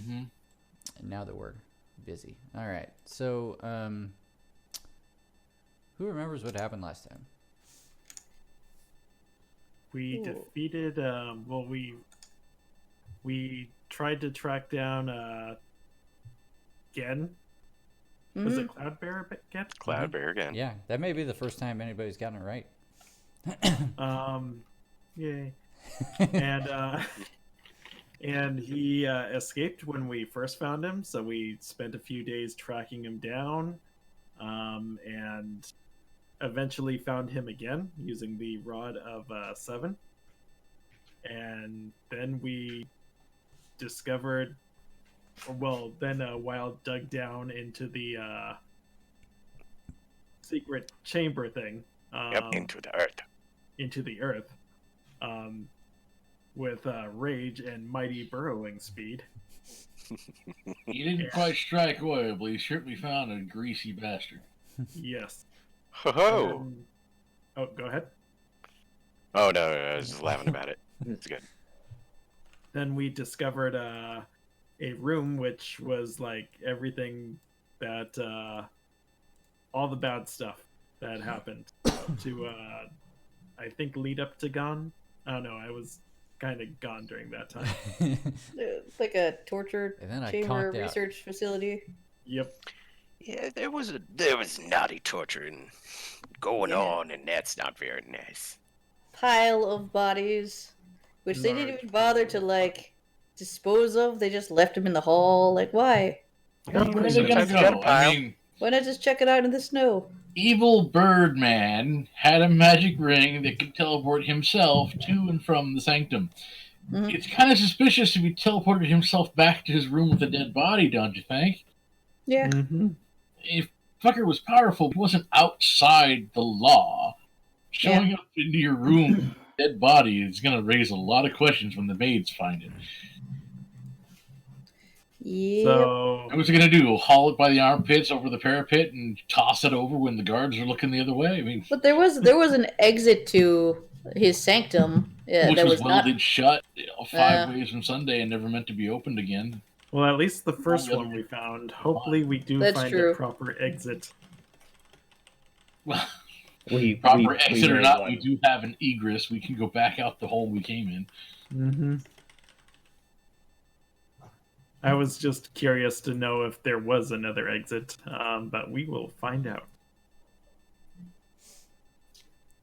Mm-hmm. And now that we're busy. All right. So, who remembers what happened last time? We defeated. Well, we tried to track down Gen. Was it Cloudbear again? Cloudbear again. Yeah, that may be the first time anybody's gotten it right. Yay. And and he escaped when we first found him, so we spent a few days tracking him down, and eventually found him again using the Rod of 7. And then we discovered, well, then Wild dug down into the secret chamber thing. Yep, into the earth. Into the earth. With rage and mighty burrowing speed. He didn't quite strike oil, but he certainly found a greasy bastard. Yes. Ho-ho! Oh, go ahead. Oh, no, I was just laughing about it. It's good. Then we discovered a room which was like everything that all the bad stuff that happened to I think lead up to Gone. I don't know, I was kind of gone during that time. It's like a torture chamber research facility. Yep. Yeah, there was naughty torturing going on, and that's not very nice. Pile of bodies, which they didn't even bother to like dispose of. They just left them in the hall. Like, why? Where are they gonna go? I mean, why not just check it out in the snow? Evil Birdman had a magic ring that could teleport himself to and from the sanctum. Mm-hmm. It's kind of suspicious if he teleported himself back to his room with a dead body, don't you think? Yeah. Mm-hmm. If fucker was powerful, he wasn't outside the law. Showing up into your room with a dead body is going to raise a lot of questions when the maids find it. Yeah. So what's he going to do? Haul it by the armpits over the parapet and toss it over when the guards are looking the other way? I mean, but there was an exit to his sanctum, which that was welded not... shut 5 ways from Sunday and never meant to be opened again. Well, at least the first one we found. Hopefully, we do find a proper exit. Well, proper exit or not, we do have an egress. We can go back out the hole we came in. Mm-hmm. I was just curious to know if there was another exit, but we will find out.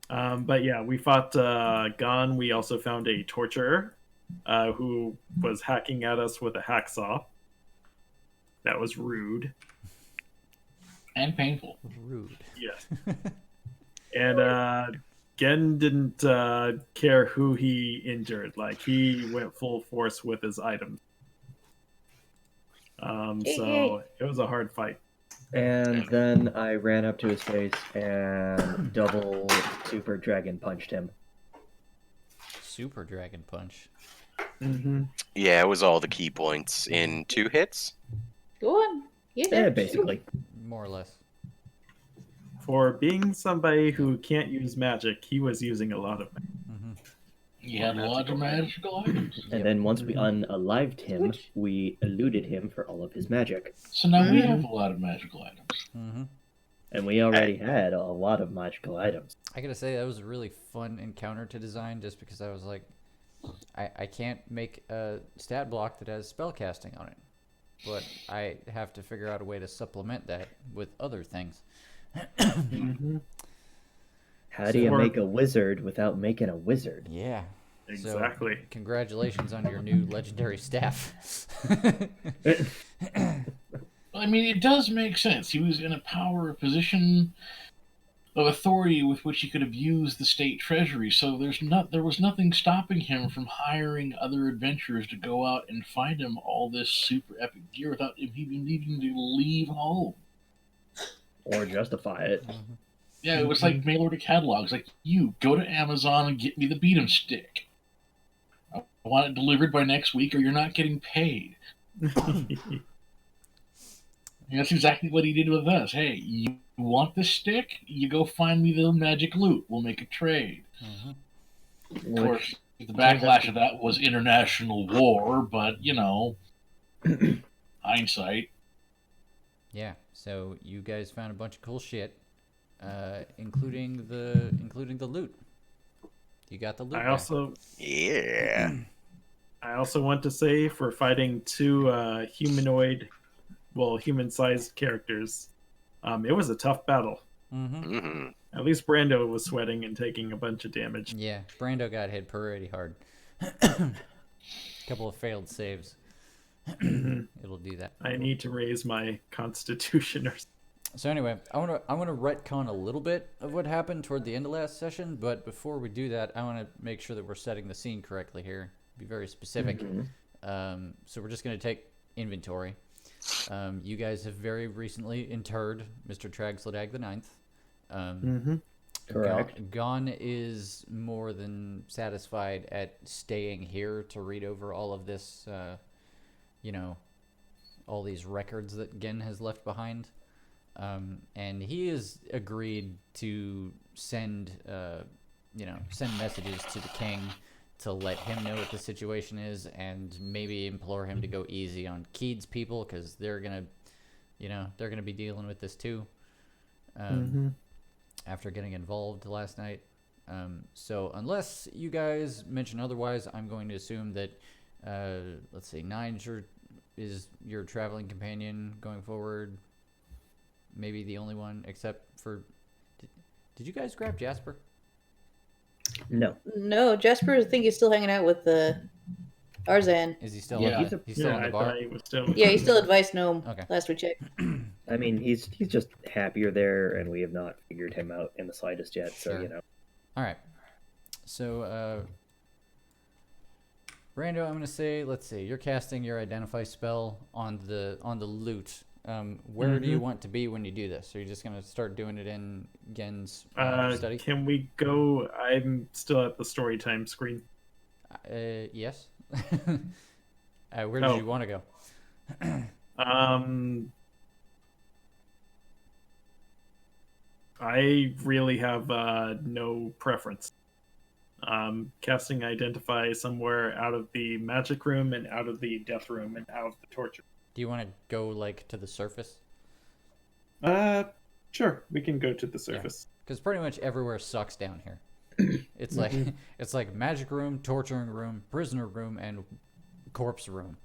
But yeah, we fought Gon. We also found a torturer who was hacking at us with a hacksaw. That was rude. And painful. Rude. Yes. And Gen didn't care who he injured. Like, he went full force with his items. So it was a hard fight. And then I ran up to his face and double super dragon punched him. Super dragon punch. Mm-hmm. Yeah, it was all the key points in 2 hits. Go on. Yeah, basically. More or less. For being somebody who can't use magic, he was using a lot of magic. Mm-hmm. He had a lot of magical items. And then once we unalived him, we eluded him for all of his magic. So now we have a lot of magical items. Mm-hmm. And we already had a lot of magical items. I gotta say, that was a really fun encounter to design, just because I was like, I can't make a stat block that has spellcasting on it. But I have to figure out a way to supplement that with other things. Mm-hmm. How do you make a wizard without making a wizard? Yeah. Exactly. So, congratulations on your new legendary staff. I mean, it does make sense. He was in a position of authority with which he could have used the state treasury, so there was nothing stopping him from hiring other adventurers to go out and find him all this super epic gear without him even needing to leave home. Or justify it. Mm-hmm. Yeah, it was like mail order catalogs. Like, you go to Amazon and get me the beat 'em stick. I want it delivered by next week, or you're not getting paid. And that's exactly what he did with us. Hey, you want the stick? You go find me the magic loot. We'll make a trade. Mm-hmm. Of course, the backlash of that was international war, but, you know. Hindsight. Yeah. So you guys found a bunch of cool shit, including the loot. You got the loot. I also Yeah. I also want to say for fighting two human-sized characters, it was a tough battle. Mm-hmm. Hmm. At least Brando was sweating and taking a bunch of damage. Yeah. Brando got hit pretty hard. Couple of failed saves. It'll do that. I need to raise my constitution or So anyway, I want to retcon a little bit of what happened toward the end of last session, but before we do that, I want to make sure that we're setting the scene correctly here. Be very specific. So we're just going to take inventory. You guys have very recently interred Mr. Tragsladag the Ninth. Correct. Gon is more than satisfied at staying here to read over all of this, all these records that Gen has left behind. And he has agreed to send messages to the king to let him know what the situation is, and maybe implore him to go easy on Keed's people, because they're gonna be dealing with this too. After getting involved last night. So unless you guys mention otherwise, I'm going to assume that, let's see, Nine is your traveling companion going forward. Maybe the only one, except for... Did you guys grab Jasper? No. No, Jasper, I think he's still hanging out with Arzan. Is he still, Yeah. he's still in the I bar? thought he was still. Yeah, he's still advice gnome. Okay. Last we checked. I mean, he's just happier there, and we have not figured him out in the slightest yet. So Sure. All right. So, Brando, I'm gonna say, let's see, you're casting your identify spell on the loot. Where do you want to be when you do this? Are you just gonna start doing it in Gen's study? Can we go? I'm still at the story time screen. Yes. Where did you want to go? I really have no preference. Casting identify somewhere out of the magic room and out of the death room and out of the torture. Do you want to go like to the surface? Sure, we can go to the surface. Because pretty much everywhere sucks down here. It's like it's like magic room, torturing room, prisoner room, and corpse room.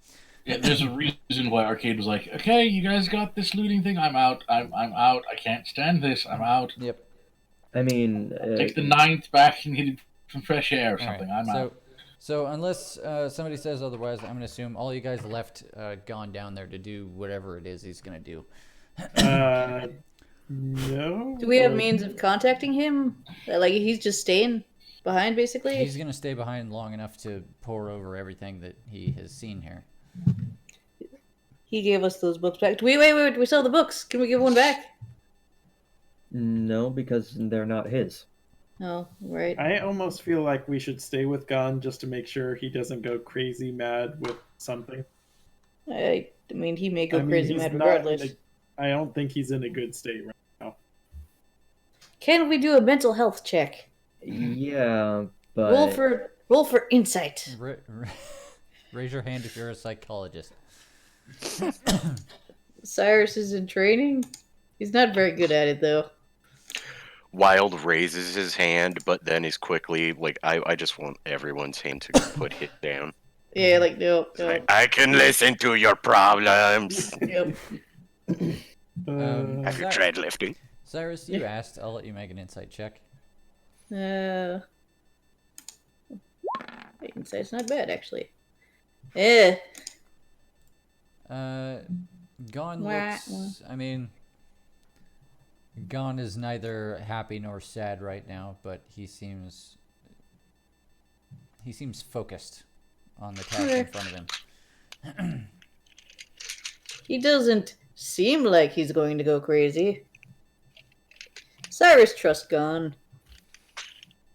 Yeah, there's a reason why Arcade was like, okay, you guys got this looting thing. I'm out. I'm out. I can't stand this. I'm out. Yep. I mean, Take the 9th back and get some fresh air or All something. right, I'm out. So unless somebody says otherwise, I'm gonna assume all you guys left gone down there to do whatever it is he's gonna do. No. Do we have means of contacting him? Like he's just staying behind, basically. He's gonna stay behind long enough to pour over everything that he has seen here. He gave us those books back. Wait. We saw the books. Can we give one back? no, because they're not his. Oh, right. I almost feel like we should stay with Gon just to make sure he doesn't go crazy mad with something. I mean, he may go I mean, crazy he's mad not regardless. I don't think he's in a good state right now. Can we do a mental health check? Yeah, but Roll for insight. Raise your hand if you're a psychologist. Cyrus is in training. He's not very good at it, though. Wild raises his hand, but then is quickly like, I just want everyone's hand to put it down. Yeah, like no. I can listen to your problems. Yep. Have you tried lifting? Cyrus, you asked. I'll let you make an insight check. Insight's not bad, actually. Eh. Gon looks. I mean, Gon is neither happy nor sad right now, but he seems focused on the task in front of him. He doesn't seem like he's going to go crazy. Cyrus trusts Gon.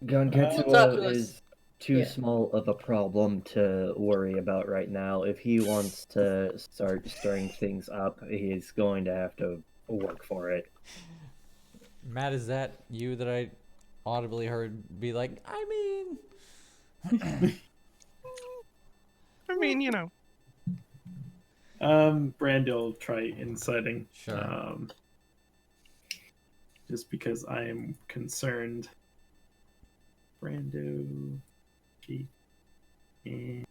Gon Talk to Ketsuo us. is too Yeah. small of a problem to worry about right now. If he wants to start stirring things up, he's going to have to work for it. Matt, is that you that I audibly heard be like, I mean... I mean, you know. Brando will try inciting. Sure. Just because I am concerned. Brando. And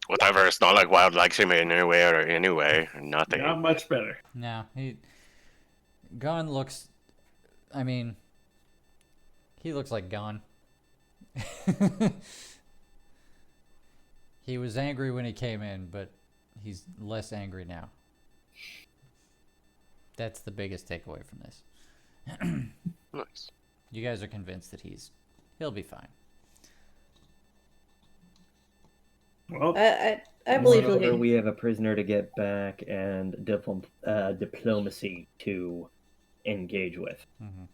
Whatever. It's not like Wild likes him anyway. Nothing. not much better. No, Gon looks. I mean, he looks like Gon. He was angry when he came in, but he's less angry now. That's the biggest takeaway from this. Nice. You guys are convinced that he'll be fine. Well, I believe he'll Moreover, get. we have a prisoner to get back and diplomacy to engage with. Mm-hmm.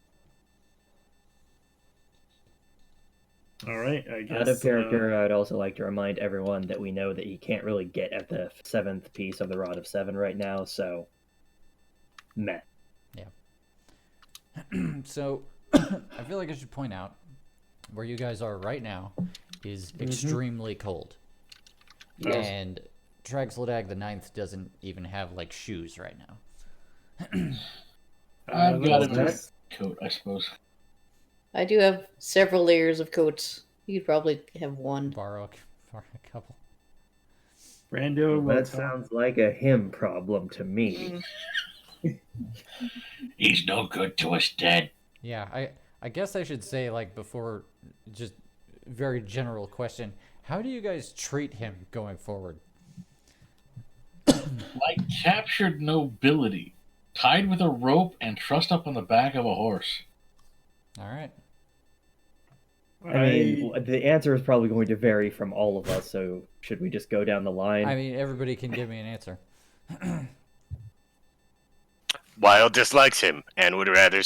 all right. I guess. Out of character, I'd also like to remind everyone that we know that he can't really get at the 7th piece of the Rod of Seven right now, so meh. So, I feel like I should point out where you guys are right now is extremely cold. Yes. And Tragsladag the Ninth doesn't even have, like, shoes right now. I've got that's a nice. coat, I suppose. I do have several layers of coats. You could probably have one. Borrow a couple. Brando will That tell- sounds like a him problem to me. He's no good to us dead. Yeah, I guess I should say, like, before, just very general question, how do you guys treat him going forward? Like captured nobility, tied with a rope and trussed up on the back of a horse. All right. I mean, the answer is probably going to vary from all of us, so should we just go down the line? I mean, everybody can give me an answer. Wild dislikes him and would rather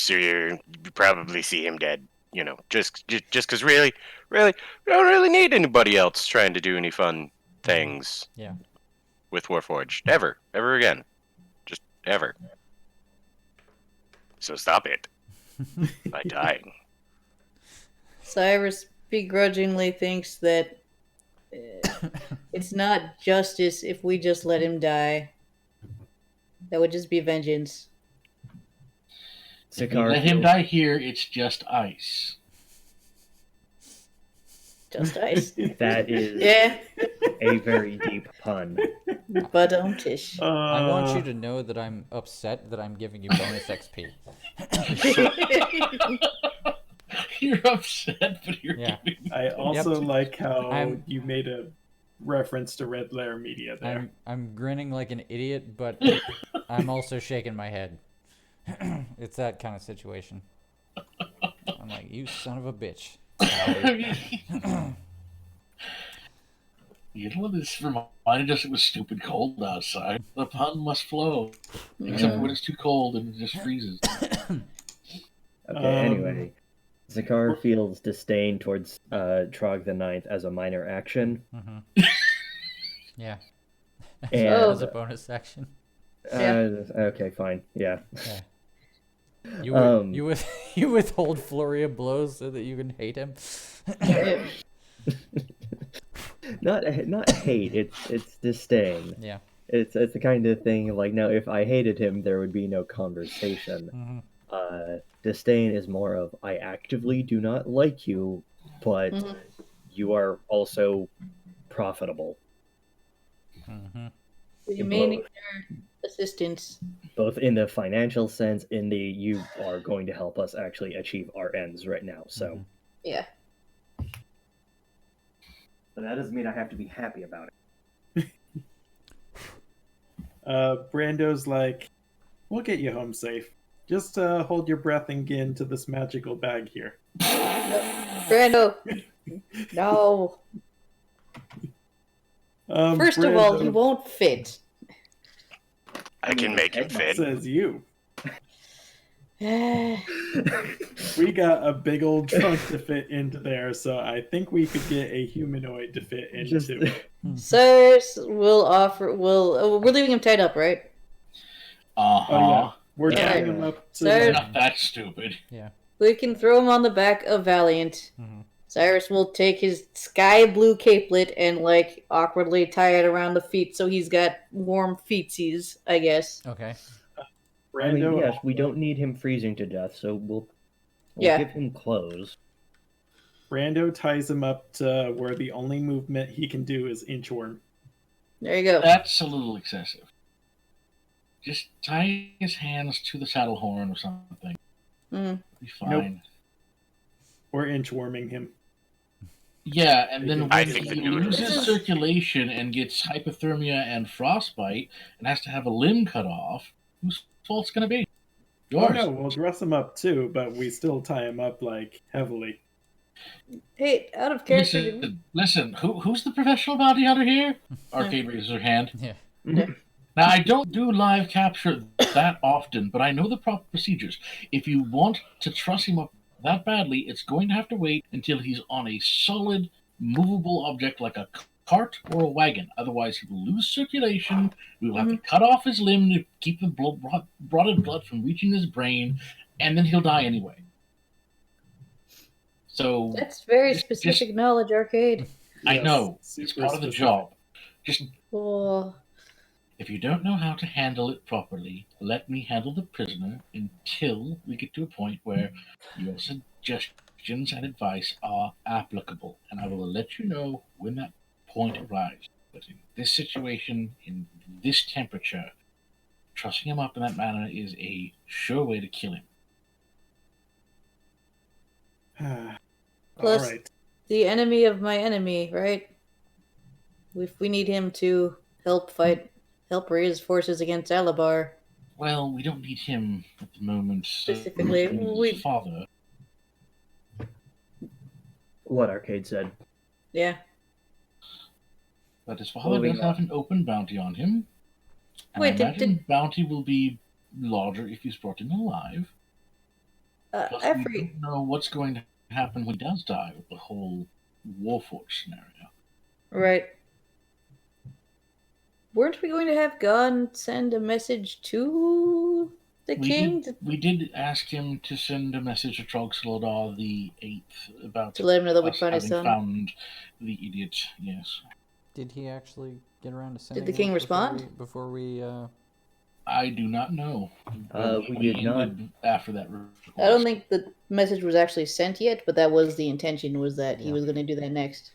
probably see him dead. Just because really, we don't really need anybody else trying to do any fun things. Yeah. With Warforged, ever again, just ever. So stop it by dying. Cyrus begrudgingly thinks that it's not justice if we just let him die. That would just be vengeance. If you let him die here, it's just ice. Just ice. That is Yeah, a very deep pun. but tish. I want you to know that I'm upset that I'm giving you bonus XP. You're upset, but you're Yeah. giving. I also like how I'm- you made a reference to Red Lair Media there. I'm grinning like an idiot, but I'm also shaking my head. It's that kind of situation. I'm like, you son of a bitch. You know, this reminded us it was stupid cold outside. The pun must flow. Except for when it's too cold and it just freezes. Okay, anyway. Zakar feels disdain towards Trog the Ninth as a minor action. Yeah. And, As a bonus action. okay, fine. Yeah. Yeah. You withhold flurry of blows so that you can hate him. Not hate, it's disdain. Yeah. It's the kind of thing like, now if I hated him there would be no conversation. Disdain is more of, I actively do not like you, but you are also profitable. You may need your assistance. Both in the financial sense, in the you are going to help us actually achieve our ends right now. So Yeah. but that doesn't mean I have to be happy about it. Brando's like, we'll get you home safe. Just hold your breath and get into this magical bag here. Brando. No. First of all, he won't fit. I can make him fit. Says you. We got a big old trunk to fit into there, so I think we could get a humanoid to fit into it. Cyrus will offer. We're leaving him tied up, right? Uh-huh. Oh yeah, we're Yeah. tying him up to. Sorry. Not that stupid. Yeah. We can throw him on the back of Valiant. Cyrus will take his sky blue capelet and like awkwardly tie it around the feet so he's got warm feetsies, I guess. Okay. I mean, Brando yes, we also- don't need him freezing to death, so we'll Yeah. give him clothes. Brando ties him up to where the only movement he can do is inchworm. There you go. That's a little excessive. Just tie his hands to the saddle horn or something. Mm. Be fine. Or inchworming him. Yeah, and then I when think he the neuter loses is- circulation and gets hypothermia and frostbite and has to have a limb cut off, whose fault's going to be? Oh Yours. no, we'll dress him up too, but we still tie him up like heavily. Hey, out of character. did we- Listen. Who's the professional bounty hunter here? Arcade raises her hand. Yeah. Now, I don't do live capture that often, but I know the proper procedures. If you want to truss him up that badly, it's going to have to wait until he's on a solid, movable object like a cart or a wagon. Otherwise, he will lose circulation. We will have to cut off his limb to keep the rotted blood from reaching his brain, and then he'll die anyway. So, That's very Just- specific knowledge, Arcade. I Yes, know. It's super part of the specific. job. Just Oh, if you don't know how to handle it properly, let me handle the prisoner until we get to a point where your suggestions and advice are applicable, and I will let you know when that point arrives. But in this situation, in this temperature, trussing him up in that manner is a sure way to kill him. Plus- All right. the enemy of my enemy, right? If we need him to help raise forces against Alabar. Well, we don't need him at the moment. Specifically, We need we- his father. What Arcade said. Yeah. But his father Well, we does know. have an open bounty on him. And Wait, I did- imagine bounty will be larger if he's brought in alive. Plus, I we forget. don't know what's going to happen when he does die with the whole Warforged scenario. Right. Weren't we going to have Gon send a message to the king We did ask him to send a message to Trog Salodar the 8th about to let him know that we'd us find his having son? found the idiot, yes. Did he actually get around to sending the king it respond? Before we I do not know. We did not. ended after that request. I don't think the message was actually sent yet, but that was the intention, was that he Yeah. was going to do that next.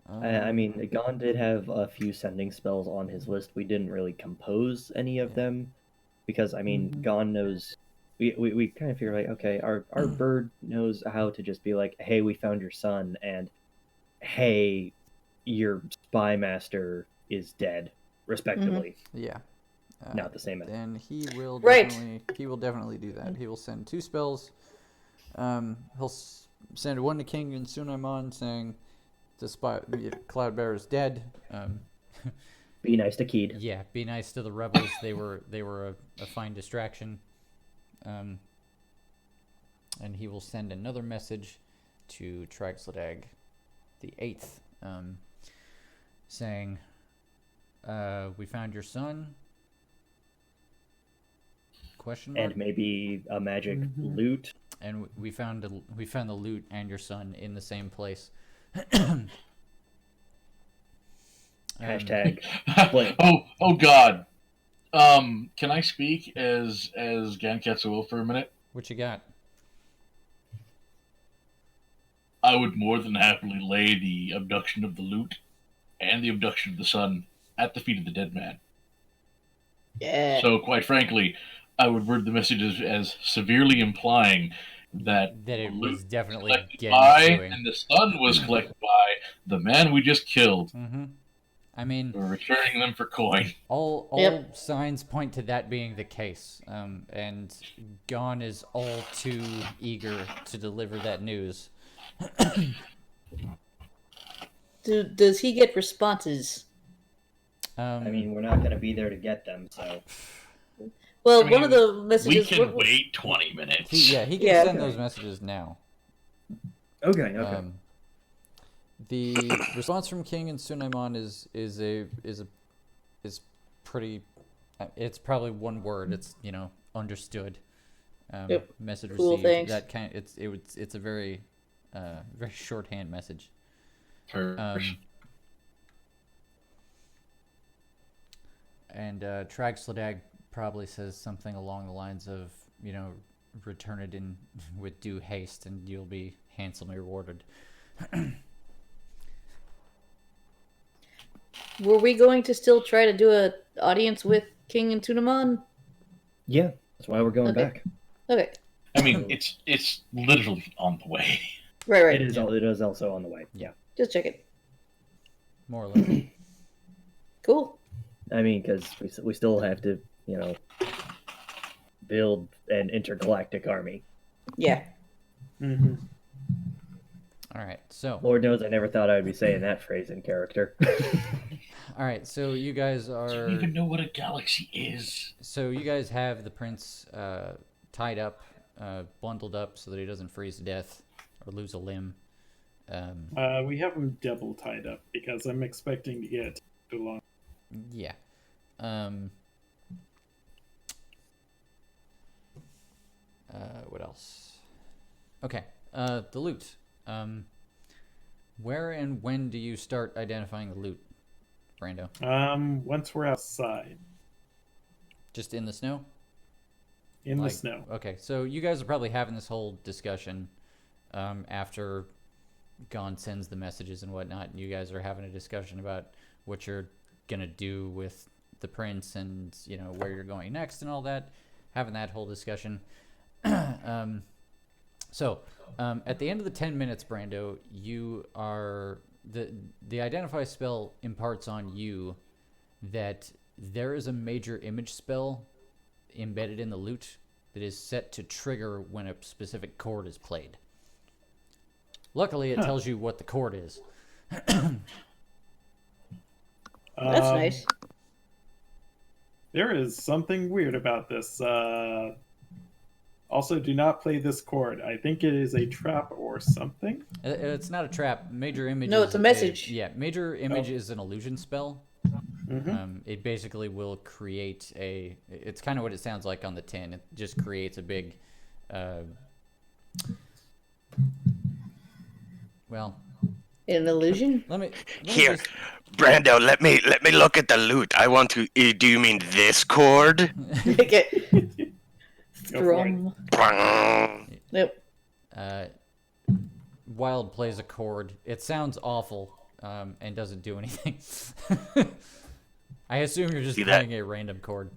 I mean, Gon did have a few sending spells on his list. We didn't really compose any of them because, I mean, Mhm. Gon knows. We kind of figure like, okay, our bird knows how to just be like, hey, we found your son, and hey, your spy master is dead, respectively. yeah. Not the same. And he will Right. definitely do that. He will send 2 spells. He'll send one to King and Sunaimon saying the Cloudbearer is dead. Be nice to Keed. Yeah, be nice to the rebels. They were a fine distraction. And he will send another message to Tragsladag the 8th, saying, "We found your son." Question mark. And maybe a magic Mhm. loot. And we found the loot and your son in the same place. Hashtag. Blame. oh God. Can I speak as Ganketsuo for a minute? What you got? I would more than happily lay the abduction of the loot and the abduction of the son at the feet of the dead man. Yeah. So, quite frankly, I would word the message as severely implying that That it the was loot definitely collected Gen's by doing. and the son was collected by the man we just killed. Mm-hmm. I mean, We're returning them for coin. all Yep. signs point to that being the case. And Gon is all too eager to deliver that news. Does he get responses? I mean, we're not going to be there to get them, so. Well, I one of mean, the messages. We can wait 20 minutes. he can Yeah. send those messages now. Okay, The response from King and Sunaimon is pretty. It's probably one word. It's understood. Yep. Message Cool, received. thanks. That kind. It's a very very shorthand message. First. And Tragsladag probably says something along the lines of, you know, return it in with due haste and you'll be handsomely rewarded. Were we going to still try to do a audience with King and Tunamon? Yeah, that's why we're going Okay. back. Okay. I mean, it's literally on the way. Right. It is also on the way. Yeah. Just check it. More or less. Cool. I mean, because we still have to, you know, build an intergalactic army. Yeah. Mm-hmm. All right, so Lord knows I never thought I would be saying that phrase in character. all right, so you guys Do are. you even know what a galaxy is? So you guys have the prince tied up, bundled up, so that he doesn't freeze to death or lose a limb. We have him double tied up because I'm expecting to get too long. Yeah. What else? Okay. The loot. Where and when do you start identifying the loot, Brando? Once we're outside Just in the snow? in the Like- snow. Okay, so you guys are probably having this whole discussion after Gon sends the messages and whatnot, and you guys are having a discussion about what you're gonna do with the prince and, you know, where you're going next and all that, having that whole discussion. So at the end of the 10 minutes, Brando, you are the identify spell imparts on you that there is a major image spell embedded in the loot that is set to trigger when a specific chord is played. Luckily, it tells you what the chord is. That's nice. There is something weird about this. Also, do not play this chord. I think it is a trap or something. It's not a trap. Major image. No, is it's a message. yeah, major image is an illusion spell. Mm-hmm. It basically will create a. It's kind of what it sounds like on the tin. It just creates a big. Well, An illusion? let me Here, just- Brando, let me look at the loot. I want to. Do you mean this chord? Okay. Go for it. Thrum. Yep. Wild plays a chord. It sounds awful and doesn't do anything. I assume you're just See that? playing a random chord.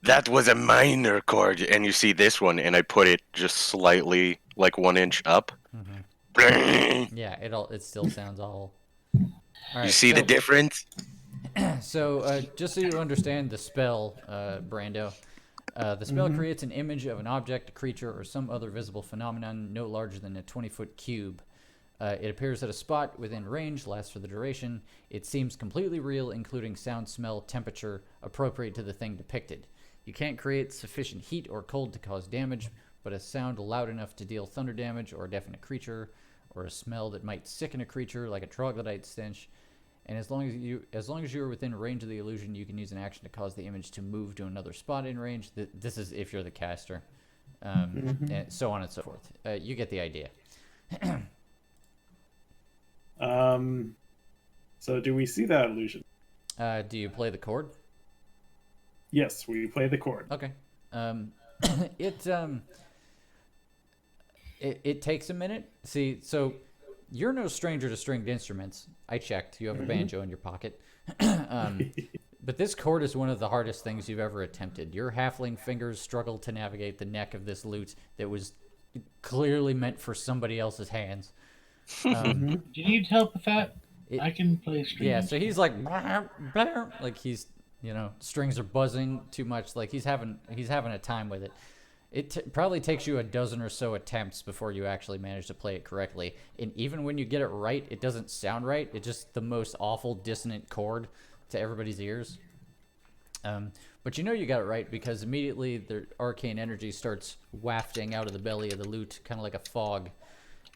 That was a minor chord, and you see this one, and I put it just slightly, like 1 inch up. Yeah, it still sounds awful. All right, You see the difference? So, just so you understand the spell, Brando, the spell creates an image of an object, a creature, or some other visible phenomenon no larger than a 20-foot cube. It appears at a spot within range, lasts for the duration. It seems completely real, including sound, smell, temperature, appropriate to the thing depicted. You can't create sufficient heat or cold to cause damage, but a sound loud enough to deal thunder damage, or deafen a creature, or a smell that might sicken a creature, like a troglodyte stench. And as long as you are within range of the illusion, you can use an action to cause the image to move to another spot in range. This is if you're the caster, and so on and so forth. You get the idea. So do we see that illusion? Do you play the chord? Yes, we play the chord. Okay. It takes a minute. See, so you're no stranger to stringed instruments. I checked. You have a banjo in your pocket. But this chord is one of the hardest things you've ever attempted. Your halfling fingers struggle to navigate the neck of this lute that was clearly meant for somebody else's hands. Do you need help with that? It- I can play strings. Yeah, so he's like, like he's, you know, strings are buzzing too much. Like he's having a time with it. It probably takes you a dozen or so attempts before you actually manage to play it correctly. And even when you get it right, it doesn't sound right. It's just the most awful dissonant chord to everybody's ears. But you know you got it right because immediately the arcane energy starts wafting out of the belly of the lute, kind of like a fog,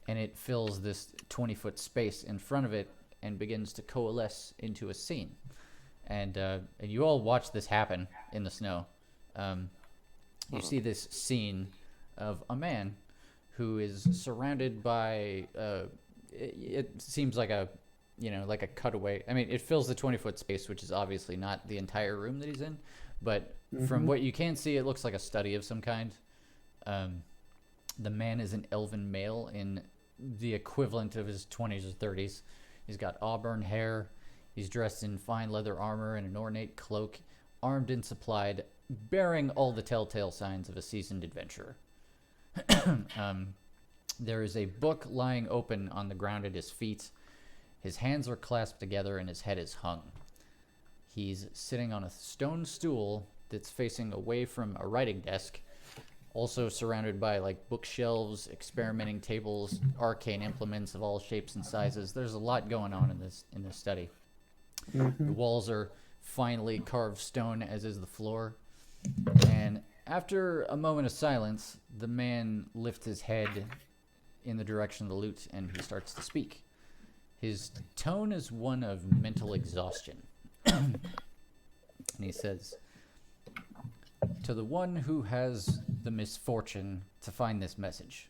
and it fills this 20-foot space in front of it and begins to coalesce into a scene. And you all watch this happen in the snow. You see this scene of a man who is surrounded by it seems like a like a cutaway. I mean, it fills the 20-foot space, which is obviously not the entire room that he's in, but from what you can see, it looks like a study of some kind. The man is an elven male in the equivalent of his 20s or 30s. He's got auburn hair. He's dressed in fine leather armor and an ornate cloak, armed and supplied, bearing all the telltale signs of a seasoned adventurer. There is a book lying open on the ground at his feet. His hands are clasped together and his head is hung. He's sitting on a stone stool that's facing away from a writing desk, also surrounded by like bookshelves, experimenting tables, arcane implements of all shapes and sizes. There's a lot going on in this study. The walls are finely carved stone, as is the floor. And after a moment of silence, the man lifts his head in the direction of the lute and he starts to speak. His tone is one of mental exhaustion. And he says, "To the one who has the misfortune to find this message,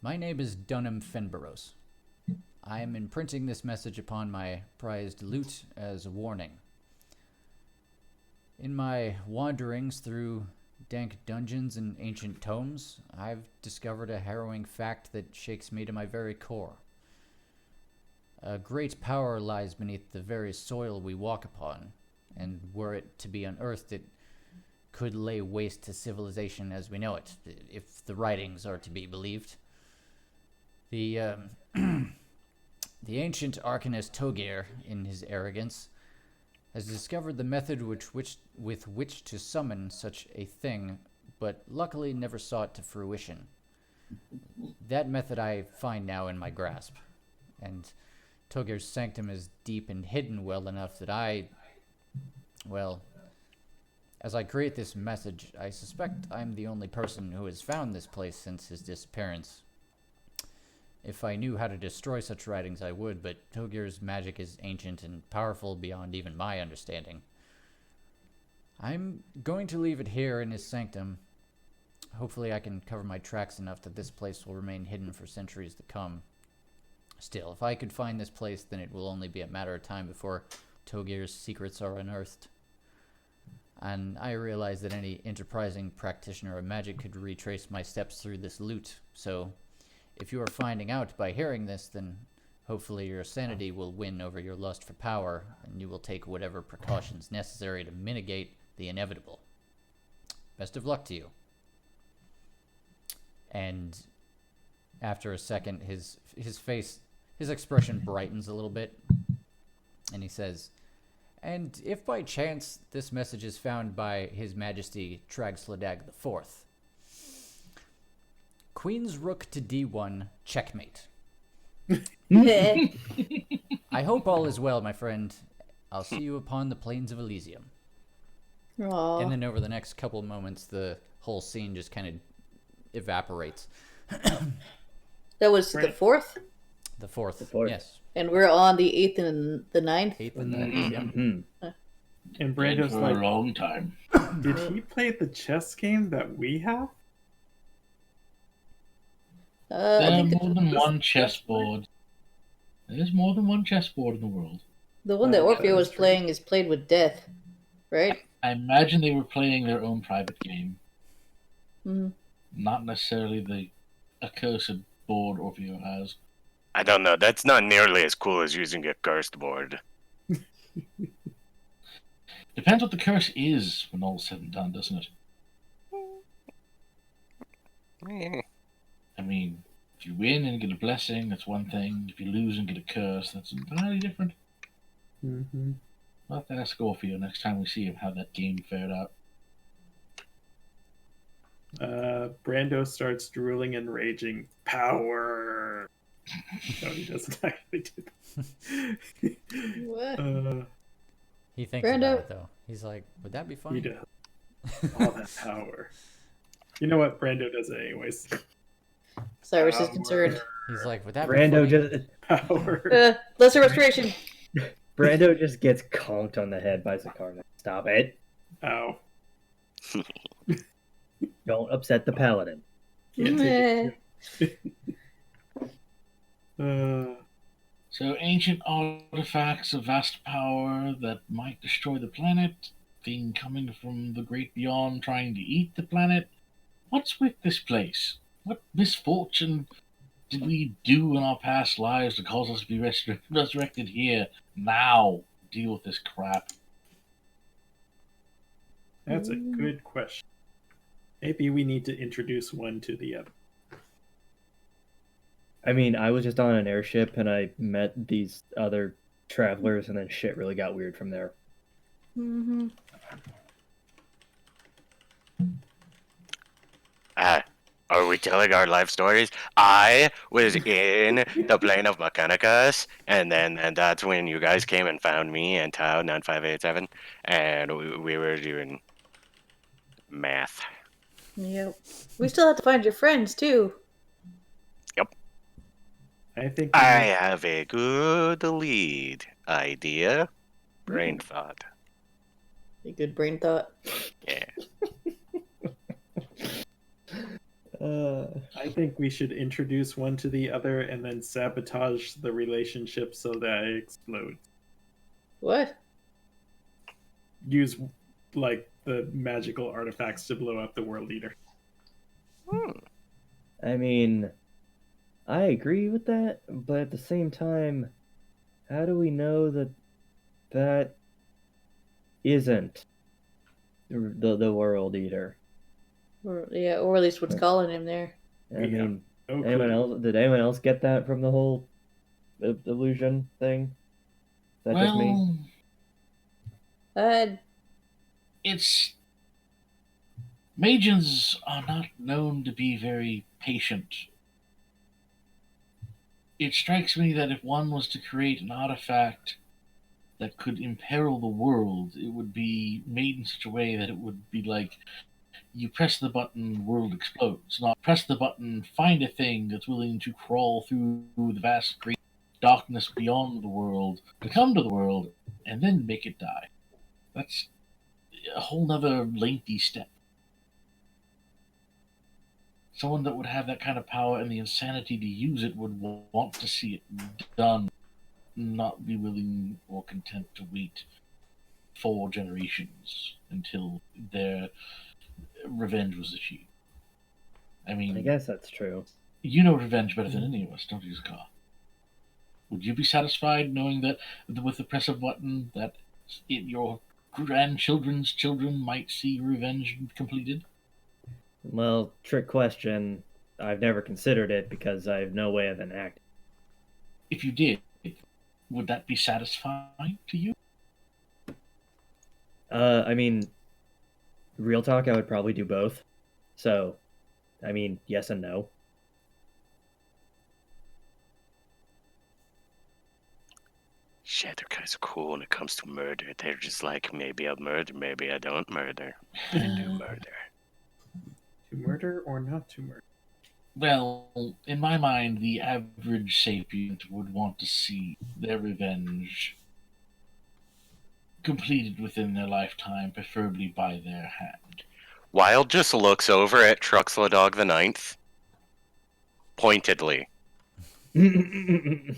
my name is Dunham Fenboros. I am imprinting this message upon my prized lute as a warning. In my wanderings through dank dungeons and ancient tomes, I've discovered a harrowing fact that shakes me to my very core. A great power lies beneath the very soil we walk upon, and were it to be unearthed, it could lay waste to civilization as we know it, if the writings are to be believed. The ancient arcanist Togir, in his arrogance, has discovered the method with which to summon such a thing, but luckily never saw it to fruition. That method I find now in my grasp, and Togir's sanctum is deep and hidden well enough that as I create this message, I suspect I'm the only person who has found this place since his disappearance. If I knew how to destroy such writings, I would, but Togir's magic is ancient and powerful beyond even my understanding. I'm going to leave it here in his sanctum. Hopefully I can cover my tracks enough that this place will remain hidden for centuries to come. Still, if I could find this place, then it will only be a matter of time before Togir's secrets are unearthed. And I realize that any enterprising practitioner of magic could retrace my steps through this lute, so if you are finding out by hearing this, then hopefully your sanity will win over your lust for power, and you will take whatever precautions necessary to mitigate the inevitable. Best of luck to you." And after a second, his expression brightens a little bit, and he says, "And if by chance this message is found by His Majesty Tragsladag IV, Queen's rook to d1, checkmate. I hope all is well, my friend. I'll see you upon the plains of Elysium." Aww. And then over the next couple of moments, the whole scene just kind of evaporates. That was the 4th? The fourth, yes. And we're on the 8th and the 9th? 8th and the 9th, yeah. And Brando's for like, a long time. "Did he play the chess game that we have?" I There are think more than one chessboard. There's more than one chessboard in the world. the one that Yeah, Orfeo that was is true. playing is played with death, right? I imagine they were playing their own private game, Mm. not necessarily the accursed board Orfeo has. I don't know. That's not nearly as cool as using a cursed board. Depends what the curse is when all's said and done, doesn't it? I mean, if you win and get a blessing, that's one thing. If you lose and get a curse, that's entirely different. Mm-hmm. I'll have to ask Orfeo next time we see him how that game fared out. Brando starts drooling and raging. Power. No, he doesn't actually do that. What? He thinks Brando- about it, though. He's like, would that be He funny? does. All that power. You know what? Brando does it anyways. Cyrus is Power. concerned. He's like, would that be Brando funny? just Power. Lesser restoration. Brando just gets conked on the head by Zakarna. Stop it! Ow. Don't upset the paladin. Can't take it. So ancient artifacts of vast power that might destroy the planet, thing coming from the great beyond trying to eat the planet. What's with this place? What misfortune did we do in our past lives to cause us to be resurrected here now? Deal with this crap. That's a good question. Maybe we need to introduce one to the other. I mean, I was just on an airship and I met these other travelers, and then shit really got weird from there. Mm-hmm. Are we telling our life stories? I was in the plane of Mechanicus, and that's when you guys came and found me and Tau 9587, and we were doing math. Yep. We still have to find your friends too. I think I have a good lead idea. Brain thought. A good brain thought. Yeah. I think we should introduce one to the other and then sabotage the relationship so that it explodes. What? Use like the magical artifacts to blow up the world leader. I mean, I agree with that, but at the same time, how do we know that that isn't the world eater? Or at least what's calling him there. I Yeah. mean, No anyone clue. else? Did anyone else get that from the whole illusion thing? Is that just me? Well, it's Magians are not known to be very patient. It strikes me that if one was to create an artifact that could imperil the world, it would be made in such a way that it would be like you press the button, world explodes. Not press the button, find a thing that's willing to crawl through the vast great darkness beyond the world to come to the world and then make it die. That's a whole nother lengthy step. Someone that would have that kind of power and the insanity to use it would want to see it done, not be willing or content to wait 4 generations until their revenge was achieved. I mean, I guess that's true. you know revenge better than any of us, don't you, Scar? Would you be satisfied knowing that with the press of a button that your grandchildren's children might see revenge completed? Well, trick question. I've never considered it because I have no way of enacting. If you did, would that be satisfying to you? I mean, real talk, I would probably do both. So, I mean, yes and no. Shit, they're guys are cool when it comes to murder. They're just like, maybe I'll murder, maybe I don't murder. I do murder. To murder or not to murder? Well, in my mind, the average sapient would want to see their revenge completed within their lifetime, preferably by their hand. Wild just looks over at Truxladog the Ninth, pointedly. He's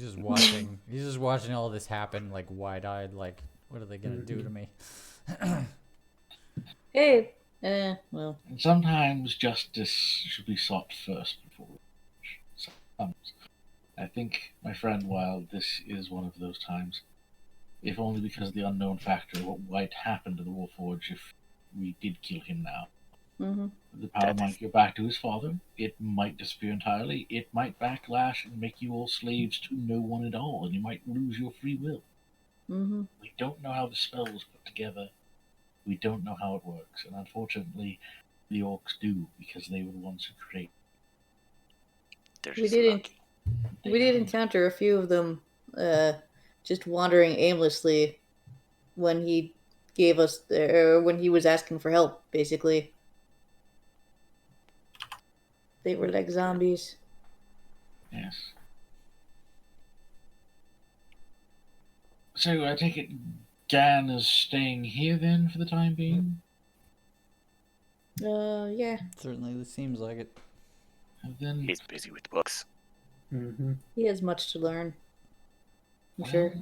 just watching. He's just watching all this happen, like wide-eyed. Like, what are they gonna do to me? Hey. Well. And sometimes justice should be sought first before revenge. Sometimes. I think, my friend Wild, this is one of those times. If only because of the unknown factor, what might happen to the Warforged if we did kill him now. Mm-hmm. The power might go back to his father. It might disappear entirely. It might backlash and make you all slaves to no one at all, and you might lose your free will. Mm-hmm. We don't know how the spell was put together. We don't know how it works, and unfortunately, the orcs do because they were the ones who create. They're We just did lucky. encounter a few of them, just wandering aimlessly when he gave us, when he was asking for help. Basically, they were like zombies. Yes. So I take it Gan is staying here then for the time being? Yeah. Certainly seems like it. And then, He's busy with books. Mm-hmm. He has much to learn. I'm well, sure.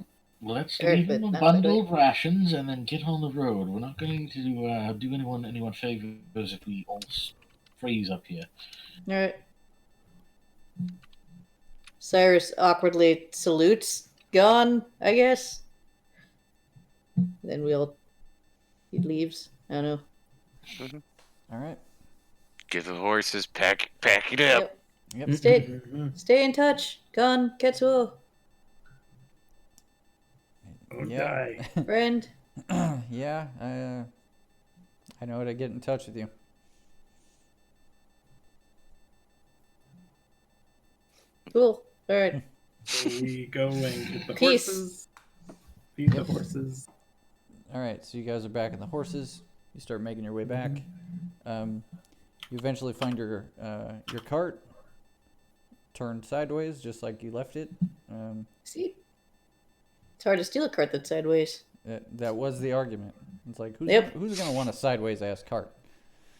let's Sure, leave him but a not bundle quickly. of rations and then get on the road. We're not going to do anyone favors if we all freeze up here. All right. Cyrus awkwardly salutes. Gone, I guess. Then he leaves. I don't know. All right. Get the horses, pack it up. Yep. Stay in touch. Gone, Ketsuo, Don't Yeah. die. friend. Yeah. I know how to get in touch with you. Cool. All right. So we go and get the Peace. horses. Feed the Yep. horses. All right. So you guys are back on the horses. You start making your way back. You eventually find your cart turned sideways, just like you left it. See, it's hard to steal a cart that's sideways. That was the argument. It's like Yep. who's gonna want a sideways ass cart?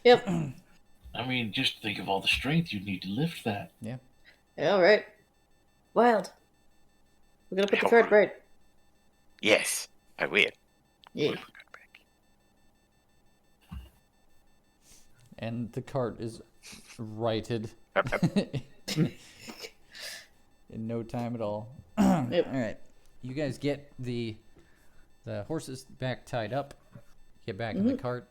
Yep. I mean, just think of all the strength you'd need to lift that. Yeah, all right. Wild. We're gonna put the Help cart him. right. Yes, I will. Yeah. And the cart is righted in no time at all. Yep. All right, you guys get the horses back tied up, get back in the cart,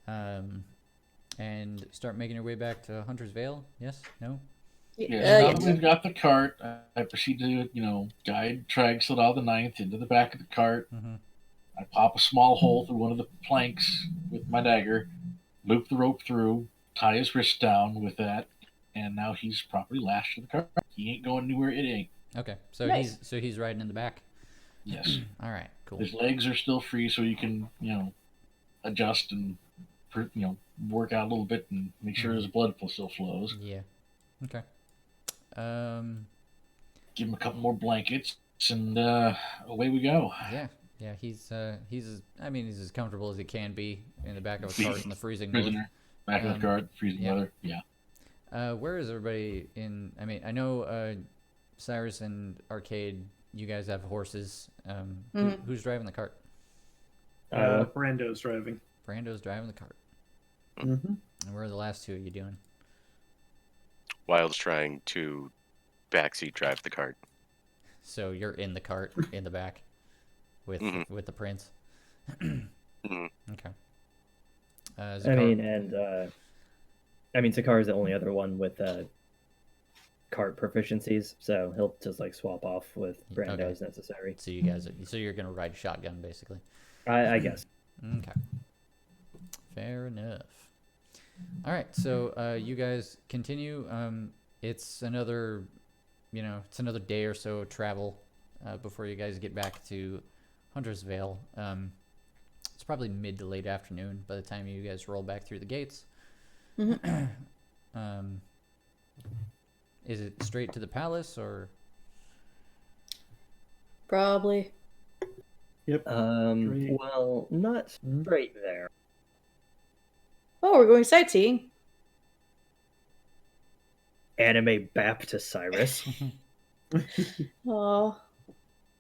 and start making your way back to Hunter's Vale. Yes? No? Yes, now Yeah. that we've got the cart, I proceed to, guide Tragsled out of the ninth into the back of the cart. Mm-hmm. I pop a small hole through one of the planks with my dagger, loop the rope through, tie his wrist down with that, and now he's properly lashed to the cart. He ain't going anywhere. It ain't. Okay, so Nice. he's riding in the back. Yes. All right, cool. His legs are still free, so you can, adjust and, work out a little bit and make sure his blood still flows. Yeah. Okay. Give him a couple more blankets, and away we go. Yeah. He's as comfortable as he can be in the back of a cart in the freezing north. Prisoner, back of the cart, freezing yeah. weather. Yeah. Where is everybody in? I mean, I know Cyrus and Arcade. You guys have horses. Who's driving the cart? Brando's driving. Brando's driving the cart. Mm-hmm. And where are the last two of you doing? Wild's trying to backseat drive the cart. So you're in the cart in the back with the prince. Mhm. Okay. Zakar's the only other one with cart proficiencies, so he'll just swap off with Brando Okay. as necessary. So you're gonna ride shotgun basically. I guess. Okay. Fair enough. All right, so you guys continue. It's another day or so of travel before you guys get back to Hunter's Vale. It's probably mid to late afternoon by the time you guys roll back through the gates. Is it straight to the palace or? Probably. Yep. Great. Well, not straight there. Oh, we're going sightseeing. Anime Baptist Cyrus. Oh,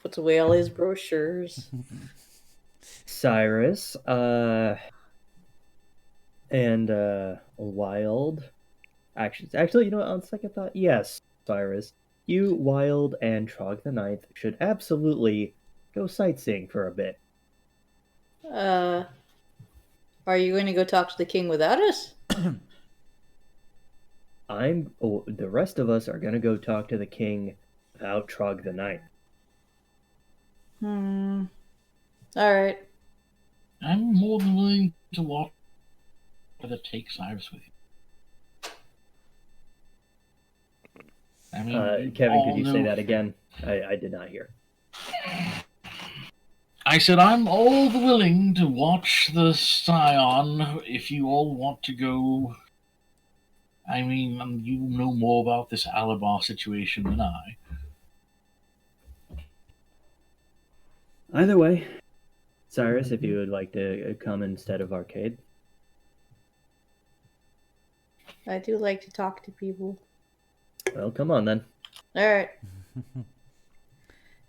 puts away all his brochures. Cyrus, and Wild. Actually, you know what, on second thought, yes, Cyrus. You, Wild, and Trog the Ninth should absolutely go sightseeing for a bit. Are you going to go talk to the king without us? The rest of us are gonna go talk to the king without Trog the Ninth. All right. I'm more than willing to walk, but take Cyrus with you. I mean, Kevin, could you say know- that again? I did not hear. I said I'm all the willing to watch the Scion if you all want to go. I mean, you know more about this Alabama situation than I. Either way, Cyrus, if you would like to come instead of Arcade. I do like to talk to people. Well, come on then. All right.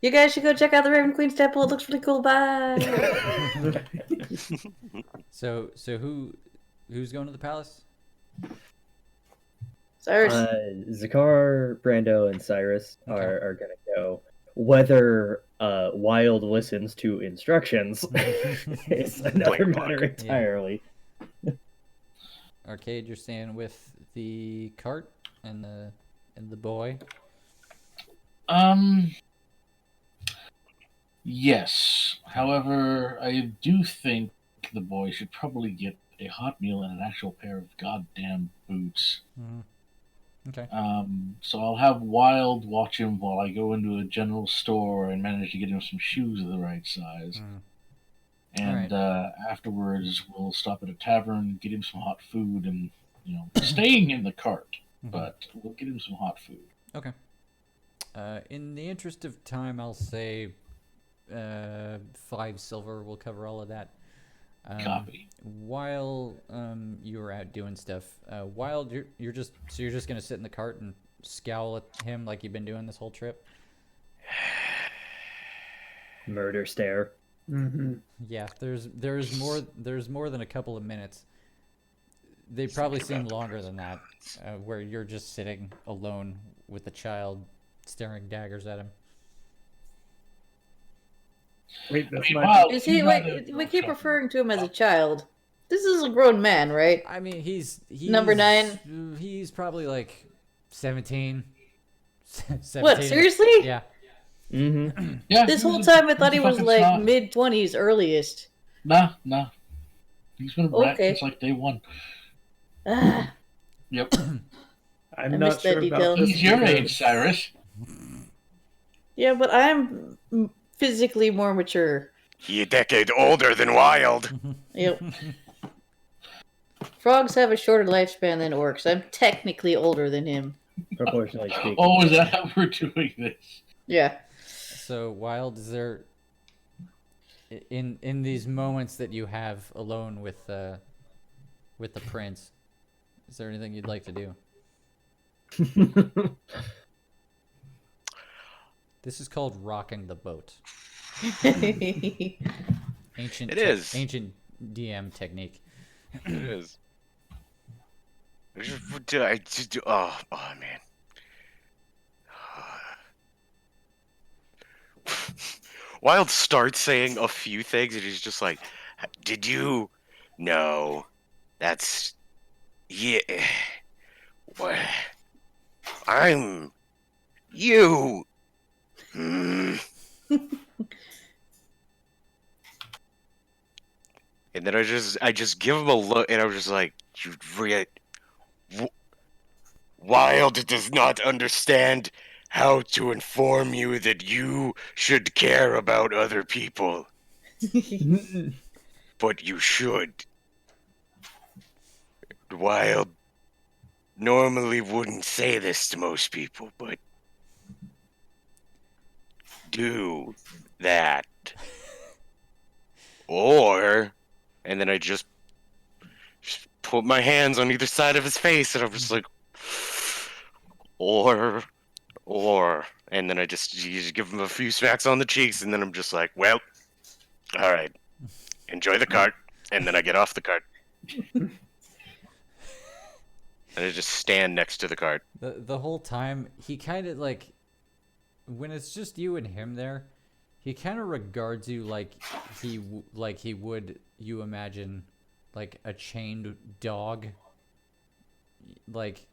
You guys should go check out the Raven Queen's Temple. It looks really cool. Bye. So who's going to the palace? Cyrus. Zakar, Brando, and Cyrus Okay. are gonna go. Whether Wild listens to instructions is another Blame matter Buck. entirely. Arcade, you're staying with the cart and the boy. Yes. However, I do think the boy should probably get a hot meal and an actual pair of goddamn boots. Okay. So I'll have Wild watch him while I go into a general store and manage to get him some shoes of the right size. And afterwards, we'll stop at a tavern, get him some hot food, and staying in the cart, but we'll get him some hot food. Okay. In the interest of time, I'll say 5 silver will cover all of that. Copy. While you were out doing stuff, Wild, you're just gonna sit in the cart and scowl at him like you've been doing this whole trip. Murder stare. Mm-hmm. Yeah, there's more than a couple of minutes. They probably seem longer than that, where you're just sitting alone with the child, staring daggers at him. Wait, that's Wow. not. You see, we keep referring to him as a child. This is a grown man, right? I mean, he's Number 9? He's probably like 17. 17. What, seriously? Yeah. Mm-hmm. Yeah. This whole he's a- time I thought he he's a was fucking like snot. mid-20s earliest. Nah. He's been a brat Okay. since like day one. Ah, Yep. I'm I not missed that sure detail. about this. He's your because- age, Cyrus. yeah, but I'm physically more mature. He a decade older than Wild. Yep. Frogs have a shorter lifespan than orcs. I'm technically older than him. Proportionally speaking. Oh, is that how we're doing this? Yeah. So, Wild, is there in these moments that you have alone with the prince, is there anything you'd like to do? This is called rocking the boat. Ancient. It is. ancient DM technique. It is. Oh man. Wild starts saying a few things and he's just like, did you? No. That's. Yeah. What? I'm. You. Hmm. And then I just give him a look, and I was just like, "You really, Wild does not understand how to inform you that you should care about other people, but you should. Wild normally wouldn't say this to most people, but do that, or." And then I just put my hands on either side of his face, and I was like, or, and then you just give him a few smacks on the cheeks, and then I'm just like, well, all right, enjoy the cart, and then I get off the cart, and I just stand next to the cart. The whole time he kind of like, when it's just you and him there, he kind of regards you like he would, you imagine, like a chained dog. Like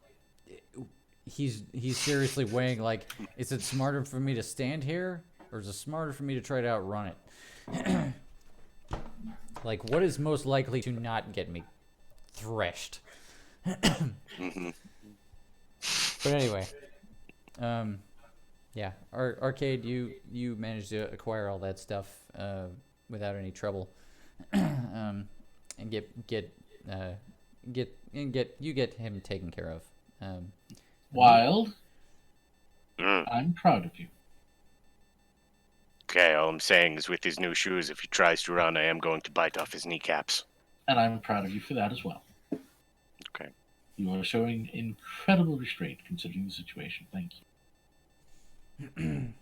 he's seriously weighing, like, is it smarter for me to stand here, or is it smarter for me to try to outrun it? Like, what is most likely to not get me threshed? Mm-hmm. But anyway, yeah, Arcade, you managed to acquire all that stuff without any trouble, and get him taken care of. Wild, Mm. I'm proud of you. Okay, all I'm saying is with his new shoes, if he tries to run, I am going to bite off his kneecaps. And I'm proud of you for that as well. Okay. You are showing incredible restraint considering the situation. Thank you.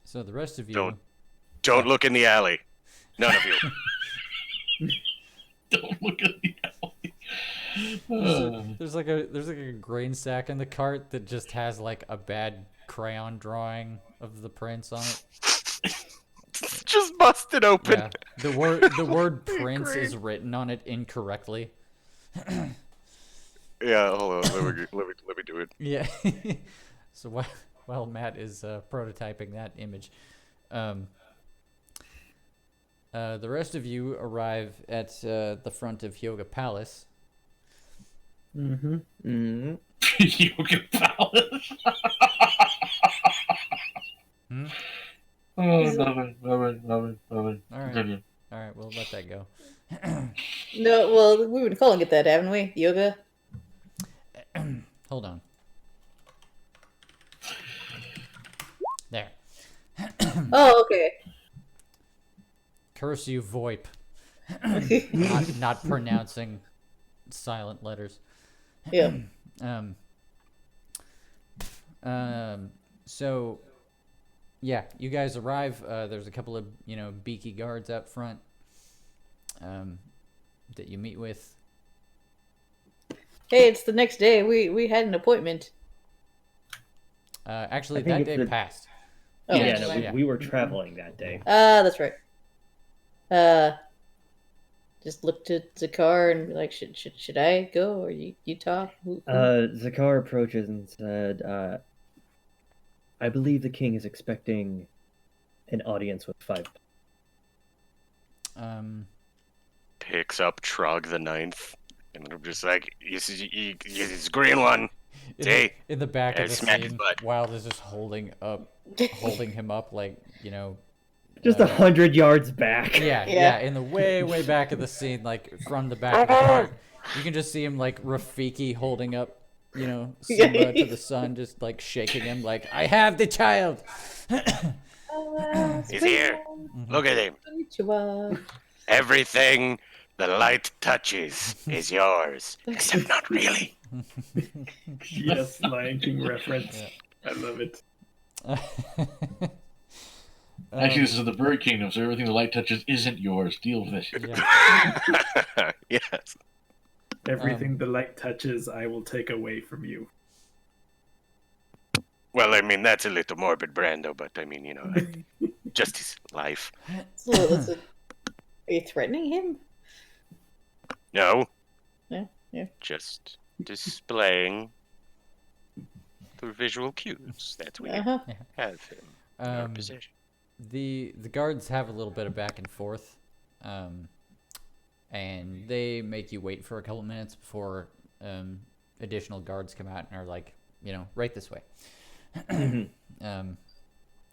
So the rest of you. Don't look in the alley. None of you. Don't look at the alley. There's like a grain sack in the cart that just has like a bad crayon drawing of the prince on it. Just busted open. Yeah, the word prince is written on it incorrectly. Yeah, hold on. Let me do it. Yeah. So while Matt is prototyping that image, the rest of you arrive at the front of Hyoga Palace. Mm-hmm. Mm-hmm. Yoga Palace. Hmm? Oh, love it. All right. Continue. All right, we'll let that go. No, well, we've been calling it that, haven't we? Yoga. Hold on. There. Oh, okay. Curse you, VoIP. not pronouncing silent letters. Yeah. So, yeah, you guys arrive. There's a couple of, beaky guards out front that you meet with. Hey, it's the next day. We had an appointment. Actually, I think that it's day the- passed. Oh, Yeah, no, Yeah. we were traveling that day. that's right. Just looked at the car and be like, should I go or you talk? Who? Zakar approaches and said, I believe the king is expecting an audience with 5. Picks up Trog the Ninth, and I'm just like, this is green one. See? In the back Yeah, of the smack his scene, butt. Wild is just holding him up like, Just 100 yards back. Yeah, in the way back of the scene, like from the back of the cart. You can just see him like Rafiki holding up, Simba to the sun, just like shaking him like, I have the child. He's here. Look at him. Konnichiwa. Everything the light touches is yours, except not really. Yes, Lion King reference. Yeah. I love it. Actually, this is the Bird Kingdom, so everything the light touches isn't yours. Deal with it. Yeah. Yes. Everything the light touches, I will take away from you. Well, I mean, that's a little morbid, Brando, but I mean, just his life. Are you threatening him? No. Yeah. Just displaying the visual cues that we Uh-huh. have in our Um, possession. The guards have a little bit of back and forth, and they make you wait for a couple minutes before additional guards come out and are like, right this way.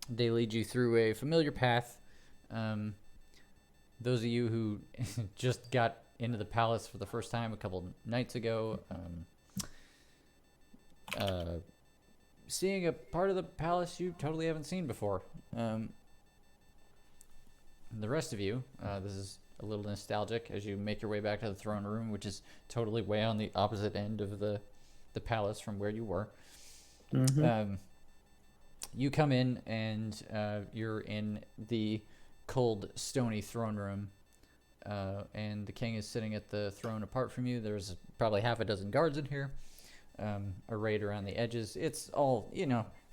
They lead you through a familiar path. Those of you who just got into the palace for the first time a couple nights ago, seeing a part of the palace you totally haven't seen before. The rest of you, this is a little nostalgic as you make your way back to the throne room, which is totally way on the opposite end of the palace from where you were. Mm-hmm. You come in and you're in the cold, stony throne room, and the king is sitting at the throne apart from you. There's probably half a dozen guards in here, arrayed around the edges. It's all,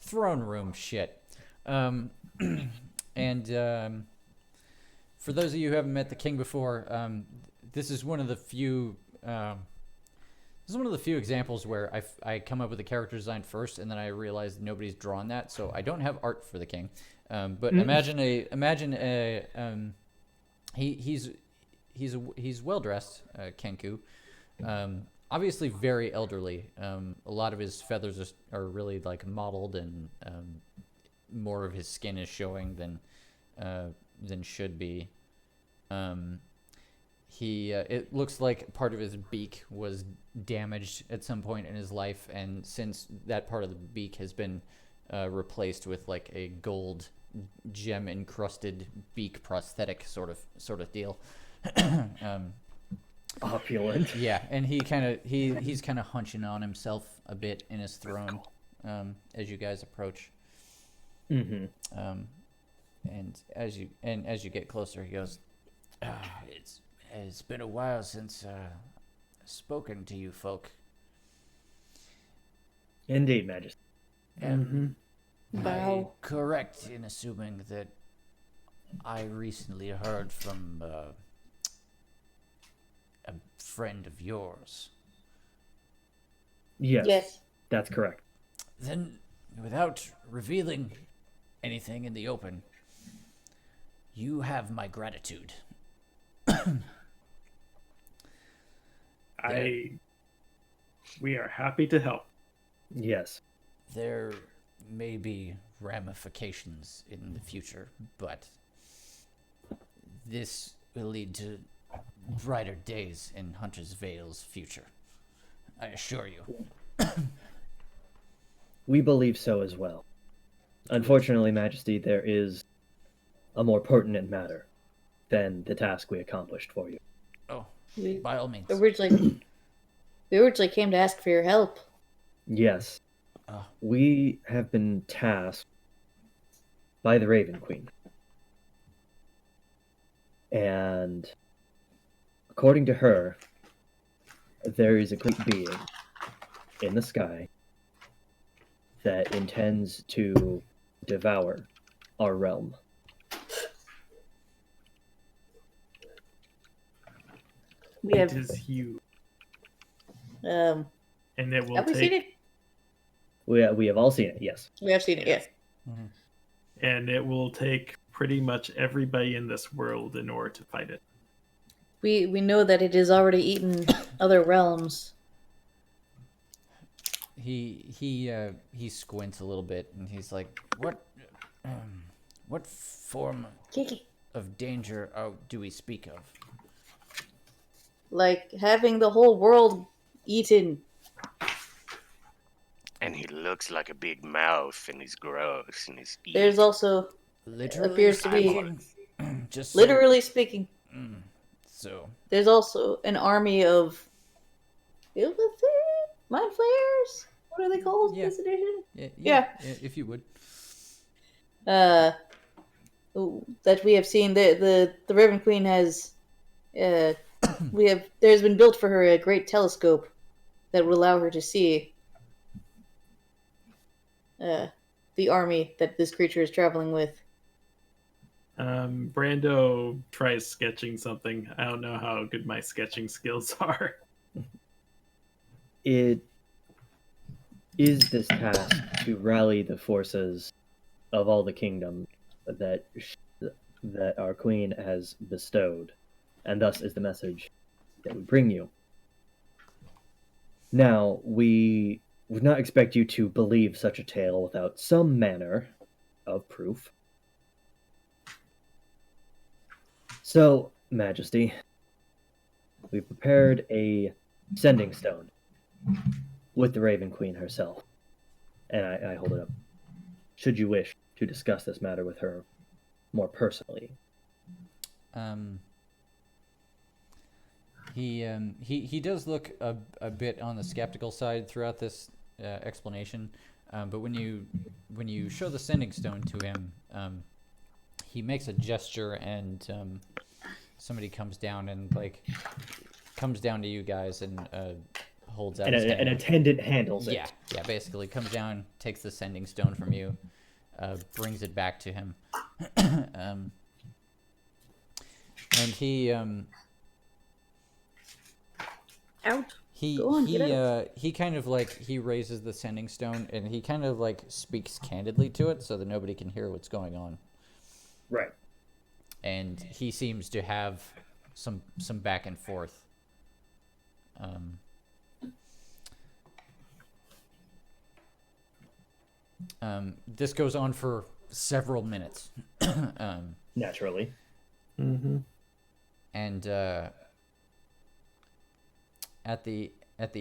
throne room shit. And for those of you who haven't met the king before, this is one of the few examples where I come up with a character design first, and then I realize nobody's drawn that, so I don't have art for the king. But imagine he's well dressed, Kenku. Obviously very elderly. A lot of his feathers are really like mottled, and more of his skin is showing than should be. It looks like part of his beak was damaged at some point in his life, and since that part of the beak has been replaced with like a gold gem encrusted beak prosthetic sort of deal. opulent. Yeah, and he's kind of hunching on himself a bit in his throne as you guys approach. Mm-hmm. And as you get closer, he goes, "It's been a while since spoken to you folk. Indeed, Majesty. Am I Bow. correct in assuming that I recently heard from a friend of yours? Yes, Yes. that's correct. Then, without revealing anything in the open, you have my gratitude." We are happy to help. Yes. There may be ramifications in the future, but this will lead to brighter days in Hunter's Vale's future. I assure you. We believe so as well. Unfortunately, Majesty, there is a more pertinent matter than the task we accomplished for you. Oh, We by all means. originally came to ask for your help. Yes. Oh. We have been tasked by the Raven Queen. And according to her, there is a great being in the sky that intends to devour our realm. We have It is huge, um. and it will Have we take seen it? We have all seen it, yes. We have seen it. Yes. and it will take pretty much everybody in this world in order to fight it. We know that it has already eaten other realms. He squints a little bit and he's like, what form Kiki. of danger do we speak of? Like having the whole world eaten. And he looks like a big mouth, and he's gross, and he's. There's also Literally appears to be speaking, just so- literally speaking. So There's also an army of mind flayers. What are they called in Yeah. this edition? yeah, if you would. That we have seen. The Raven Queen has. There's been built for her a great telescope that will allow her to see the army that this creature is traveling with. Brando tries sketching something. I don't know how good my sketching skills are. It is this task to rally the forces of all the kingdom that our queen has bestowed, and thus is the message that we bring you. Now, we would not expect you to believe such a tale without some manner of proof. So, Majesty, we prepared a sending stone with the Raven Queen herself. And I hold it up. Should you wish to discuss this matter with her more personally. He does look a bit on the skeptical side throughout this explanation, but when you show the sending stone to him, he makes a gesture and somebody comes down to you guys and holds out And his hand. an attendant handles it. Yeah, basically comes down, takes the sending stone from you, brings it back to him, and he Out. He Go on, get he kind of he raises the sending stone and he kind of speaks candidly to it so that nobody can hear what's going on. Right. And he seems to have some back and forth. This goes on for several minutes. Naturally. Mm-hmm. And at the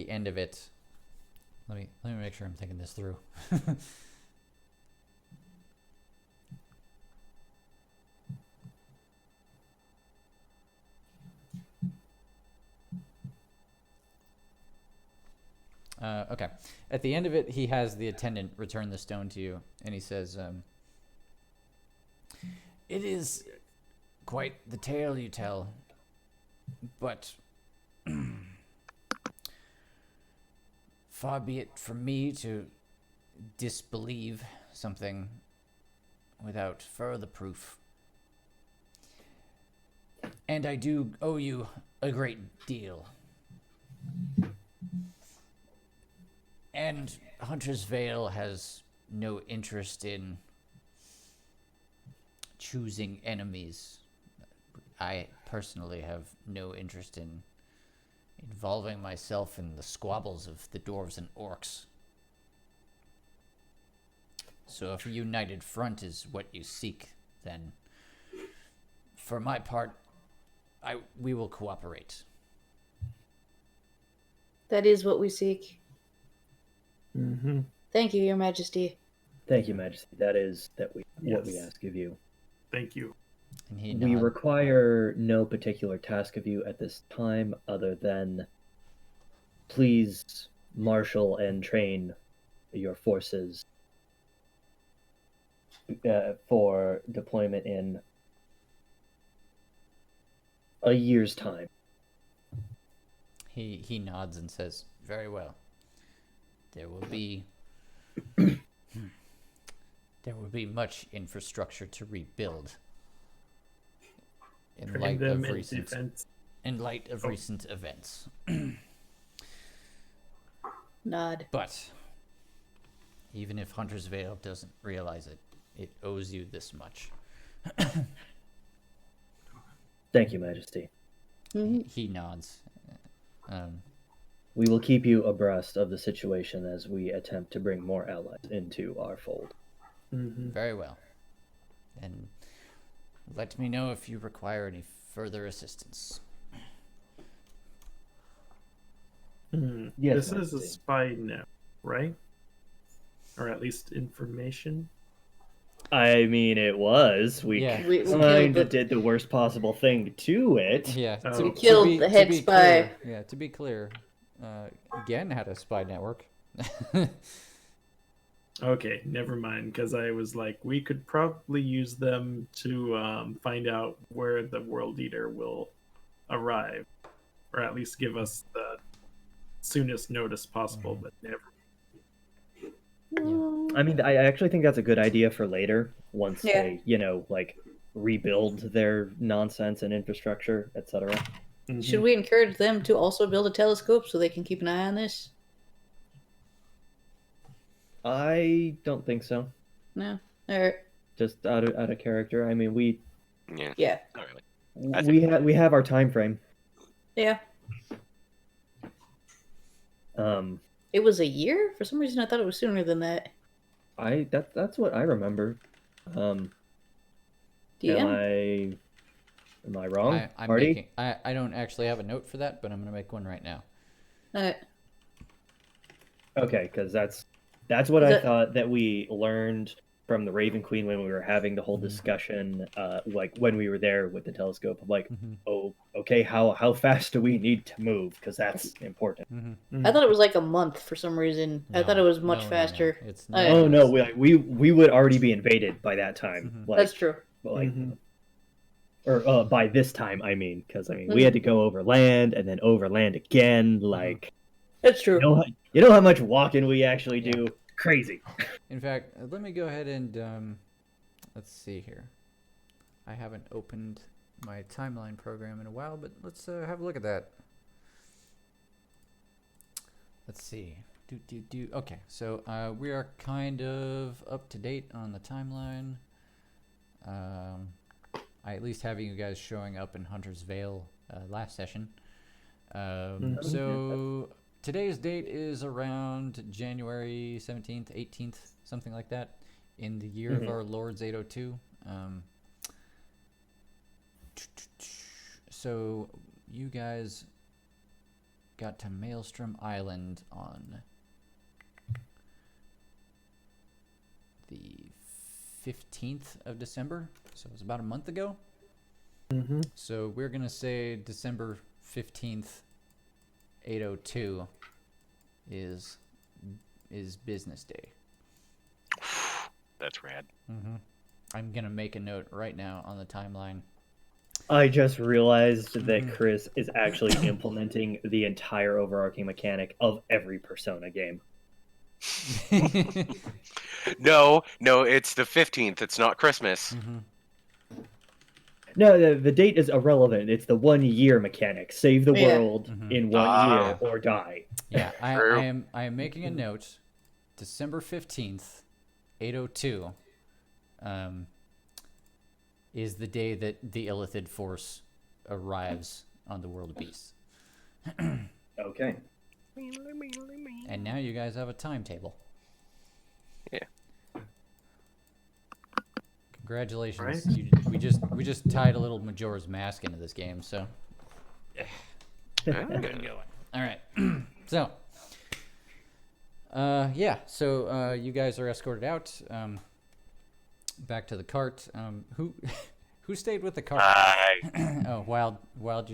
end of it, let me make sure I'm thinking this through. Okay. At the end of it, he has the attendant return the stone to you, and he says, "It is quite the tale you tell, but far be it from me to disbelieve something without further proof. And I do owe you a great deal. And Hunter's Vale has no interest in choosing enemies. I personally have no interest in involving myself in the squabbles of the dwarves and orcs. So if a united front is what you seek, then for my part, we will cooperate." That is what we seek. Mm-hmm. Thank you, Your Majesty. Thank you, Majesty. That is what we Yes. ask of you. Thank you. And he We nods. require no particular task of you at this time other than please marshal and train your forces for deployment in a year's time. He nods and says, "Very well. There will be much infrastructure to rebuild in Train light them of in recent defense. recent events. Nod. But even if Hunter's Vale doesn't realize it, it owes you this much." Thank you, Majesty. Mhm. He nods. We will keep you abreast of the situation as we attempt to bring more allies into our fold. Mm-hmm. Very well. And let me know if you require any further assistance. Hmm. Yes, This is a Majesty. spy net, right? Or at least information. I mean, it was. We Yeah. We kind killed of the, did the worst possible thing to it. Yeah, Oh. to, We to killed be, the to head be spy. Clear, yeah, to be clear, Gen had a spy network. Okay, never mind. Because I was like, we could probably use them to find out where the World Eater will arrive, or at least give us the soonest notice possible. But never. I mean, I actually think that's a good idea for later, once Yeah. they, like, rebuild their nonsense and infrastructure, etc. Mhm. Should we encourage them to also build a telescope so they can keep an eye on this? I don't think so. No. All right. Just out of character. I mean, we Yeah, Yeah. not really. we have our time frame. Yeah. It was a year? For some reason, I thought it was sooner than that. That's what I remember. DM? Am I wrong? I'm Marty? making. I don't actually have a note for that, but I'm gonna make one right now. Okay, because that's what Is I that- thought that we learned from the Raven Queen when we were having the whole discussion, like when we were there with the telescope. Of like, oh, okay, how fast do we need to move? Because that's important. I thought it was like a month for some reason. I thought it was much No. faster. It's Oh, yeah. Oh no, we would already be invaded by that time. Like, That's true. like, Mhm. or by this time, I mean, because I mean we had to go over land and then overland again. Like, That's true. you know how much walking we actually do? Crazy. In fact, let me go ahead and let's see here. I haven't opened my timeline program in a while, but let's have a look at that. Let's see. Okay, so we are kind of up to date on the timeline. I at least have you guys showing up in Hunter's Vale last session. So today's date is around January 17th, 18th, something like that, in the year of our Lord's 802. So you guys got to Maelstrom Island on the 15th of December, so it was about a month ago. Mm-hmm. So we're gonna say December 15th, 802. is business day. That's rad. I'm gonna make a note right now on the timeline. I just realized that Chris is actually implementing the entire overarching mechanic of every Persona game. No, it's the 15th. It's not Christmas. No, the date is irrelevant. It's the 1 year mechanic. Save the Yeah. world in 1 year or die. Yeah, I True. am making a note. December 15th, 8:02, is the day that the Illithid force arrives on the world of beasts. Okay. And now you guys have a timetable. Yeah. Congratulations. Right. We just tied a little Majora's Mask into this game, so good going. All right. So yeah, so you guys are escorted out back to the cart. Who stayed with the cart? Oh, Wild,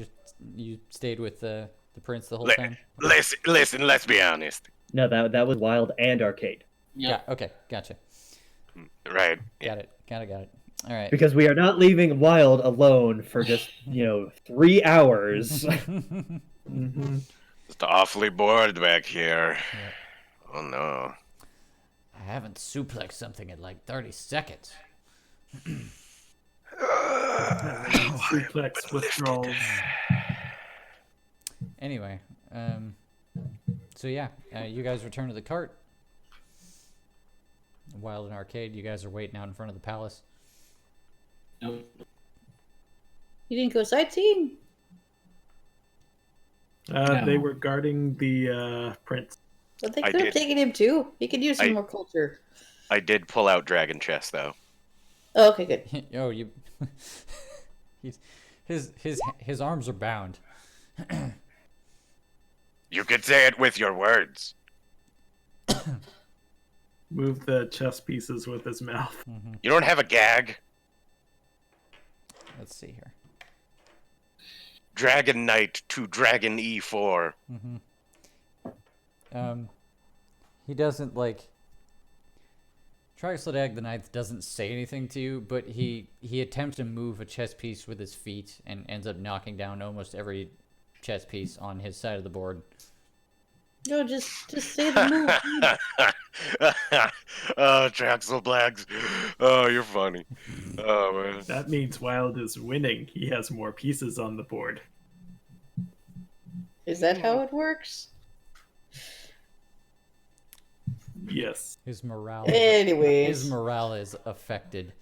you stayed with the prince the whole time? Listen, let's be honest. No, that was Wild and Arcade. Yeah, okay, gotcha. Right. Got it. All right. Because we are not leaving Wild alone for just, 3 hours. It's awfully bored back here. Oh no. I haven't suplexed something in like 30 seconds. Suplex withdrawals. Anyway, so yeah, you guys return to the cart. Wild and Arcade, you guys are waiting out in front of the palace. You didn't go sightseeing? They were guarding the prince. But they I could have did. taken him too. He could use some more culture. I did pull out Dragon Chest though. Oh, okay, good. Oh, you. His arms are bound. You could say it with your words. Move the chess pieces with his mouth. You don't have a gag? Let's see here. Dragon Knight to Dragon E4. He doesn't like. Trisodag the Ninth doesn't say anything to you, but he attempts to move a chess piece with his feet and ends up knocking down almost every chess piece on his side of the board. No, just say the move. Oh, Traxel Blacks. Oh, you're funny. Oh, man. That means Wild is winning. He has more pieces on the board. Is that how it works? Yes. His morale. Anyways. His morale is affected.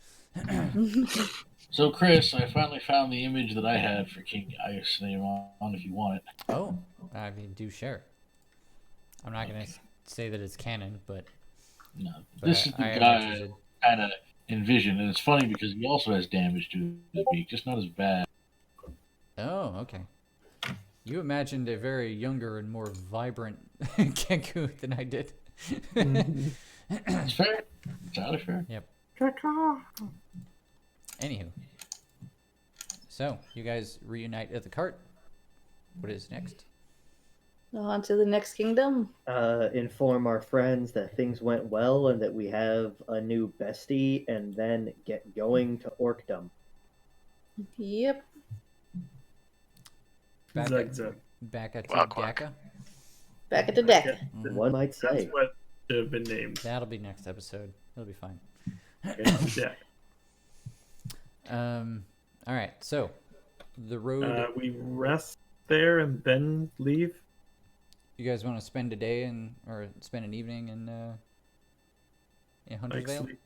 So, Chris, I finally found the image that I had for King Ice name on if you want it. Oh, I mean, do share. I'm not gonna say that it's canon, but No, But this is the I am guy interested. I kind of envisioned, and it's funny because he also has damage to his beak, just not as bad. oh, okay. You imagined a very younger and more vibrant Kenku than I did. It's fair. It's entirely fair. Yep. Anywho, so you guys reunite at the cart. What is next? On to the next kingdom. Inform our friends that things went well and that we have a new bestie, and then get going to Orkdom. Yep. Back at Zug. Quack, quack. Daka. Back at the deck. One might That's say. what should have been named. That'll be next episode. It'll be fine. Yeah. All right. So, the road. We rest there and then leave. You guys want to spend a day or spend an evening in Hunter's Like Vale? sleep.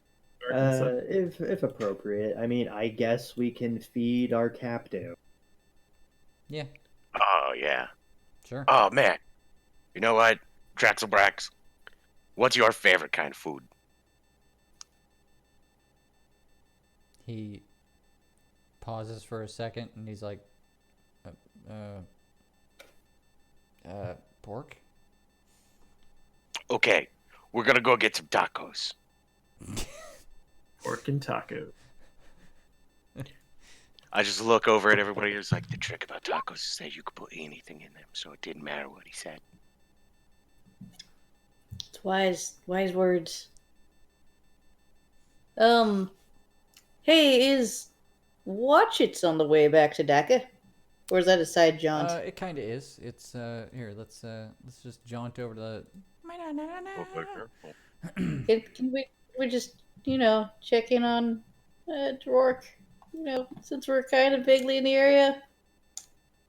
Garden set. If appropriate. I mean, I guess we can feed our captive. Yeah, Oh, yeah. sure. Oh, man. You know what, Traxel Blacks? What's your favorite kind of food? He pauses for a second and he's like, pork? Okay, we're gonna go get some tacos. Pork and taco. I just look over at everybody who's like, the trick about tacos is that you could put anything in them, so it didn't matter what he said. Wise words. Hey, is Watch It's on the way back to Dhaka? Or is that a side jaunt? It kind of is. It's here. Let's just jaunt over to the. Can we just, check in on Drork? Since we're kind of vaguely in the area.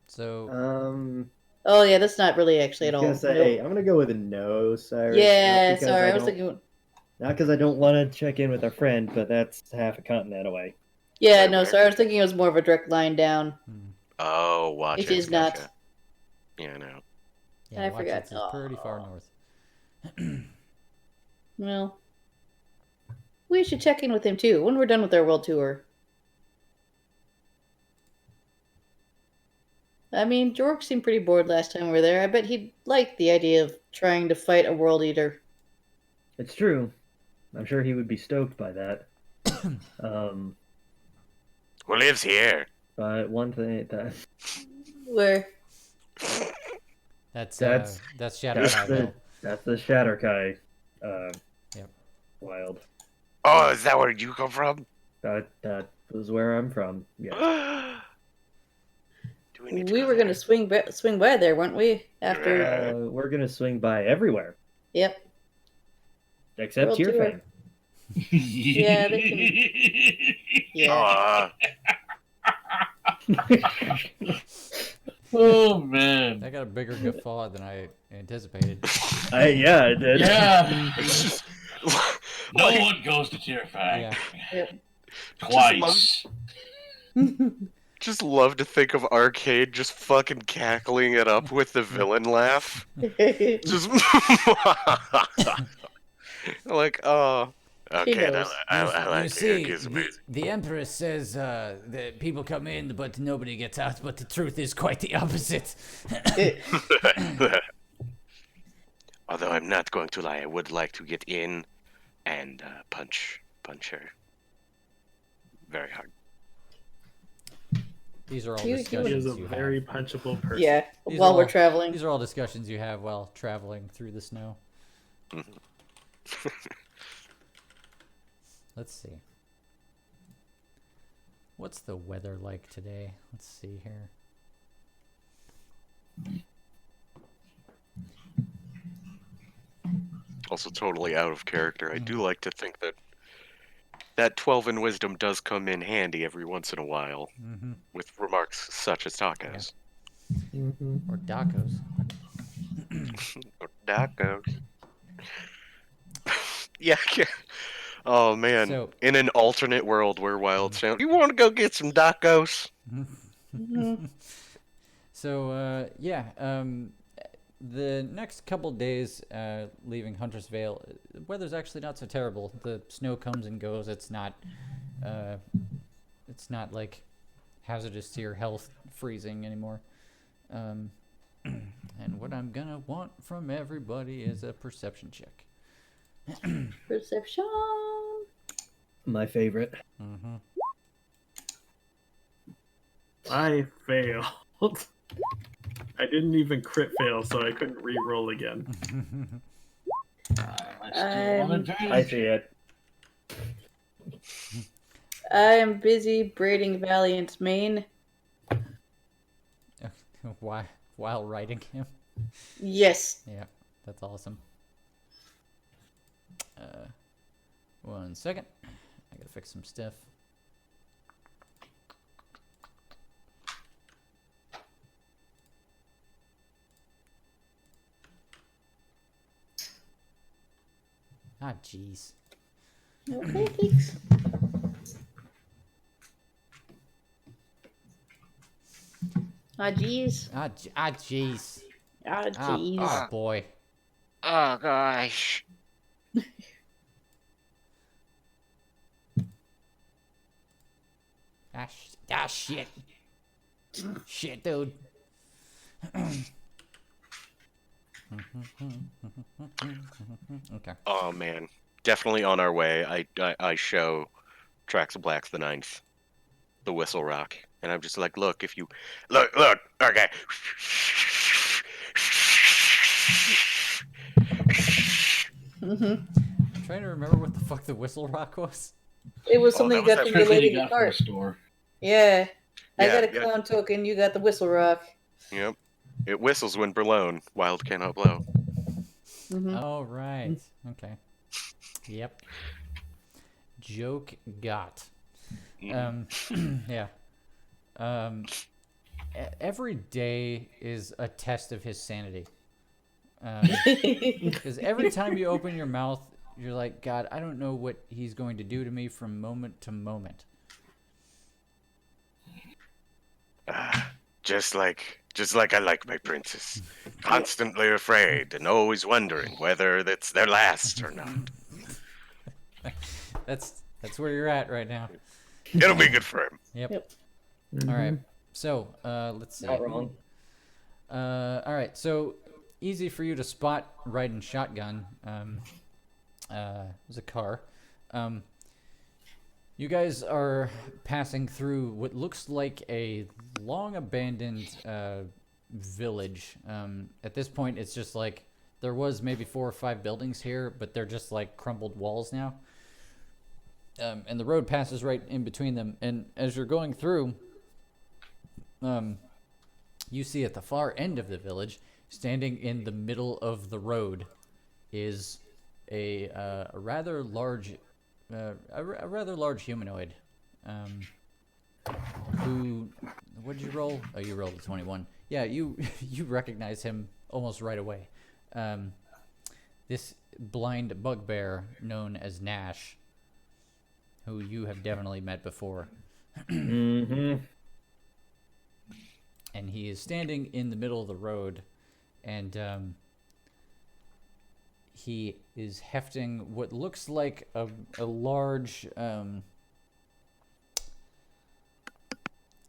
So Oh yeah, that's not really actually at I all. was gonna say, Nope. I'm gonna go with a no, Cyrus. Yeah, Not because sorry, I was don't- thinking. Not because I don't want to check in with a friend, but that's half a continent away. Yeah, Wait, no, where? sorry, I was thinking it was more of a direct line down. Oh, watch It it. is not. Gotcha. Yeah, no. yeah, I watch forgot. It's pretty far north. Well, we should check in with him too when we're done with our world tour. I mean, Jorg seemed pretty bored last time we were there. I bet he'd like the idea of trying to fight a world eater. It's true. I'm sure he would be stoked by that. Who lives here? But one thing Where? That's That's- Shadow that's Highville. that's the Shatterkai. Yep. Wild. Oh, is that where you come from? That was where I'm from. Yeah. Do we need to We go were gonna there? swing by there, weren't we? After. Yeah. We're gonna swing by everywhere Yep. except World your tour. thing. Yeah, Yeah. Oh man. I got a bigger guffaw than I anticipated. Yeah, I did. Yeah. No Like, one goes to Terrifying. Yeah. Twice. just love to think of Arcade just fucking cackling it up with the villain laugh. Just like, oh, okay, knows. I like you it. see, It's amazing. the Empress says that people come in, but nobody gets out. But the truth is quite the opposite. Although I'm not going to lie, I would like to get in and punch her very hard. These are all You- He discussions is a you very have. punchable person. Yeah, These while are we're all- traveling. These are all discussions you have while traveling through the snow. Let's see. What's the weather like today? Let's see here. Also totally out of character. I do like to think that 12 in wisdom does come in handy every once in a while Mm-hmm. with remarks such as tacos. Or Dakos. Or tacos. Yeah. Oh man. So- In an alternate world where wild sound, you want to go get some tacos? So, the next couple days leaving Hunter's Vale, the weather's actually not so terrible. The snow comes and goes. It's not like hazardous to your health freezing anymore. And what I'm gonna want from everybody is a perception check. Perception. My favorite. Mm-hmm. I failed. I didn't even crit fail, so I couldn't re-roll again. I still want advantage. I see it. I am busy braiding Valiant's mane. While riding him. Yes. Yeah, that's awesome. 1 second. I gotta fix some stuff. Ah, jeez. Okay, thanks. Ah, jeez. Ah, jeez. Ah, Ah, jeez. oh, boy. Oh gosh. Shit. Shit, dude. Okay. Oh man. Definitely on our way. I show Tracks of Blacks the Ninth, the Whistle Rock, and I'm just like, look, if you look, okay. Hmm. I'm trying to remember what the fuck the whistle rock was. It was Oh, something that you was got that from the Something lady you in the got from the cart. store. Yeah. I Yeah, got a yeah. clown token, you got the whistle rock. Yep. It whistles when blown. Wild cannot blow. Hmm. Oh, right. Okay. Yep. Joke got. Yeah. Um, every day is a test of his sanity. Because every time you open your mouth, you're like, God, I don't know what he's going to do to me from moment to moment. Just like I like my princess. Constantly afraid and always wondering whether that's their last or not. That's where you're at right now. It'll be good for him. Yep. Yep. All right. So let's see. Not wrong. All right. So easy for you to spot riding shotgun. Was a car. You guys are passing through what looks like a long abandoned village. At this point, it's just like there was maybe 4 or 5 buildings here, but they're just like crumbled walls now. And the road passes right in between them. And as you're going through, you see at the far end of the village, standing in the middle of the road, is a rather large humanoid. Who? What did you roll? Oh, you rolled a 21. Yeah, you recognize him almost right away. This blind bugbear known as Nash, who you have definitely met before. Mm-hmm. And he is standing in the middle of the road, and he is hefting what looks like a large.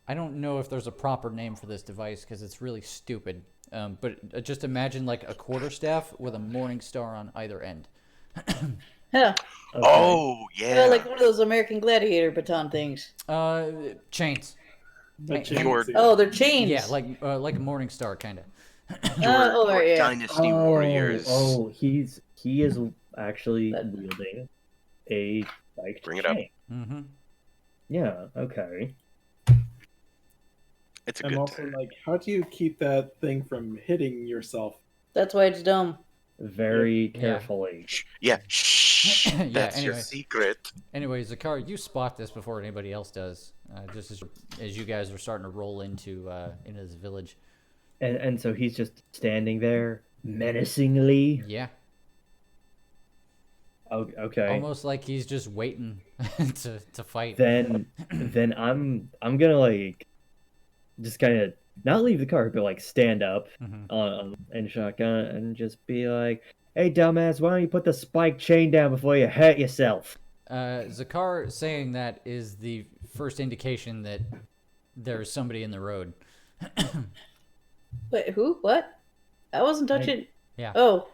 I don't know if there's a proper name for this device because it's really stupid. But just imagine like a quarterstaff with a morning star on either end. Huh. Okay. Oh yeah. Like one of those American Gladiator baton things. Chains. But Hey, George- Oh, they're chains. Yeah, like a morning star kind of. Oh, right, yeah. Dynasty Warriors. Oh, he is actually wielding a spiked Bring it up. chain. Mm-hmm. Yeah. Okay. It's a I'm good also time. like, how do you keep that thing from hitting yourself? That's why it's dumb. Very carefully. Yeah. Shh. Yeah, That's your anyway. secret. Anyway, Zakar, you spot this before anybody else does, just as you guys are starting to roll into this village. And so he's just standing there menacingly. Yeah, Oh, okay. almost like he's just waiting to fight. Then I'm gonna like just kind of not leave the car, but like stand up and shotgun and just be like, "Hey, dumbass, why don't you put the spike chain down before you hurt yourself?" Zakar saying that is the first indication that there's somebody in the road. Wait, who? What? I wasn't touching. Yeah. Oh.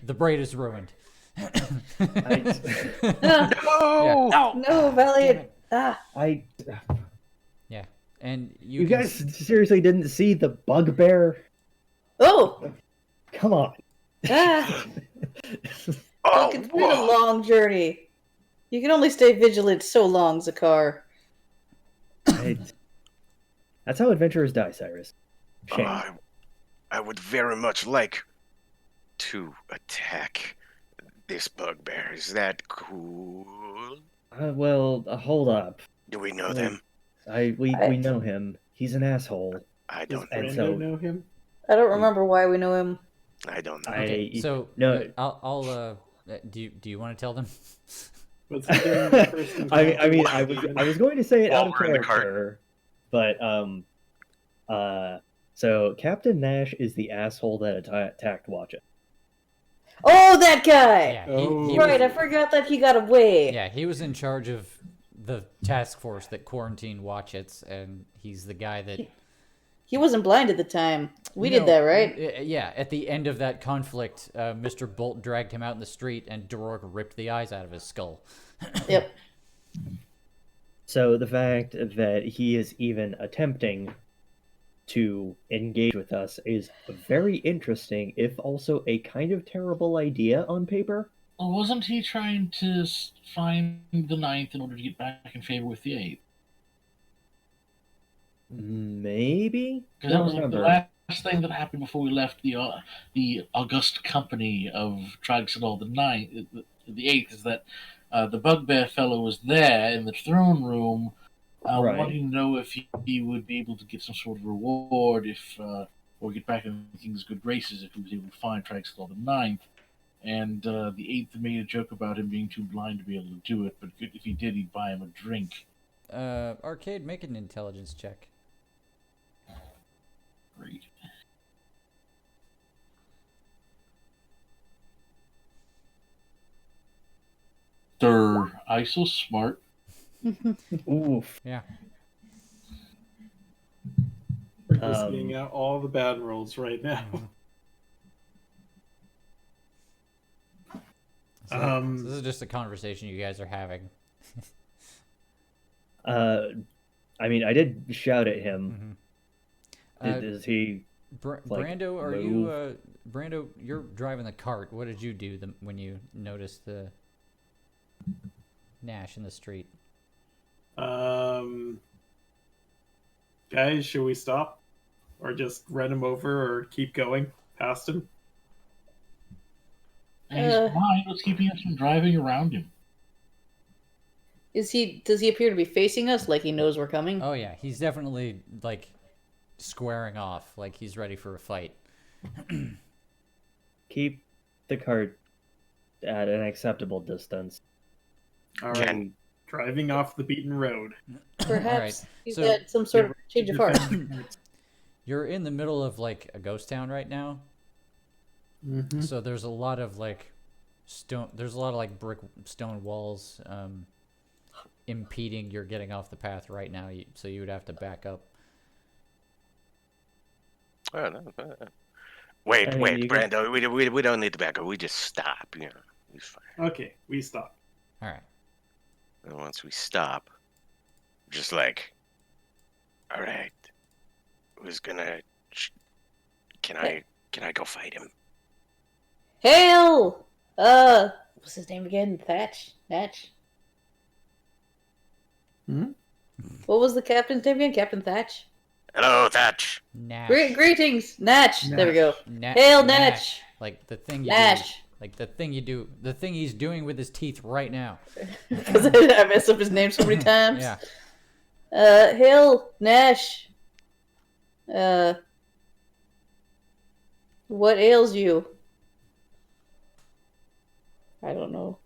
The braid is ruined. No, Oh. no, Valiant. Ah. Yeah, and You can guys seriously didn't see the bugbear? Oh. Come on. Ah. Oh, Look, it's been a whoa. long journey. You can only stay vigilant so long, Zakar. That's how adventurers die, Cyrus. Shame. I would very much like to attack this bugbear. Is that cool? Well, hold up. Do we know them? We know him. He's an asshole. I Does don't And know. Brando so- know him? I don't remember why we know him. I don't know. Okay, so no. I'll do you want to tell them? What's he doing in the first I mean, encounter? I was going to say it While out of we're in the cart. character, but so Captain Nash is the asshole that attacked Watchet. Oh, that guy! Yeah, Oh. Right, I forgot that he got away. Yeah, he was in charge of the task force that quarantined Watchets, and he's the guy that. He wasn't blind at the time. We No, did that, right? Yeah, at the end of that conflict, Mr. Bolt dragged him out in the street, and Dorog ripped the eyes out of his skull. Yep. So the fact that he is even attempting to engage with us is very interesting, if also a kind of terrible idea on paper. Well, wasn't he trying to find the ninth in order to get back in favor with the eighth? Maybe? Because that Don't was like the remember. last thing that happened before we left the august company of Tragsadal the ninth. The eighth is that the bugbear fellow was there in the throne room, Right. wanting to know if he would be able to get some sort of reward or get back in the king's good graces if he was able to find Tragsadal the ninth. And the eighth made a joke about him being too blind to be able to do it, but if he did, he'd buy him a drink. Arcade, make an intelligence check. Great. I so smart. Oof. Yeah. We're just seeing out all the bad rolls right now. So this is just a conversation you guys are having. I mean, I did shout at him. Is he Brando, are move? you Brando, you're driving the cart. What did you do when you noticed the Nash in the street? Guys, should we stop? Or just run him over or keep going past him? And he's blind. What's keeping us from driving around him? Does he appear to be facing us like he knows we're coming? Oh yeah, he's definitely like squaring off, like he's ready for a fight. keep the cart at an acceptable distance? Alright, Can- driving off the beaten road. Perhaps he's so- had some sort of change of heart. You're in the middle of like a ghost town right now. Mm-hmm. So there's a lot of like stone. There's a lot of like brick stone walls impeding your getting off the path right now. So you would have to back up. Oh, no. Wait, I mean, wait, you can- Brando. We don't need to back up. We just stop. You know, he's fine. Okay, we stop. All right. And once we stop, just like, all right, who's gonna? Can I go fight him? Hail! What's his name again? Natch? Hmm? What was the captain's name again? Captain Thatch? Hello, Thatch. Nash. Greetings, Natch! There we go. Na- Hail, Natch! Like the thing you Nash! do. Like the thing you do. The thing he's doing with his teeth right now. Because I messed up his name so many times. Yeah. Hail, Nash! What ails you? I don't know.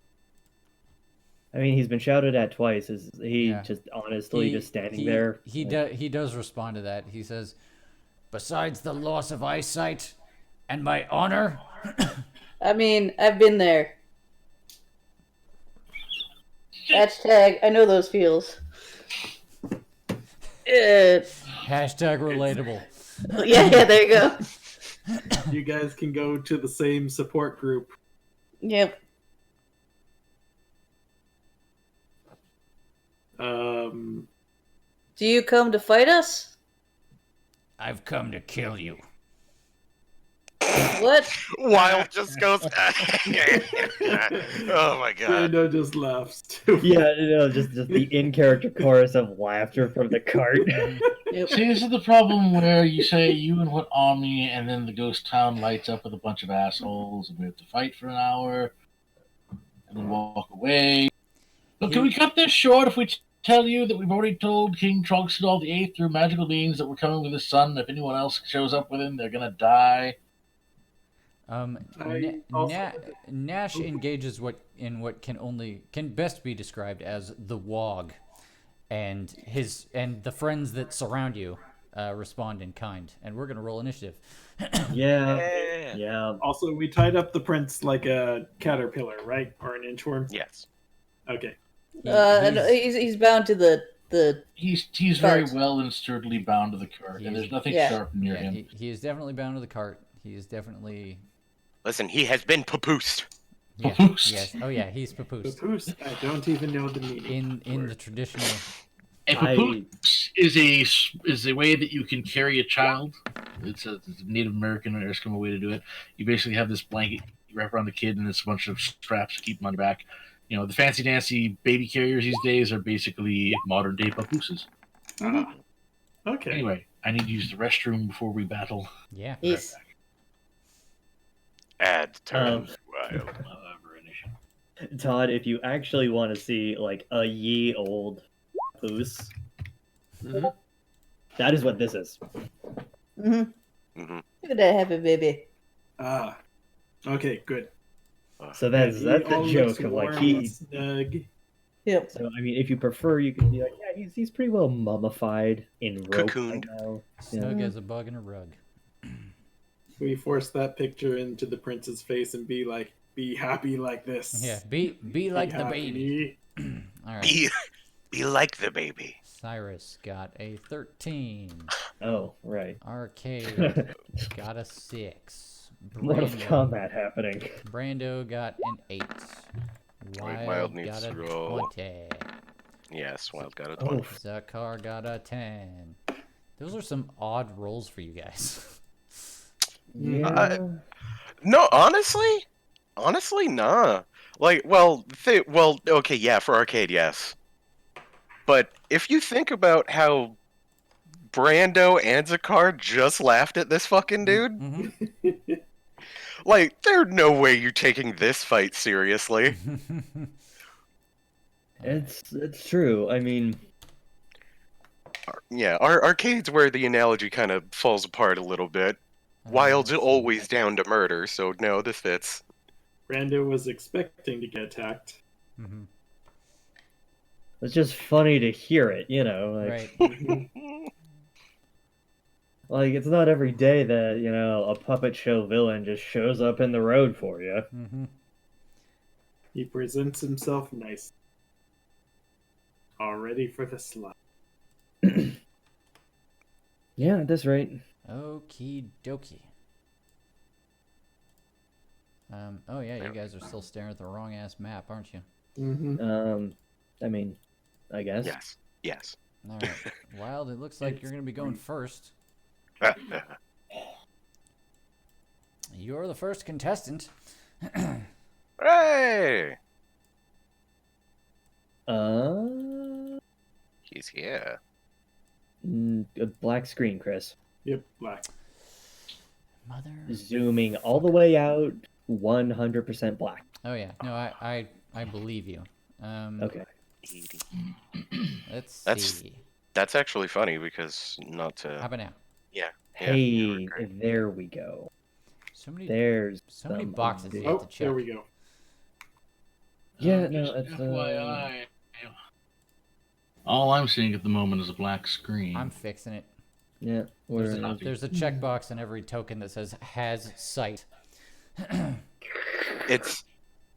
I mean, he's been shouted at twice. Is he Yeah. just honestly just standing there? He does respond to that. He says, "Besides the loss of eyesight and my honor." I mean, I've been there. Hashtag, I know those feels. Hashtag relatable. Yeah, there you go. You guys can go to the same support group. Yep. Do you come to fight us? I've come to kill you. What? Wild just goes. Oh my god. Brando just laughs too. Yeah, no, just the in-character chorus of laughter from the cart. Yep. See, this is the problem where you say you and what on me, and then the ghost town lights up with a bunch of assholes, and we have to fight for an hour, and then walk away. But can we cut this short if we tell you that we've already told King Trogsadal the Eighth through magical beings that we're coming with his son, and if anyone else shows up with him, they're gonna die? Nash engages what can best be described as the Wog, and the friends that surround you respond in kind, and we're gonna roll initiative. Yeah. Also, we tied up the prince like a caterpillar, right? Or an inchworm? Yes. Okay. He's bound to the. He's very Cart. well and sturdily bound to the cart, and there's nothing Yeah. sharp near Yeah, him. he is definitely bound to the cart. He is definitely Listen, he has been papoosed. yes, Papoosed. yes. Oh yeah, he's papoosed. Papoose, I don't even know the meaning. In the traditional A papoose is a way that you can carry a child. It's a Native American or Eskimo way to do it. You basically have this blanket you wrap around the kid, and it's a bunch of straps to keep them on your back. You know, the fancy dancy baby carriers these days are basically modern day papooses. Okay. Anyway, I need to use the restroom before we battle. Yeah. Yes. Add turn. Wild. However, initiative. Todd, if you actually want to see like a ye old poos, that is what this is. Mm-hmm. Mhm. Look at that happy baby. Ah. Okay, good. So that's He the all joke looks of like warm he. and snug. Yep. So I mean, if you prefer, you could be like, yeah, he's pretty well mummified in rope Cocooned. right now. Snug as a bug in a rug. We force that picture into the prince's face and be like, be happy like this. Yeah. Be like the happy. baby. All right. Be like the baby. Cyrus got a 13. Oh, right. Arcade got a 6. Mortal Kombat happening. Brando got an 8. Wild Wild needs got to a roll. 20. Yes, Wild got a 20. Oh, Zakar got a 10. Those are some odd rolls for you guys. yeah. No, honestly, nah. Like, well, okay, yeah, for arcade, yes. But if you think about how Brando and Zakar just laughed at this fucking dude, Mm-hmm. like, there's no way you're taking this fight seriously. It's true. I mean, Yeah, our arcade's where the analogy kind of falls apart a little bit. Wild's always down to murder, so no, this fits. Brando was expecting to get attacked. Mm-hmm. it's just funny to hear it, you know. Like, Right. like it's not every day that a puppet show villain just shows up in the road for you. Mm-hmm. He presents himself nice. All ready for the slide. Yeah, at this rate. Okie dokie. Oh yeah, you guys are still staring at the wrong ass map, aren't you? Mm-hmm. I mean, I guess. Yes. All right. Wild, it looks like you're gonna be going first. You're the first contestant. Hey! He's here. A black screen, Chris. Yep, black. Mother. Zooming all the way out, 100% black. Oh yeah. No, I believe you. Okay. Let's That's- see. That's actually funny because not How to. about now? Yeah. Hey, great. there we go. So many There's so many some boxes update. you have Oh, to check. there we go. Yeah, no, Just it's FYI. All I'm seeing at the moment is a black screen. I'm fixing it. yeah. There's We're, a, there's a checkbox in every token that says has sight.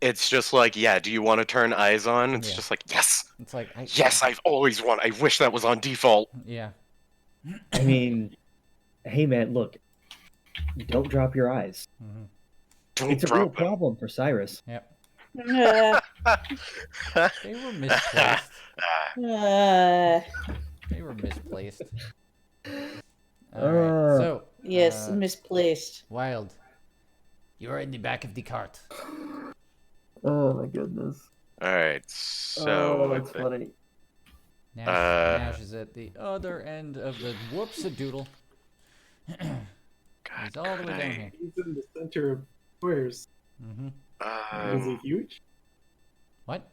It's just like, yeah, do you want to turn eyes on? It's Yeah. just like, yes! It's like Yes, I've always wanted. I wish that was on default. Yeah. I mean, hey man, look. Don't drop your eyes. Hmm. Don't It's a real drop them. problem for Cyrus. Yep. Uh, They were misplaced. uh, They were misplaced. All right. So yes, Uh, misplaced. Wild, you are in the back of the cart. Oh my goodness. Alright, so. that's funny. Nash, Nash is at the other end of the whoops-a-doodle. God, He's all the way could down I- here. He's in the center of squares. Hmm. Is he huge? What?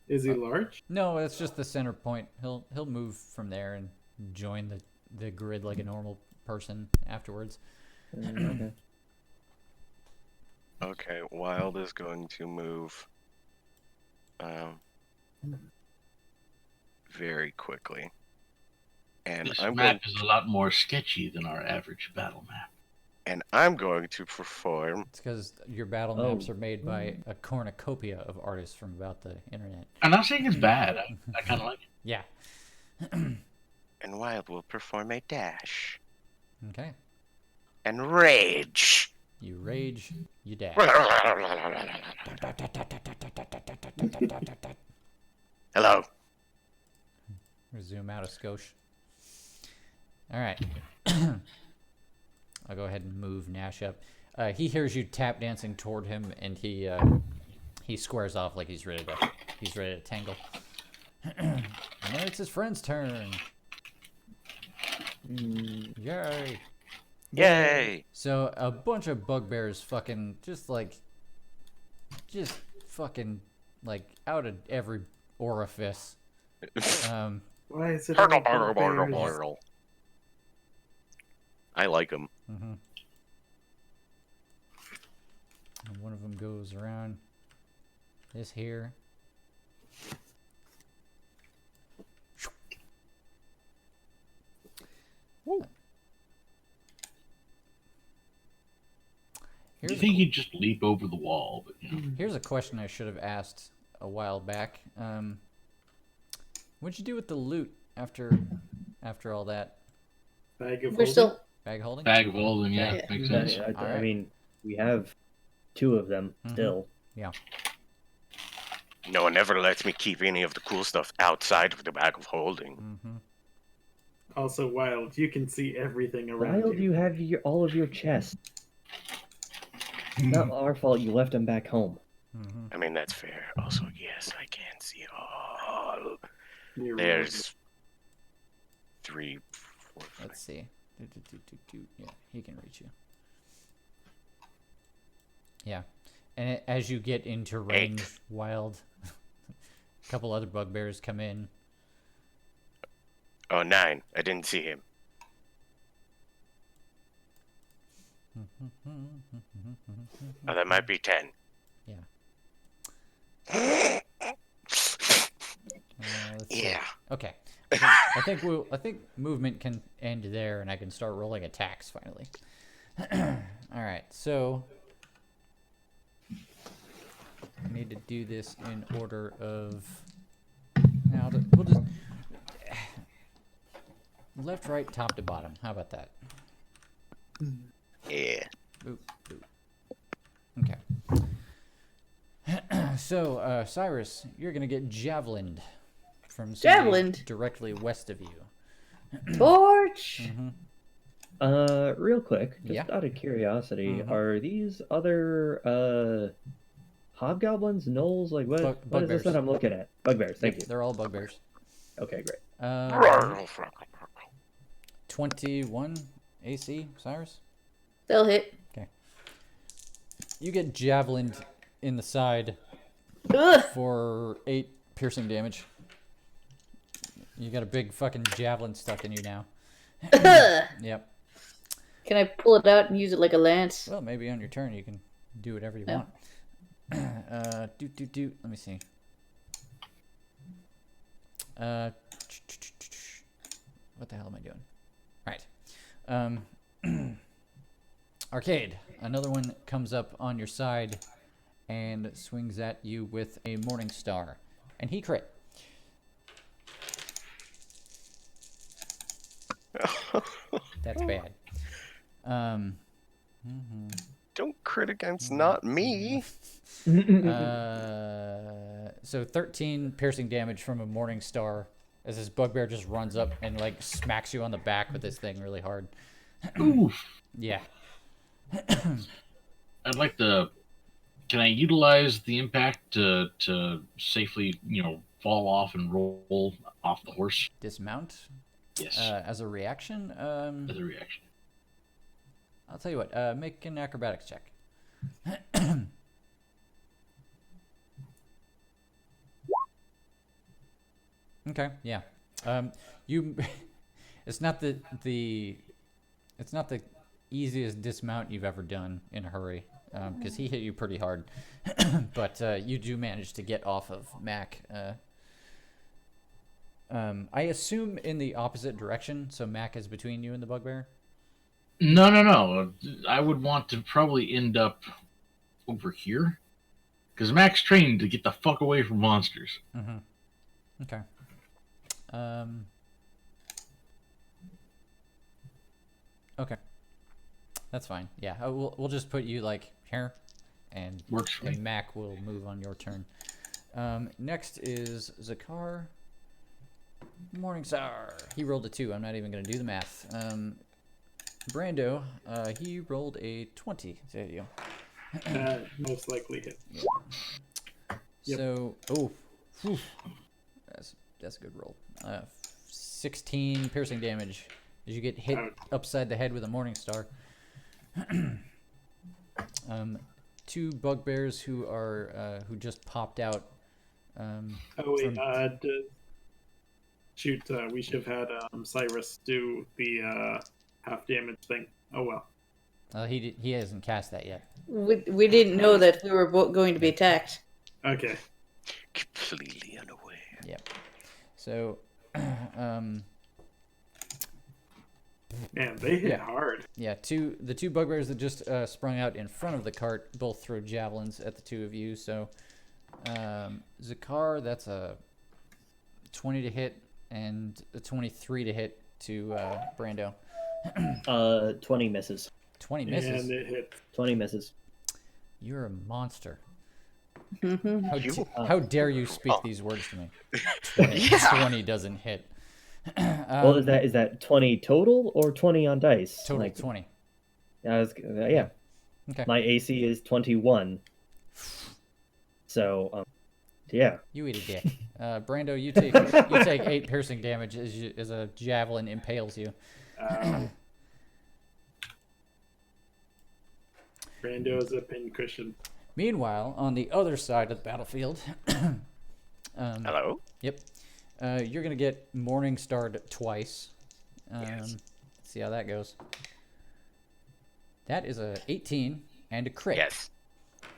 Is he large? No, it's just the center point. He'll move from there and join the grid like a normal person afterwards. Okay. Okay, Wild is going to move very quickly. And This I'm map going is a lot more sketchy than our average battle map. to perform. It's because your battle Oh. maps are made by a cornucopia of artists from about the internet. I'm not saying it's bad. I kind of like it. Yeah. And Wild will perform a dash. Okay. And rage. You rage, you dash. Hello. Zoom out a skosh. All right. I'll go ahead and move Nash up. He hears you tap dancing toward him, and he squares off like he's ready to tangle. And then it's his friend's turn. Yay! Yay! So a bunch of bugbears just fucking like out of every orifice. Why is it Hurgle, all burgle, burgle, bugbears? burgle. I like them. And one of them goes around this here. You think he'd just leap over the wall, but Here's a question I should have asked a while back. What'd you do with the loot after all that? Bag of We're holding? still. Bag holding? bag of holding, yeah, Yeah. makes sense. I Alright. mean, we have 2 of them still. Yeah. No one ever lets me keep any of the cool stuff outside of the bag of holding. Also, Wild, you can see everything around Wild, you have all of your chests. Not our fault you left them back home. I mean, that's fair. Also, yes, I can see all. You're There's 3, 4, 5. Let's see. Yeah, he can reach you. Yeah. And as you get into range, Wild, a couple other bugbears come in. Oh, 9. I didn't see him. Oh, that might be 10. Yeah. Let's see. Yeah. Okay. I think movement can end there, and I can start rolling attacks finally. All right. So I need to do this in order of. Now we'll just left, right, top to bottom. How about that? Yeah. Boop, boop. Okay. So, Cyrus, you're gonna get javelined from somebody Javelined? directly west of you. Torch! Real quick, just Yeah. out of curiosity, are these other hobgoblins, gnolls? Like what? What is this Bugbears. that I'm looking at? Bugbears. Thank you. They're all bugbears. Okay, great. 21 AC, Cyrus. They'll hit. You get javelined in the side Ugh! for 8 piercing damage. You got a big fucking javelin stuck in you now. Yep. Can I pull it out and use it like a lance? Well, maybe on your turn you can do whatever you Yeah. want. Let me see. What the hell am I doing? Right. Arcade. Another one comes up on your side and swings at you with a Morning Star. And he crit. That's bad. Don't crit against not me. So 13 piercing damage from a Morning Star as this bugbear just runs up and like smacks you on the back with this thing really hard. Oof. Yeah. I'd like to. Can I utilize the impact to safely, fall off and roll off the horse? Dismount Yes, as a reaction. as a reaction. I'll tell you what. Make an acrobatics check. Okay. Yeah. You. It's not the easiest dismount you've ever done in a hurry, because he hit you pretty hard. But you do manage to get off of Mac. I assume in the opposite direction, so Mac is between you and the bugbear. No. I would want to probably end up over here, because Mac's trained to get the fuck away from monsters. Okay. Okay. That's fine. Yeah, we'll just put you like here, and Works for me. Mac will move on your turn. Next is Zakar. Morningstar. He rolled a 2. I'm not even going to do the math. Brando, he rolled a 20 to hit you. Most likely hit. Yep. So, whew. That's a good roll. 16 piercing damage as you get hit upside the head with a Morningstar. 2 bugbears who just popped out. We should have had Cyrus do the half damage thing. Oh well. He hasn't cast that yet. We didn't know that we were going to be attacked. Okay. Completely unaware. Yep. So, Man, they hit hard. yeah, the two bugbears that just sprung out in front of the cart both throw javelins at the two of you. So, Zakar, that's a 20 to hit and a 23 to hit to Brando. 20 misses. 20 misses. And it hit. 20 misses. You're a monster. Mm-hmm. How dare you speak these words to me? 20 doesn't hit. Well, is that 20 total or 20 on dice? Total 20. Yeah. Okay. My AC is 21. So, yeah. You eat a dick. Brando, you take 8 piercing damage as a javelin impales you. Brando is a pincushion. Meanwhile, on the other side of the battlefield, Hello? Yep, you're gonna get morning starred twice. Yes. Let's see how that goes. That is a 18 and a crit. Yes.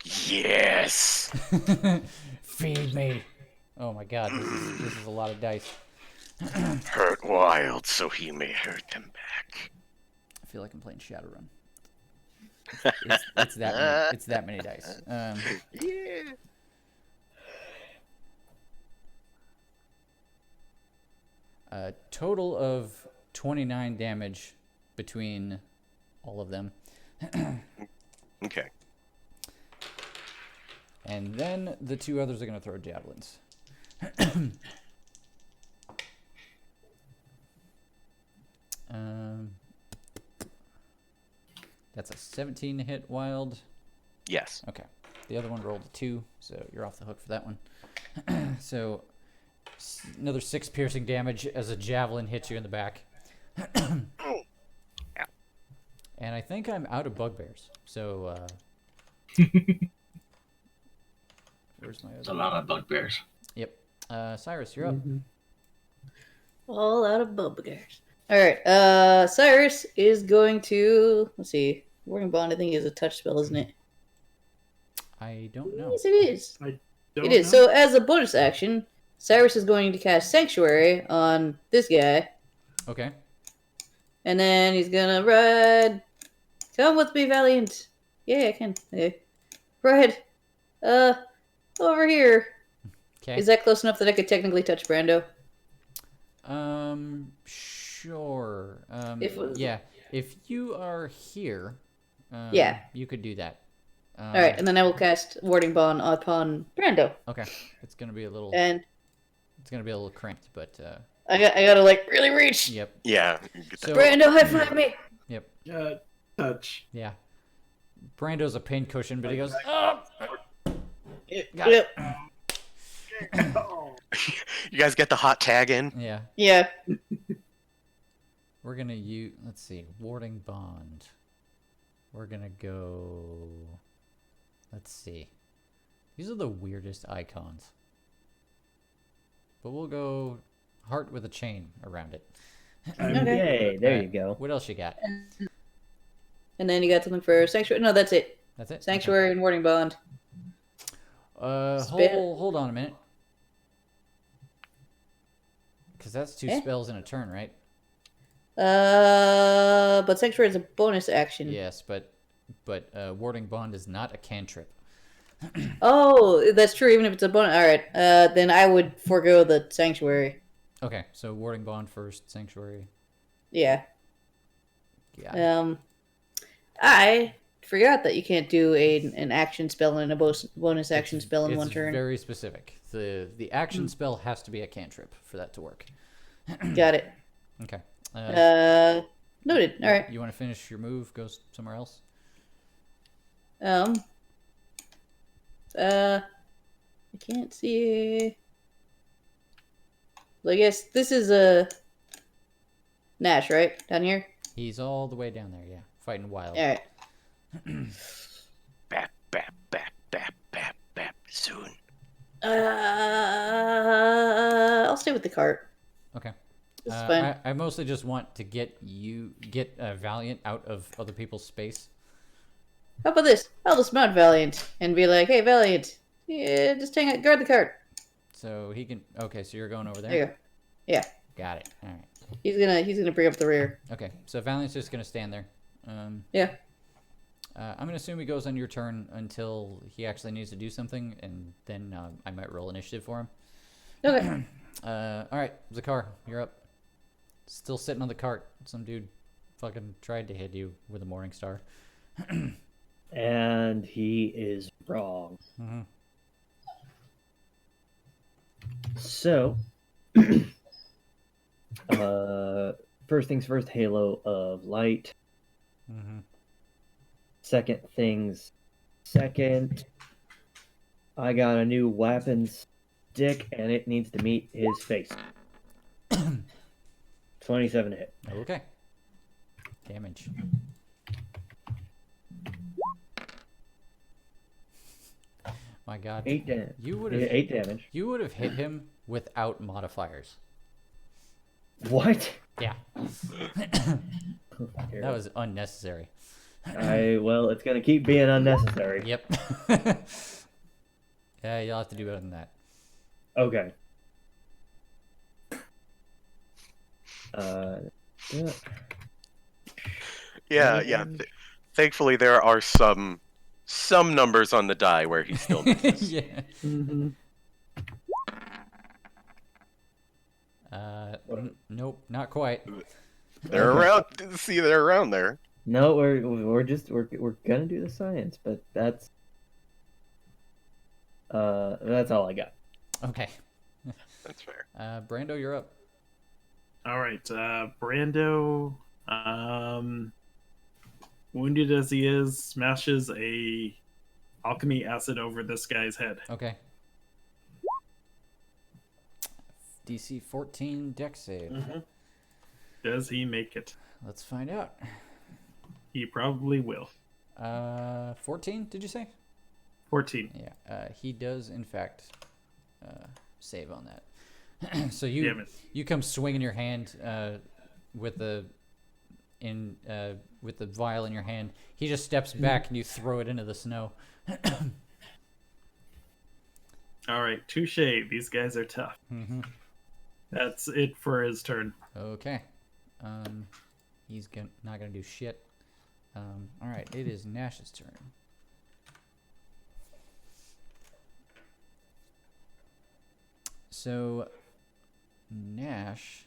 Yes. Feed me. Oh my god, this is a lot of dice. Hurt Wild so he may hurt them back. I feel like I'm playing Shadowrun. It's that many dice. Yeah. A total of 29 damage between all of them. Okay. And then the two others are going to throw javelins. That's a 17 to hit Wild. Yes. Okay. The other one rolled a 2, so you're off the hook for that one. So another 6 piercing damage as a javelin hits you in the back. And I think I'm out of bugbears. So where's my other? There's a lot of bugbears. Yep. Cyrus, you're up. All out of bugbears. All right. Cyrus is going to. Let's see. Warding Bond, I think, is a touch spell, isn't it? I don't know. Yes, it is. Don't It is. know. So, as a bonus action, Cyrus is going to cast Sanctuary on this guy, Okay. and then he's gonna ride. Come with me, Valiant. Yeah, I can. Okay. Ride. Over here. Okay. Is that close enough that I could technically touch Brando? Sure. If- Yeah. If you are here, Yeah. you could do that. All right, and then I will cast Warding Bond upon Brando, Okay. It's gonna be a little. and It's gonna be a little cramped, but I gotta like really reach. yep. Yeah. you get So Brando, high five me. yep. Touch. Yeah. Brando's a pain cushion, but he goes. Oh! Got Yep. You guys get the hot tag in? Yeah. Yeah. We're gonna use. Let's see. Warding Bond. We're gonna go. Let's see. These are the weirdest icons. But we'll go heart with a chain around it. Yay, there Alright, you go. What else you got? And then you got something for Sanctuary. No, that's it. That's it. Sanctuary and Warding Bond. Okay. Hold on a minute. Because that's 2 Eh? spells in a turn, right? But Sanctuary is a bonus action. Yes, but Warding Bond is not a cantrip. Oh, that's true. Even if it's a bonus. All right. Then I would forego the Sanctuary. Okay, so Warding Bond first, Sanctuary. Yeah. Yeah. I forgot that you can't do an action spell and a bonus action spell in one turn. Very specific. The action spell has to be a cantrip for that to work. Got it. Okay. Noted. All right. You want to finish your move? Go somewhere else. I can't see. Well, I guess this is a Nash, right? Down here? He's all the way down there, yeah. Fighting wild. Alright. Bap, bap, bap, bap, bap, bap. Soon. I'll stay with the cart. Okay. This is fine. I mostly just want to get Valiant out of other people's space. How about this? I'll dismount Valiant and be like, hey, Valiant, yeah, just hang out, guard the cart. So he can. Okay, so you're going over there. There you go. Yeah. Got it. All right. He's gonna bring up the rear. Okay, so Valiant's just gonna stand there. Yeah. I'm gonna assume he goes on your turn until he actually needs to do something, and then I might roll initiative for him. Okay. All right, Zakar, you're up. Still sitting on the cart. Some dude fucking tried to hit you with a morning star. And he is wrong. Mm-hmm. So, first things first, Halo of Light. Mm-hmm. Second things second, I got a new weapon stick, and it needs to meet his face. 27 to hit. Okay. Damage. My God. 8 damage. You would have 8 damage. You would have hit him without modifiers. What? Yeah. That was unnecessary. Well, it's gonna keep being unnecessary. Yep. Yeah, you'll have to do better than that. Okay. Yeah. Yeah. Thankfully, there are some numbers on the die where he still misses. Yeah. Mm-hmm. Nope, not quite. They're around. See, they're around there. No, we're gonna do the science, but that's all I got. Okay. That's fair. Brando, you're up. All right, Brando, wounded as he is, smashes a alchemy acid over this guy's head. Okay. DC 14 dex save. Mm-hmm. Does he make it? Let's find out. He probably will. 14, did you say? 14. Yeah, he does in fact save on that. So you come swinging your hand with the vial in your hand. He just steps back and you throw it into the snow. All right, touche. These guys are tough. Mm-hmm. That's it for his turn. Okay. He's not gonna do shit. All right, it is Nash's turn. So, Nash.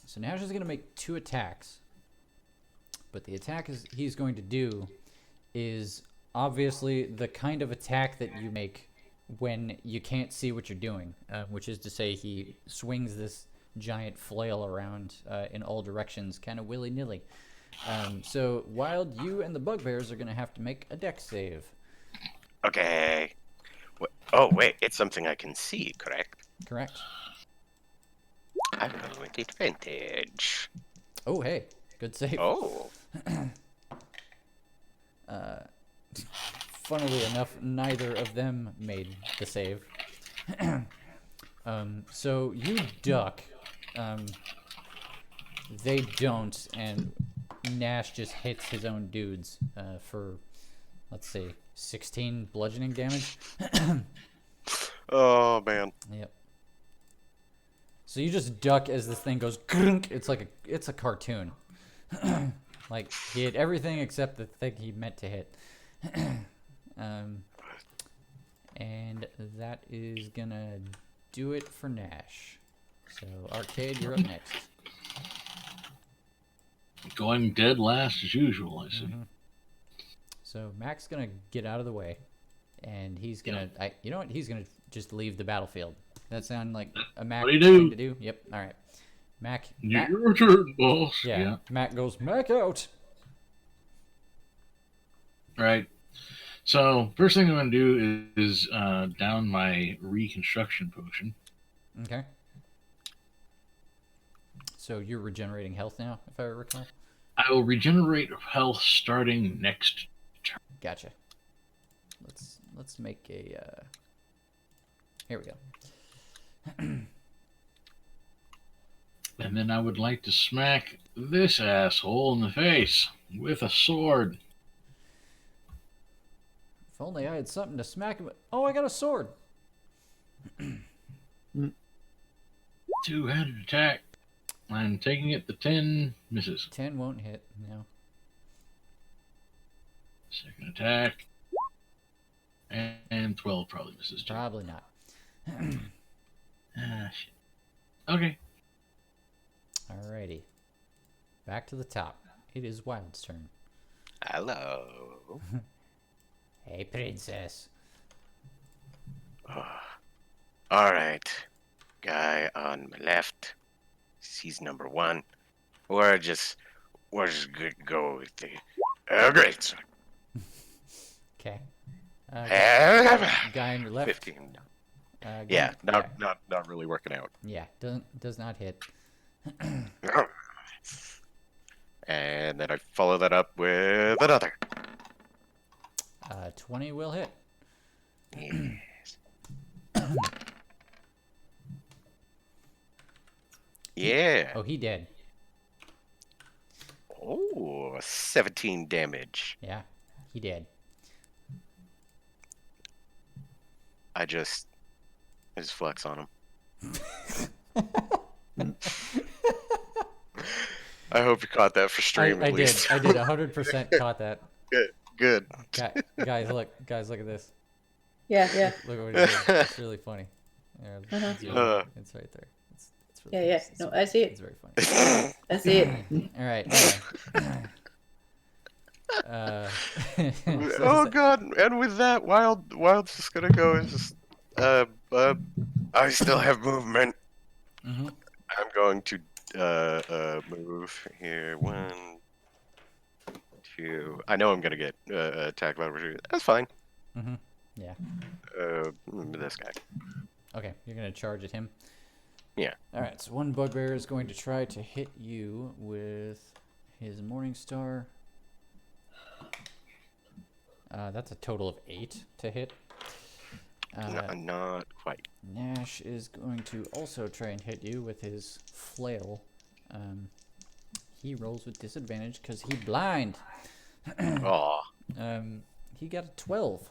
So Nash is going to make 2 attacks. But the attack he's going to do is obviously the kind of attack that you make when you can't see what you're doing, which is to say he swings this giant flail around in all directions, kind of willy-nilly. So, Wild, you and the bugbears are going to have to make a dex save. Okay. Oh, wait. It's something I can see, correct? Correct. I roll with advantage. Oh, hey. Good save. Oh. Funnily enough, neither of them made the save. So you duck. They don't, and Nash just hits his own dudes for, let's see, 16 bludgeoning damage. Oh, man. Yep. So you just duck as this thing goes grunk. It's a cartoon. Like, he hit everything except the thing he meant to hit. And that is gonna do it for Nash. So, Arcade, you're up next. Going dead last as usual, I see. So Mac's gonna get out of the way, and he's gonna. You know what? He's gonna just leave the battlefield. That sound like a Mac What do you do? thing to do? Yep. All right. Mac. Your turn, boss. Yeah. Mac goes. Mac out. Right. So first thing I'm gonna do is down my reconstruction potion. Okay. So you're regenerating health now, if I recall. I will regenerate health starting next turn. Gotcha. Let's make a. Here we go. And then I would like to smack this asshole in the face with a sword. If only I had something to smack him with. Oh, I got a sword. Two-handed attack. I'm taking it to 10, misses. 10 won't hit. No. Second attack. And 12 probably misses too. Probably not. Shit. Okay. Alrighty. Back to the top. It is Wild's turn. Hello. Hey, princess. All right. Guy on my left. He's number 1. We're just good go with the great sword. Okay. Guy on your left. 15. Guy- Yeah, not really working out. Yeah, does not hit. And then I follow that up with another. 20 will hit. Yes. Yeah. Oh, he dead. Oh, 17 damage. Yeah, he dead. I just flex on him. I hope you caught that for stream I at least. did. I did 100% caught that. Good. Guys, look at this. Yeah, yeah. Look what he did. It's really funny. Yeah, it's right there. It's really Yeah, yeah. it's No, I see it. It's very funny. I see it. All right. Oh god! And with that, Wild's just gonna go and just I still have movement. Mm-hmm. I'm going to move here. 1, 2. I know I'm gonna get attacked by opportunity. That's fine. Mm-hmm. Yeah. This guy. Okay, you're gonna charge at him. Yeah. All right. So one bugbear is going to try to hit you with his Morning Star. That's a total of 8 to hit. Not quite. Nash is going to also try and hit you with his flail. He rolls with disadvantage because he blind. Aw. He got a 12.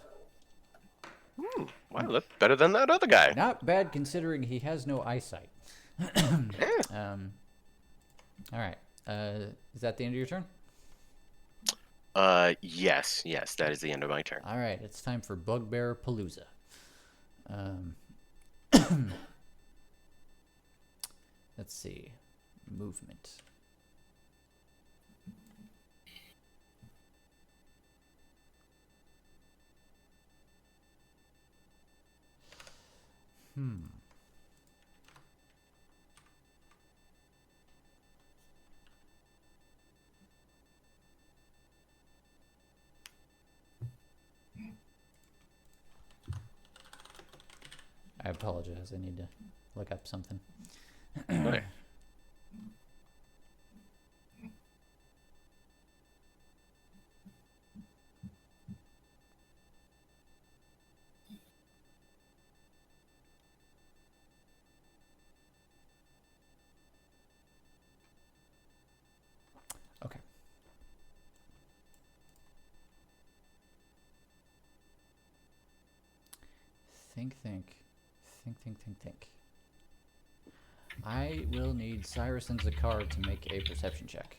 Wow, that's better than that other guy. Not bad considering he has no eyesight. All right. Is that the end of your turn? Yes, that is the end of my turn. All right. It's time for Bugbear Palooza. Let's see. Movement. I apologize. I need to look up something. Okay. Okay. Think. I will need Cyrus and Zakar to make a perception check.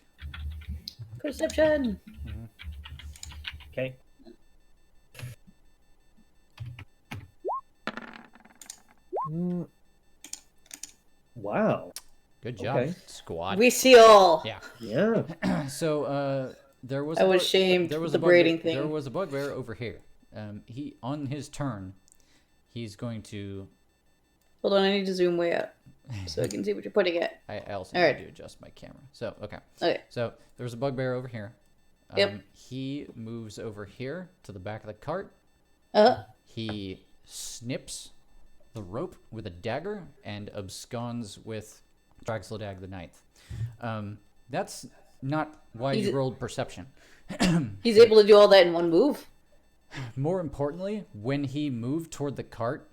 Perception. Okay. Wow. Good job, Okay. squad. We see all. Yeah. Yeah. So, There was I was shamed there with was the a braiding bugbear, thing. There was a bugbear over here. He on his turn, he's going to. Hold on, I need to zoom way out so I can see what you're putting at. I also All need right. to adjust my camera. So okay. Okay. So there's a bugbear over here. Yep. He moves over here to the back of the cart. He snips the rope with a dagger and absconds with Draxladag the Ninth. That's not why you rolled perception. He's able to do all that in one move. More importantly, when he moved toward the cart,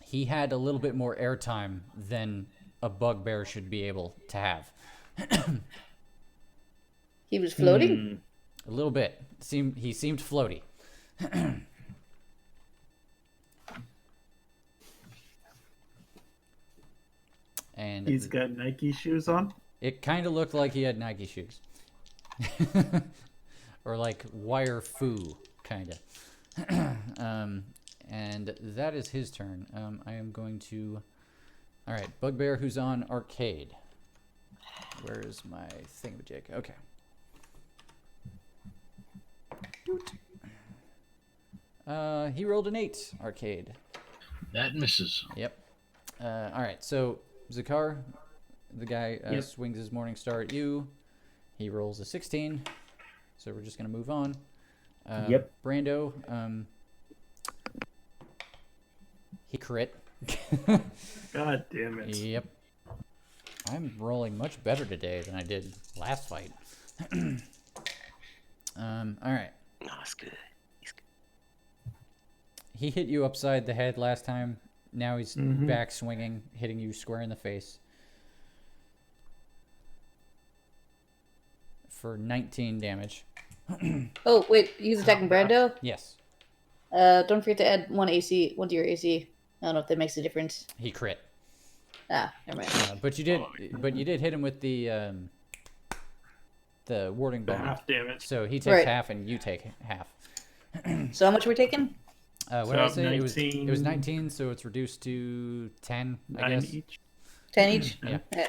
he had a little bit more airtime than a bugbear should be able to have. He was floating. A little bit. He seemed floaty. And He's got Nike shoes on. it kind of looked like he had Nike shoes. Or like wire foo, kind of. And that is his turn. I am going to... All right, Bugbear, who's on arcade. Where is my thingamajig? Okay. He rolled an 8, arcade. That misses. Yep. All right, so Zakar, the guy swings his morning star at you. He rolls a 16, so we're just going to move on. Yep. Brando, he crit. God damn it. Yep. I'm rolling much better today than I did last fight. All right. No, it's good. He's good. He hit you upside the head last time. Now he's back swinging, hitting you square in the face. For 19 damage. Oh wait, he's attacking Brando. Yes. Don't forget to add one to your AC. I don't know if that makes a difference. He crit. Ah, never mind. But you did hit him with the warding The bone. half damage. So he takes Right. half and you take half. So how much we're taking? What did I So say? It was 19. 19, so it's reduced to 10, I 9 guess. each. 10 each. Yeah. Okay.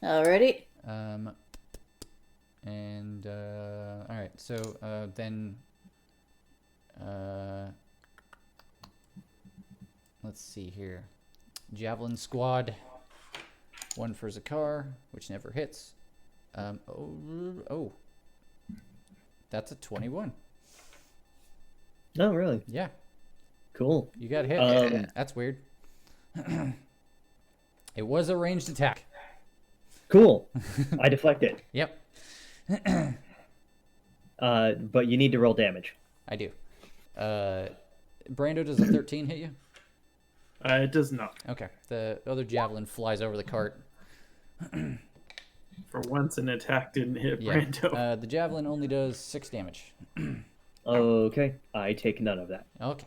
Alrighty. And all right, so then let's see here. Javelin squad, 1 for Zakar, which never hits. Oh, that's a 21. Oh, really? Yeah, Cool. you got hit. That's weird. It was a ranged attack. Cool. I deflect it. Yep, But you need to roll damage. I do. Brando, does a 13 hit you? It does not. Okay. The other javelin flies over the cart. For once, an attack didn't hit Yeah. Brando. The javelin only does 6 damage. Okay. I take none of that. Okay.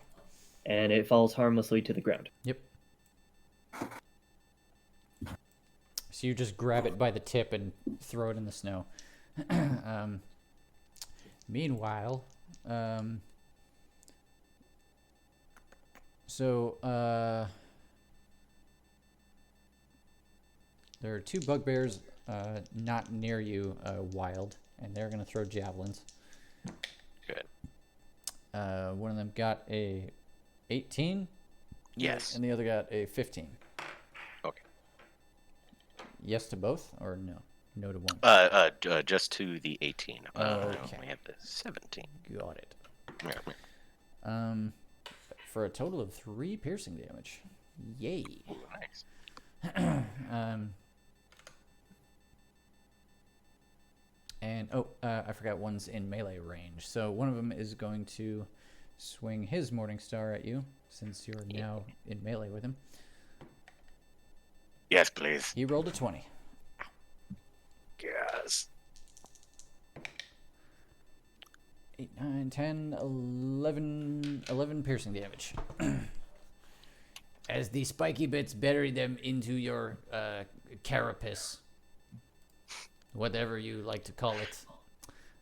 And it falls harmlessly to the ground. Yep. So you just grab it by the tip and throw it in the snow. Meanwhile, there are 2 bugbears not near you, wild, and they're going to throw javelins. Good. One of them got a 18. Yes. And the other got a 15. Okay. Yes to both, or no? No to one. Just to the 18. I Okay. only have the 17. Got it. Yeah. For a total of 3 piercing damage. Yay. Ooh, nice. And I forgot one's in melee range. So one of them is going to swing his morning star at you, since you're now in melee with him. Yes, please. He rolled a 20. Yes. 8, 9, 10, 11 piercing damage. As the spiky bits bury them into your carapace. Whatever you like to call it.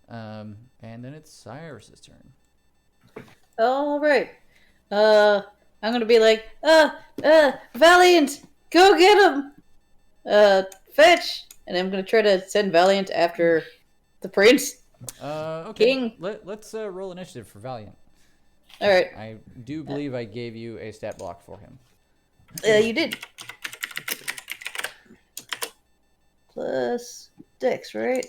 And then it's Cyrus's turn. All right. I'm gonna be like, Valiant, go get him. Fetch, and I'm gonna try to send Valiant after the prince. Okay. King. Let's roll initiative for Valiant. All right, I do believe I gave you a stat block for him. you did. Plus Dex, right?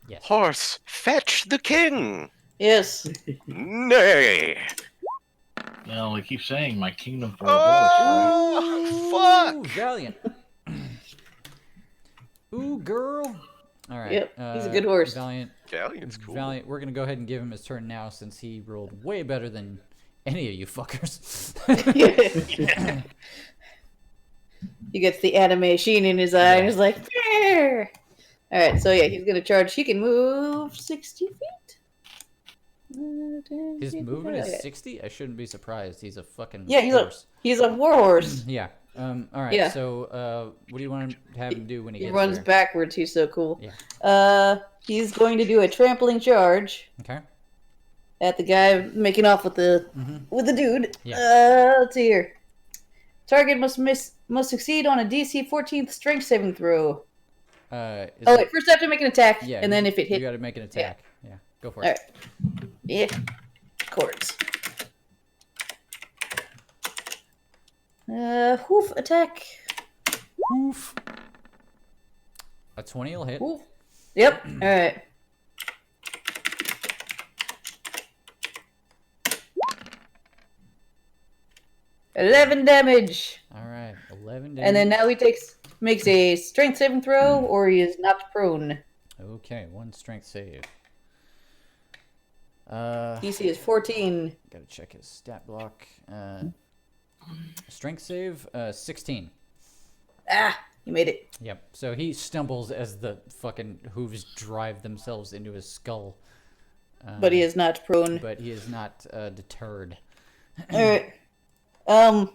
Yes. Horse, fetch the king. Yes. Nay. Well, they keep saying my kingdom for a horse, right? Oh, Ooh, fuck. Valiant. Ooh, girl. All right. Yep, he's a good horse. Valiant. Valiant's cool. Valiant. We're gonna go ahead and give him his turn now, since he rolled way better than any of you fuckers. He gets the anime sheen in his eye, and he's like, "There." All right, so yeah, he's gonna charge. He can move 60 feet. His movement is 60. I shouldn't be surprised. He's a fucking Yeah, horse. he's a warhorse. Yeah. All right. Yeah. So, what do you want to have him do when he He gets runs there? backwards. He's so cool. Yeah. He's going to do a trampling charge Okay. at the guy making off with the dude. Yeah. Let's see here. Target must succeed on a DC 14th strength saving throw. Is Oh it- wait, first I have to make an attack, Yeah. and then if it you hits, got to make an attack. Yeah. Go for all it. right. Yeah, chords. Hoof attack. Oof. A 20 will hit. Hoof. Yep. All right. $11 damage. All right. 11 damage. And then now he makes a strength saving throw, or he is knocked prone. Okay. One strength save. DC is 14. Gotta check his stat block. Strength save, 16. Ah, he made it. Yep. So he stumbles as the fucking hooves drive themselves into his skull. But he is not prone. But he is not deterred. All right.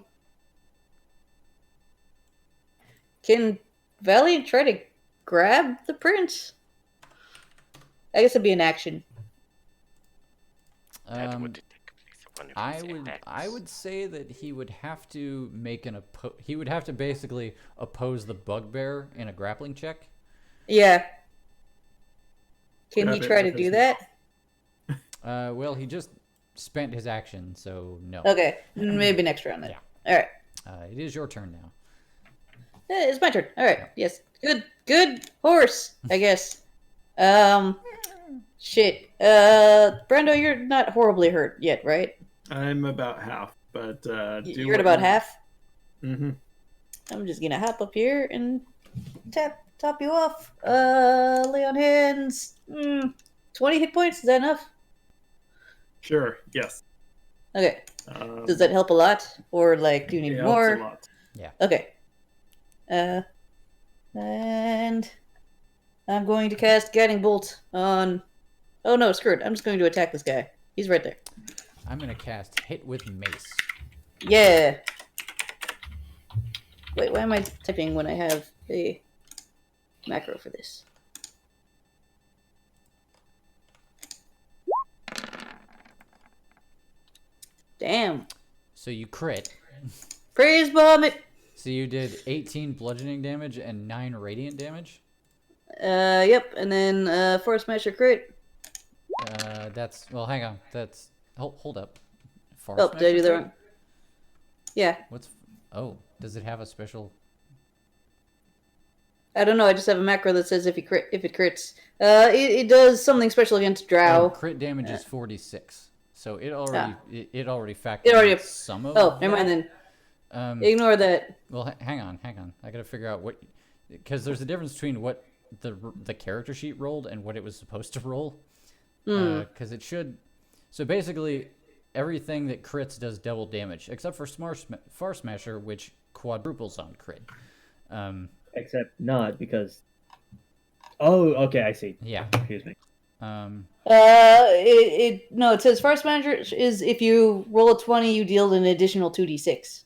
Can Valiant try to grab the prince? I guess it'd be an action. That would take place at one of his attacks. I would say that he would have to make he would have to basically oppose the bugbear in a grappling check. Yeah. Can Grab he it try to with do his- that? Well, he just spent his action, so no. Okay, maybe next round then. Yeah. All right. It is your turn now. It's my turn. All right. Yes. Good horse, I guess. Shit. Brendo, you're not horribly hurt yet, right? I'm about half, but You're at about half. Mm-hmm. I'm just gonna hop up here and top you off. Lay on hands. 20 hit points. Is that enough? Sure. Yes. Okay. Does that help a lot, or like do you need it helps more? a lot. Okay. And I'm going to cast Guiding Bolt on. Oh no, screw it. I'm just going to attack this guy. He's right there. I'm gonna cast Hit with Mace. Yeah. Wait, why am I typing when I have a macro for this? Damn. So you crit. Praise bomb it. So you did 18 bludgeoning damage and 9 radiant damage. Yep, and then Force Smasher crit. That's well. Hang on. That's hold up. Force Oh, did I do that Smasher wrong? Yeah. What's? Oh, does it have a special? I don't know. I just have a macro that says if it crits. It does something special against Drow. Oh, crit damage is 46. So it already it already factored It already- in some of. Oh, never mind that. then. Ignore that. Well, hang on. I gotta figure out what, because there's a difference between what the character sheet rolled and what it was supposed to roll. Because it should. So basically, everything that crits does double damage, except for Far Smasher, which quadruples on crit. Except not because. Oh, okay, I see. Yeah. Excuse me. It says Force Manager is if you roll a 20, you deal an additional 2d6.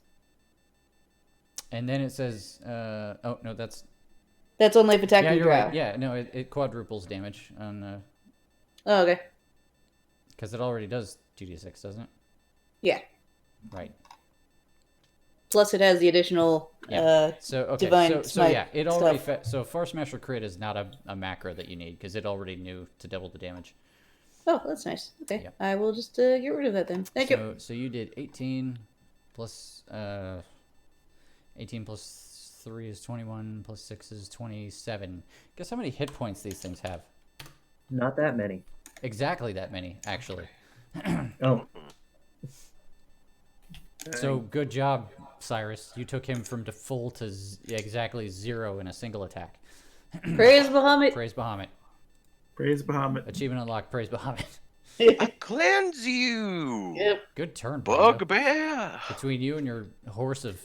And then it says, oh no, that's That's only if attacking yeah, you're Drow. right. Yeah, no, it quadruples damage on Oh, okay. because it already does 2d6, doesn't it? Yeah. Right. Plus, it has the additional Yeah. So okay. divine So yeah, smite it already stuff. so Far Smasher crit is not a macro that you need because it already knew to double the damage. Oh, that's nice. Okay, Yep. I will just get rid of that then. Thank you. So you did 18 plus 18 plus 3 is 21 plus 6 is 27. Guess how many hit points these things have? Not that many. Exactly that many, actually. Oh, So good job, Cyrus. You took him from full to exactly 0 in a single attack. Praise Bahamut. Praise Bahamut. Praise Bahamut. Achievement unlocked. Praise Bahamut. I cleanse you, Yep. Good turn, Brando. bugbear. Between you and your horse of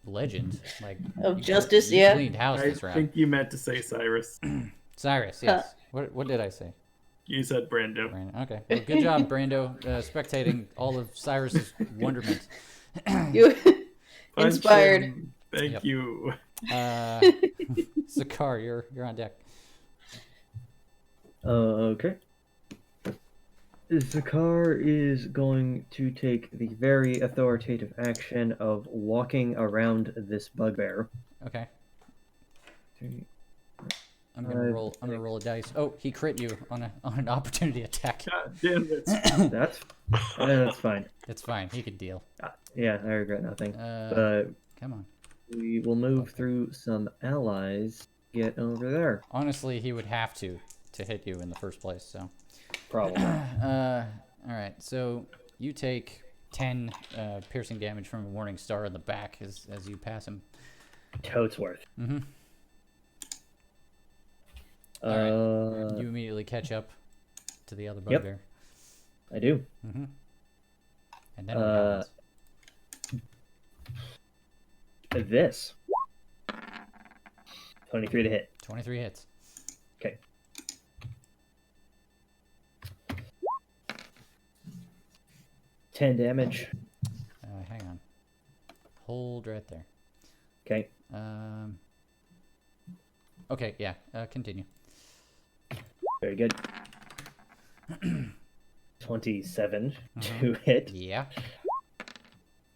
legend, like Of you justice, you yeah. cleaned house I this round. think you meant to say Cyrus. Cyrus, yes. What did I say? You said Brando. Brando. Okay. Well, good job, Brando, spectating all of Cyrus's wonderment. You Punch inspired. him. Thank Yep. you. Zakar, you're on deck. okay. Zakar is going to take the very authoritative action of walking around this bugbear. Okay. Three, I'm gonna roll a dice. Oh, he crit you on an opportunity attack. God damn it. That's fine. It's fine. He could deal. Yeah, I regret nothing. Come on. We will move through some allies. Get over there. Honestly, he would have to hit you in the first place. So. Probably. All right. So you take 10 piercing damage from a warning star in the back as you pass him. Totes worth. Mm-hmm. You immediately catch up to the other bugbear. I do. Mm-hmm. And then what happens? This. 23 to hit. 23 hits. Okay. damage. Hang on. Hold right there. Okay. Okay, yeah. Continue. Very good. 27 to hit. Yeah.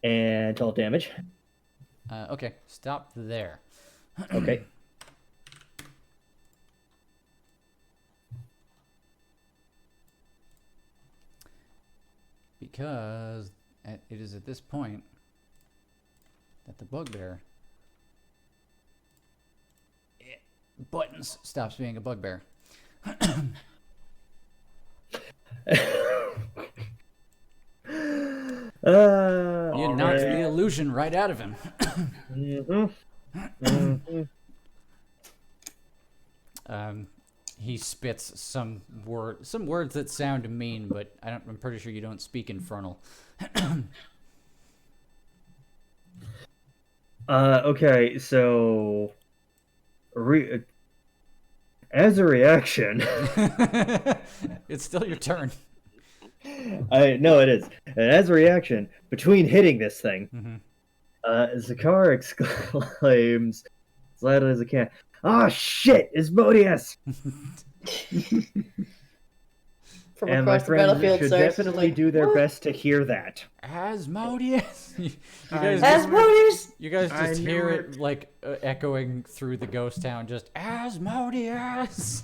And 12 damage. Okay, stop there. Okay. Because it is at this point that the bugbear buttons stops being a bugbear. You knocked the illusion right out of him. He spits some words that sound mean, but I'm pretty sure you don't speak infernal. Okay, so as a reaction, it's still your turn. No, it is. And as a reaction, between hitting this thing, Zakar exclaims as loudly as he can, "Ah, shit, Asmodeus!" From And my across the friends battlefield, should sir. definitely do their best to hear that. Asmodeus! you Asmodeus! guys I just knew hear it. it like echoing through the ghost town, just Asmodeus!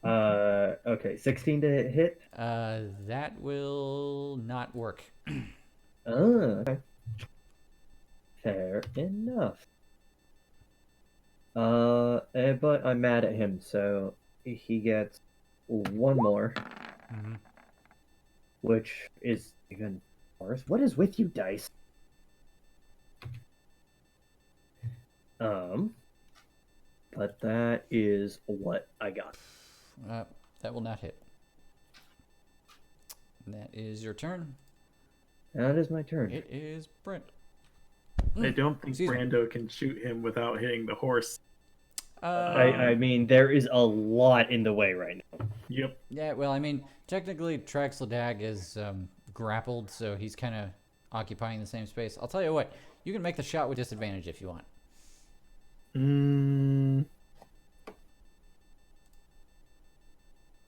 Okay, 16 to hit. That will not work. Oh, okay. Fair enough. But I'm mad at him, so he gets one more, which is even worse. What is with you, dice? But that is what I got. That will not hit. That is your turn. That is my turn. It is Brent. I don't think Excuse me. Brando can shoot him without hitting the horse. I mean, there is a lot in the way right now. Yep. Yeah, well, I mean, technically, Traxladag is grappled, so he's kind of occupying the same space. I'll tell you what, you can make the shot with disadvantage if you want.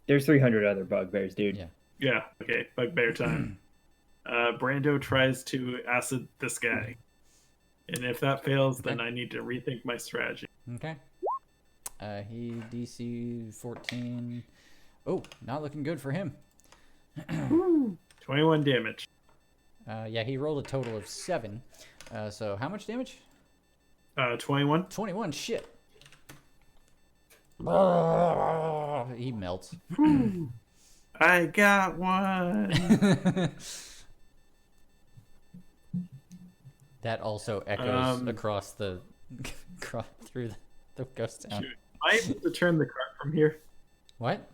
There's 300 other bugbears, dude. Yeah. Yeah. Okay. Bugbear time. Brando tries to acid this guy. And if that fails, then I need to rethink my strategy. Okay. He DC 14. Oh, not looking good for him. 21 damage. Yeah, he rolled a total of 7. So how much damage? 21. 21. Shit. He melts. I got one. That also echoes across the through the ghost town. Am I able to turn the cart from here? What?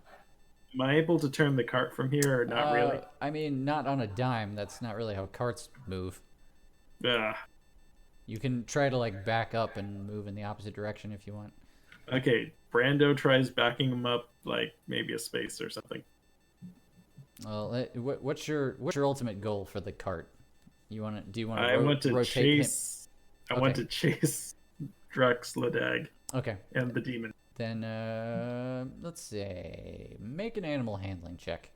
Am I able to turn the cart from here or not really? I mean, not on a dime. That's not really how carts move. You can try to like back up and move in the opposite direction if you want. Okay, Brando tries backing him up like maybe a space or something. Well, what's your ultimate goal for the cart? Do you want to I want to rotate chase. I want to chase Drux, Ladag, Okay. and the demon. Then let's say make an animal handling check.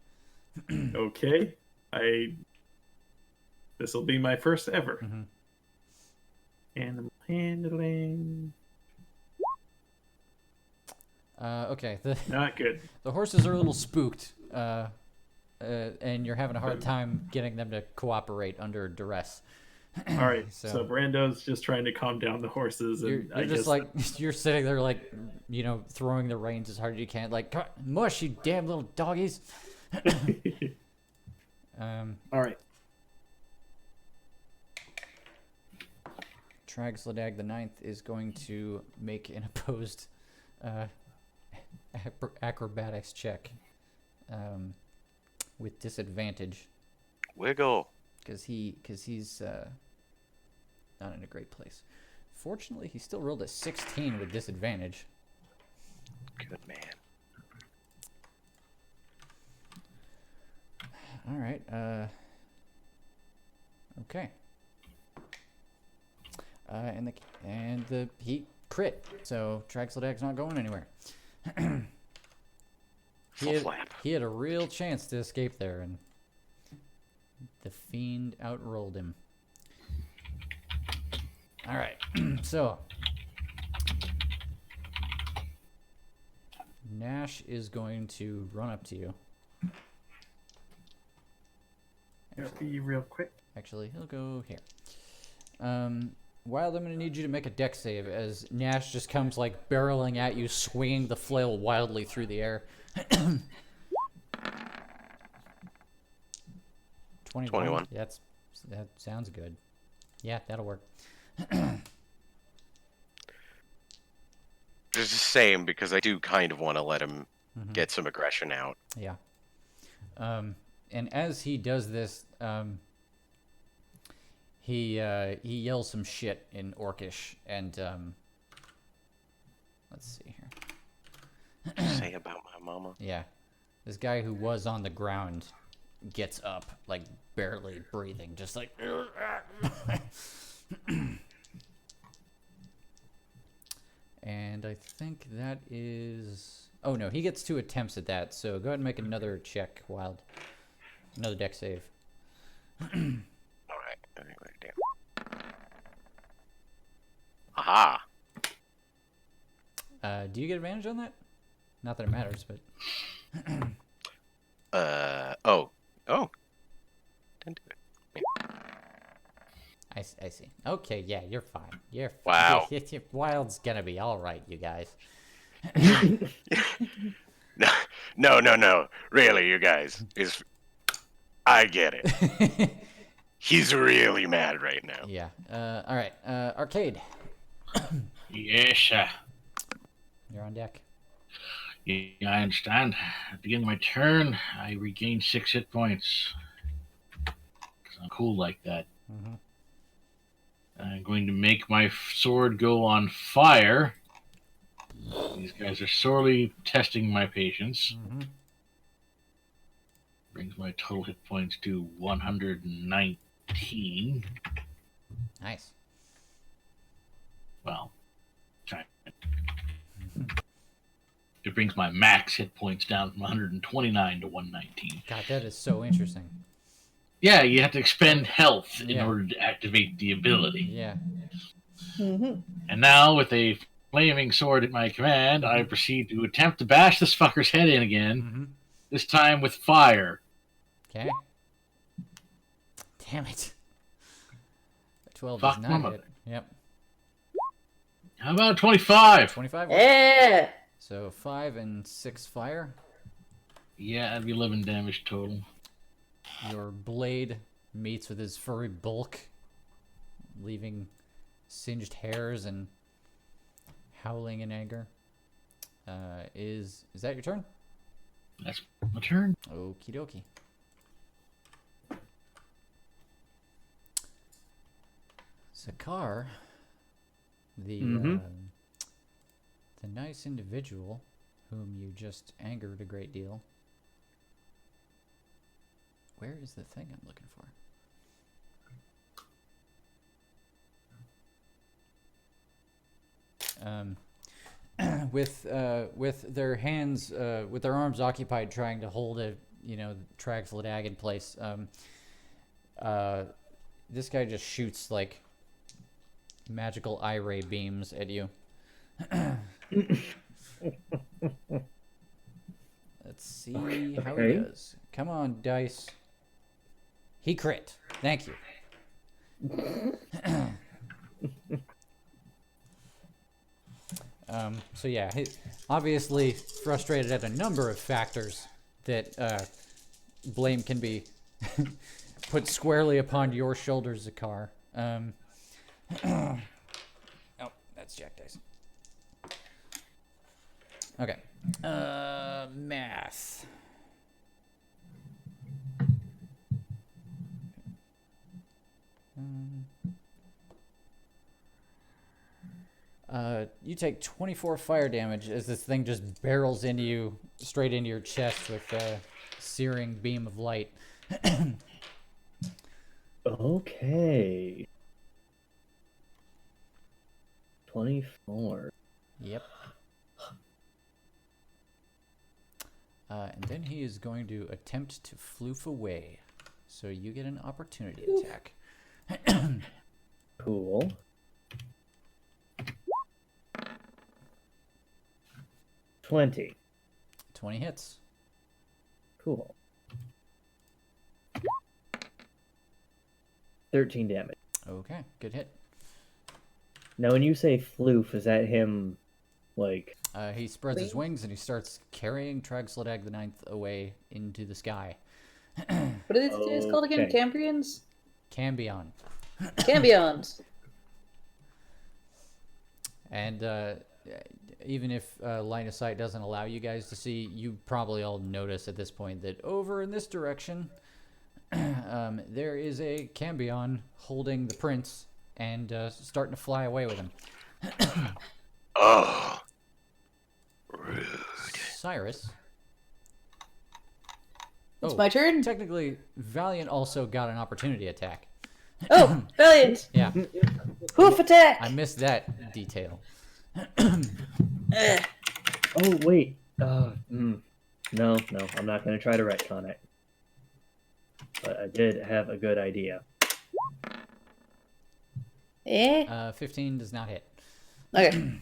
Okay, this will be my first ever. Mm-hmm. Animal handling. Okay. Not good. The horses are a little spooked, and you're having a hard time getting them to cooperate under duress. All right, so Brando's just trying to calm down the horses, and you're just like you're sitting there like, throwing the reins as hard as you can, like mush, you damn little doggies. All right. Tragsladag the Ninth is going to make an opposed acrobatics check with disadvantage. Wiggle. Because he's not in a great place. Fortunately, he still rolled a 16 with disadvantage. Good man. All right. Okay. And the he crit. So Traxladag's not going anywhere. He had a real chance to escape there, and the fiend outrolled him. All right. So Nash is going to run up to you. Be real quick. Actually, he'll go here. Wild, I'm going to need you to make a dex save as Nash just comes like barreling at you, swinging the flail wildly through the air. 21. That sounds good. Yeah, that'll work. Just the same, because I do kind of want to let him get some aggression out. Yeah. And as he does this, he yells some shit in Orcish, and let's see here. Say about my mama. Yeah, this guy who was on the ground gets up, like barely breathing, just like. And I think that is. Oh no, he gets 2 attempts at that. So go ahead and make another check, Wild. Another deck save. All right. Damn. Aha. Do you get advantage on that? Not that it matters, but. Oh. Didn't do it. I see. Okay, yeah, you're fine. You're Wow. Wild's gonna be all right, you guys. No. Really, you guys. I get it. He's really mad right now. Yeah. All right. Arcade. Yes, sir. You're on deck. Yeah, I understand. At the beginning of my turn, I regain 6 hit points. 'Cause I'm cool like that. Mm-hmm. I'm going to make my sword go on fire. These guys are sorely testing my patience. Mm-hmm. Brings my total hit points to 119. Nice. Well, it brings my max hit points down from 129 to 119. God, that is so interesting. Yeah, you have to expend health in Yeah. order to activate the ability. Yeah. Mm-hmm. And now, with a flaming sword at my command, I proceed to attempt to bash this fucker's head in again, Mm-hmm. this time with fire. Okay. Damn it. 12 Fuck does my not mother. hit. Yep. How about 25? 25. Yeah. So 5 and 6 fire. Yeah, that'd be 11 damage total. Your blade meets with his furry bulk, leaving singed hairs and howling in anger. Is that your turn? That's my turn. Okie dokie. Zakar, the nice individual whom you just angered a great deal. Where is the thing I'm looking for? With their hands, with their arms occupied, trying to hold a Tragfladag in place. This guy just shoots like magical eye ray beams at you. Let's see how he Okay. does. Come on, dice. He crit. Thank you. So yeah, he's obviously frustrated at a number of factors that blame can be put squarely upon your shoulders, Zakar. Oh, that's Jack dice. Okay. Math. You take 24 fire damage as this thing just barrels into you, straight into your chest with a searing beam of light. Okay. 24. Yep. And then he is going to attempt to floof away. So you get an opportunity attack. Cool. 20. 20 hits. Cool. 13 damage. Okay, good hit. Now, when you say floof, is that him, like... He spreads his wings and he starts carrying Tragsladag the Ninth away into the sky. What are these guys called again? Okay. Cambrians? Cambion. Cambions. And even if line of sight doesn't allow you guys to see, you probably all notice at this point that over in this direction, there is a Cambion holding the prince and starting to fly away with him. Oh. Rude. Cyrus. It's my turn. Technically, Valiant also got an opportunity attack. Oh, Valiant. Yeah, Hoof attack. I missed that detail. Oh, wait. No, I'm not going to try to retcon it. But I did have a good idea. 15 does not hit. Okay.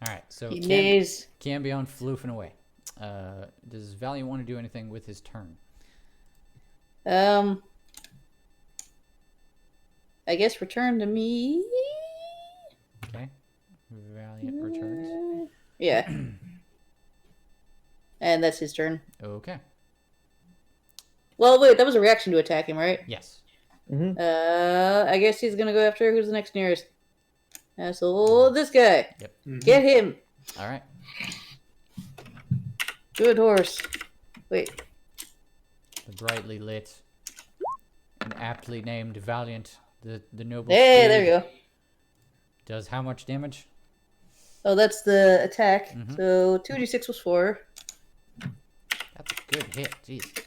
All right, so He lays. Cambion floofing away. Does Valiant want to do anything with his turn? I guess return to me. Okay. Valiant returns. Yeah. And that's his turn. Okay. Well, wait, that was a reaction to attack him, right? Yes. Mm-hmm. I guess he's gonna go after who's the next nearest. So this guy. Yep. Get him. All right. Good horse. Wait. The brightly lit and aptly named Valiant, the noble. Hey, steed, there you go. Does how much damage? Oh, that's the attack. Mhm. So 2d6 was 4. That's a good hit. Jeez.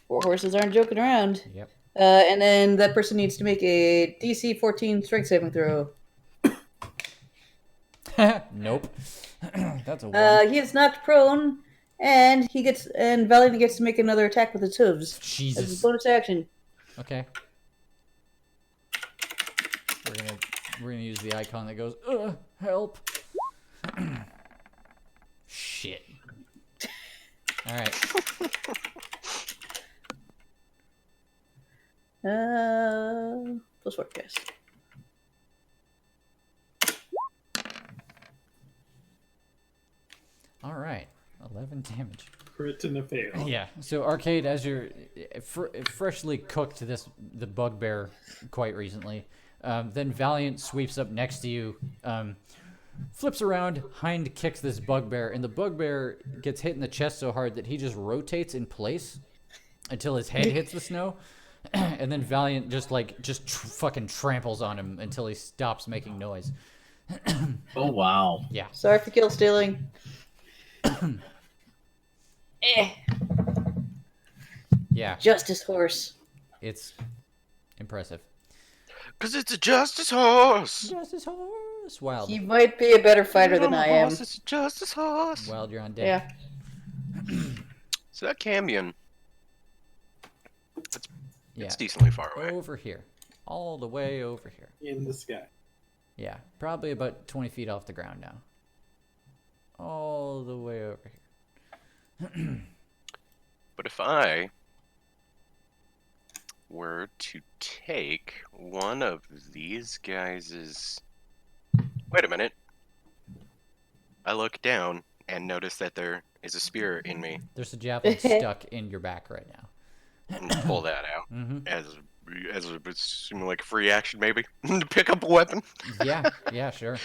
4 horses aren't joking around. Yep. And then that person needs to make a DC 14 strength saving throw. Nope. That's a one. He is knocked prone And Valiant gets to make another attack with its hooves. As a Jesus. bonus action. Okay. We're gonna use the icon that goes, help. Shit. All right. Plus 4, guys. All right. 11 damage. Crit and a fail. Yeah. So Arcade, as you're freshly cooked the bugbear quite recently, then Valiant sweeps up next to you, flips around, hind kicks this bugbear, and the bugbear gets hit in the chest so hard that he just rotates in place until his head hits the snow, and then Valiant just fucking tramples on him until he stops making noise. Oh wow. Yeah. Sorry for kill stealing. Yeah. Justice horse. It's impressive. Because it's a justice horse. Justice horse. Wild. He might be a better fighter than I am. It's a justice horse. Wild, you're on deck. Yeah. So that Camion, Yeah. it's decently far away. Over here. All the way over here. In the sky. Yeah. Probably about 20 feet off the ground now. All the way over here. But if I were to take one of these guys's... Wait a minute. I look down and notice that there is a spear in me. There's a javelin stuck in your back right now. And pull that out Mm-hmm. as assuming like a free action, maybe to pick up a weapon. Yeah, sure.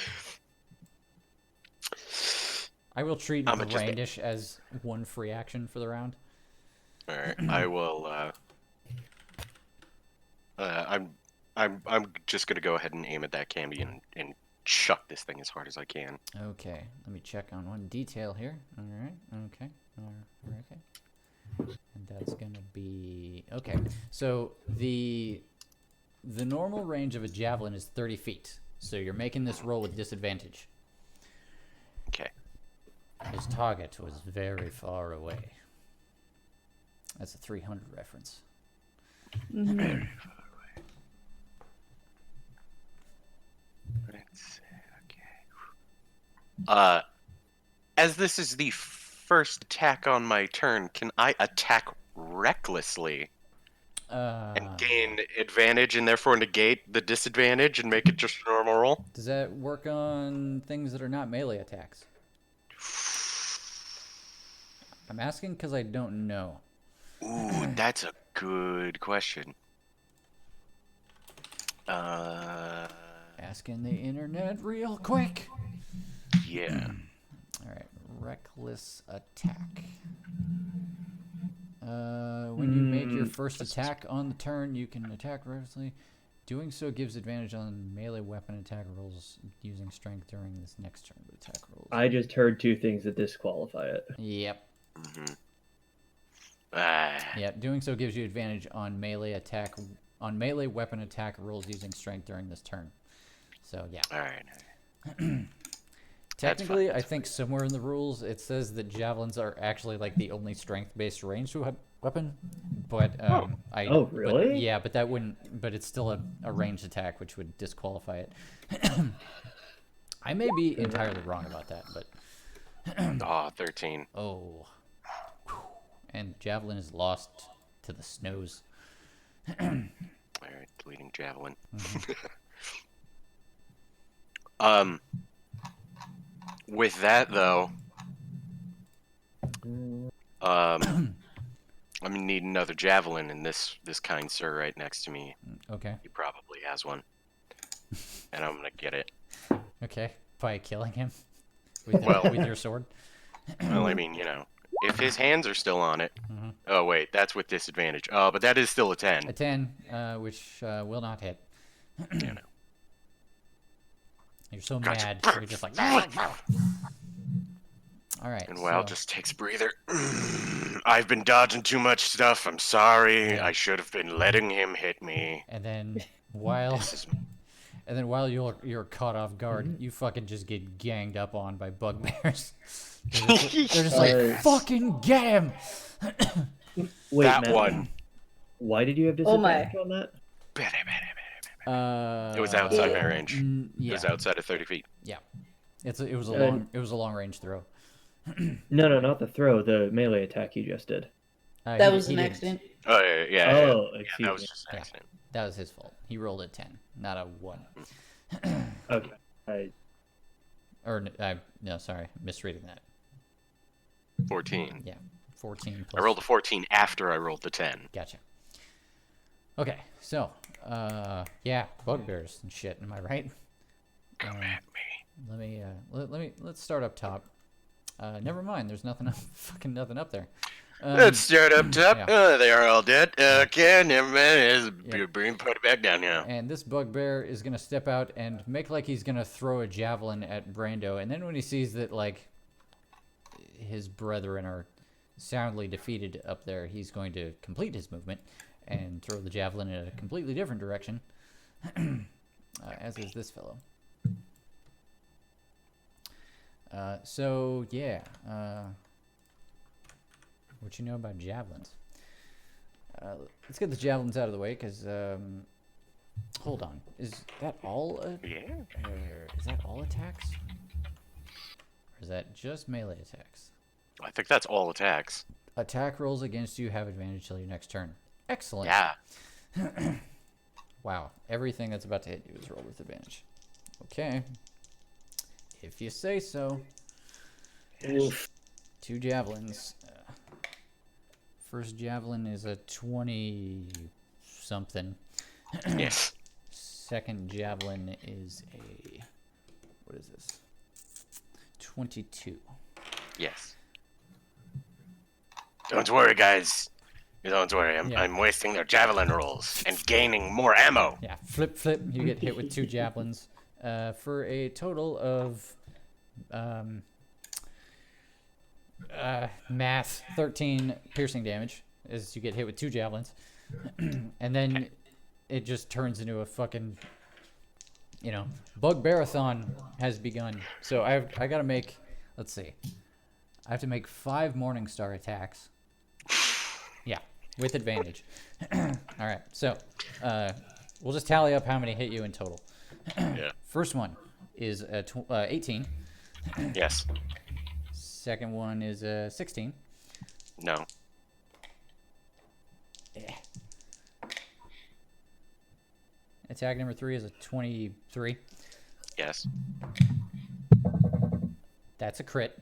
I will treat I'm just- brandish as one free action for the round. All right, I will. I'm just gonna go ahead and aim at that Cambion and chuck this thing as hard as I can. Okay, let me check on one detail here. All right, okay, okay. And that's gonna be okay. So the normal range of a javelin is 30 feet. So you're making this roll with disadvantage. Okay. His target was very far away. That's a 300 reference. Mhm. Let's see, okay. As this is the first attack on my turn, can I attack recklessly and gain advantage and therefore negate the disadvantage and make it just a normal roll? Does that work on things that are not melee attacks? I'm asking because I don't know. Ooh, that's a good question. Asking the internet real quick. Yeah. All right, reckless attack. When you make your first attack on the turn, you can attack recklessly. Doing so gives advantage on melee weapon attack rolls using strength during this next turn. But attack rolls. I just heard two things that disqualify it. Yep. Mm-hmm. Yep. Doing so gives you advantage on melee weapon attack rolls using strength during this turn. So yeah. All right. Technically, I think somewhere in the rules it says that javelins are actually like the only strength-based ranged weapon, but Oh, really? yeah, but that wouldn't. But it's still a ranged attack, which would disqualify it. I may be entirely wrong about that, but Oh, 13. oh, and javelin is lost to the snows. All right, deleting javelin. With that though, I'm gonna need another javelin, and this kind sir right next to me, Okay. he probably has one, and I'm gonna get it. Okay. By killing him with, Well- with your sword. Well, I mean, if his hands are still on it. Mhm. Oh wait, that's with disadvantage. Oh, but that is still a 10. A 10, which will not hit. You know. You're so Gotcha. mad. You're just like. All right. And Wow so- just takes a breather. I've been dodging too much stuff. I'm sorry. Yeah. I should have been letting him hit me. And then while This is And then while you're caught off guard, you fucking just get ganged up on by bugbears. They're just like, fucking get him! Wait, That Matt, one. why did you have Oh my. disadvantage on that? It was outside my range. It Yeah, was outside of 30 feet. it was a long range throw. No, not the throw. The melee attack you just did. That was he an didn't. accident. Oh, yeah. Oh, Yeah, excuse that was me. just an accident. That was his fault. He rolled a 10, not a 1. Okay. No, sorry, misreading that. 14. Yeah, 14 I plus. rolled a 14 after I rolled the 10. Gotcha. Okay, so, yeah, bugbears and shit. Am I right? Come at me. Let's start up top. Never mind. There's nothing fucking nothing up there. Let's start up top. yeah. They are all dead. Okay, never mind. Bring it back down now. And this bugbear is gonna step out and make like he's gonna throw a javelin at Brando, and then when he sees that like his brethren are soundly defeated up there, he's going to complete his movement and throw the javelin in a completely different direction, as is this fellow. So yeah, what you know about javelins? Let's get the javelins out of the way, because hold on, is that all? Is that all attacks? Or is that just melee attacks? I think that's all attacks. Attack rolls against you have advantage till your next turn. Excellent. Yeah. Wow, everything that's about to hit you is rolled with advantage. Okay. If you say so. Oof. 2 javelins. First javelin is a 20 something. Yes. Second javelin is a, what is this? 22. Yes. Don't worry, guys. You don't worry. Yeah. I'm wasting their javelin rolls and gaining more ammo. Yeah, flip. You get hit with 2 javelins for a total of math 13 piercing damage as you get hit with 2 javelins, and then it just turns into a fucking, bugbearathon has begun. So I gotta make, let's see, I have to make 5 Morningstar attacks. Yeah, with advantage. All right, so we'll just tally up how many hit you in total. Yeah. First one is 18. Yes. Second one is 16. No. Attack number 3 is a 23. Yes. That's a crit.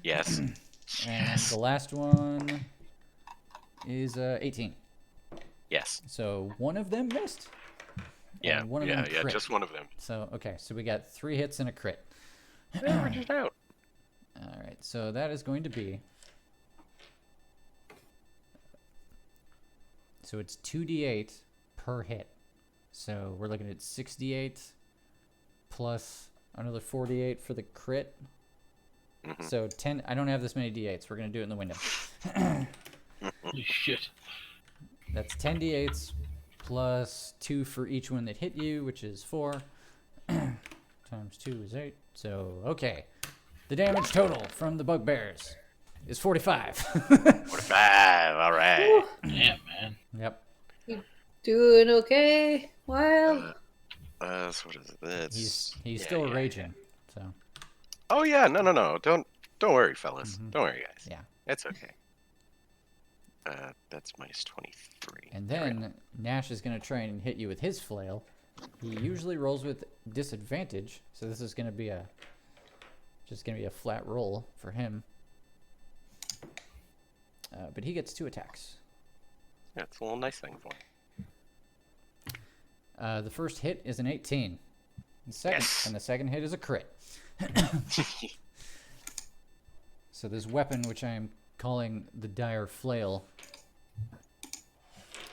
Yes. And the last one is 18. Yes. So one of them missed. Yeah. And one of Yeah. them Yeah. crit. Just one of them. So, okay, so we got 3 hits and a crit. Yeah, we're just out. All right, so that is going to be, so it's 2d8 per hit. So we're looking at 6d8 plus another 4d8 for the crit. Mhm. So 10. I don't have this many d8s. We're gonna do it in the window. Holy shit. That's 10 d8s plus 2 for each one that hit you, which is 4. Times 2 is 8. So okay. The damage total from the bugbears is 45. 45. All right. Damn, man. Yep. Doing okay? Well, What is it? He's Yeah, still yeah, raging. So Oh yeah. No. Don't worry, fellas. Don't worry, guys. yeah. It's okay. That's minus 23. And then Nash is gonna try and hit you with his flail. He usually rolls with disadvantage, so this is gonna be just gonna be a flat roll for him. But he gets 2 attacks. Yeah, it's a little nice thing for him. The first hit is an 18. And the second hit is a crit. So this weapon, which I am calling the Dire Flail,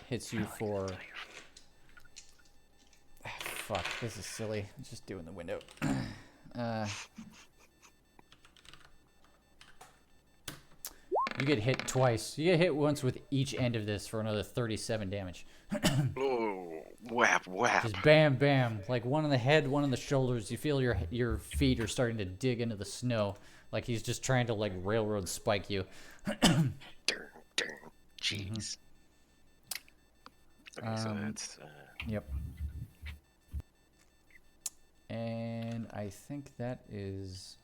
hits you for... fuck, this is silly. I'm just doing the window. You get hit twice. You get hit once with each end of this for another 37 damage. Oh, Whap, whap. Just bam, bam. Like one on the head, one on the shoulders. You feel your feet are starting to dig into the snow. Like he's just trying to like railroad spike you. Durn, durn. Jeez. Okay, so that's... Yep. And I think that is...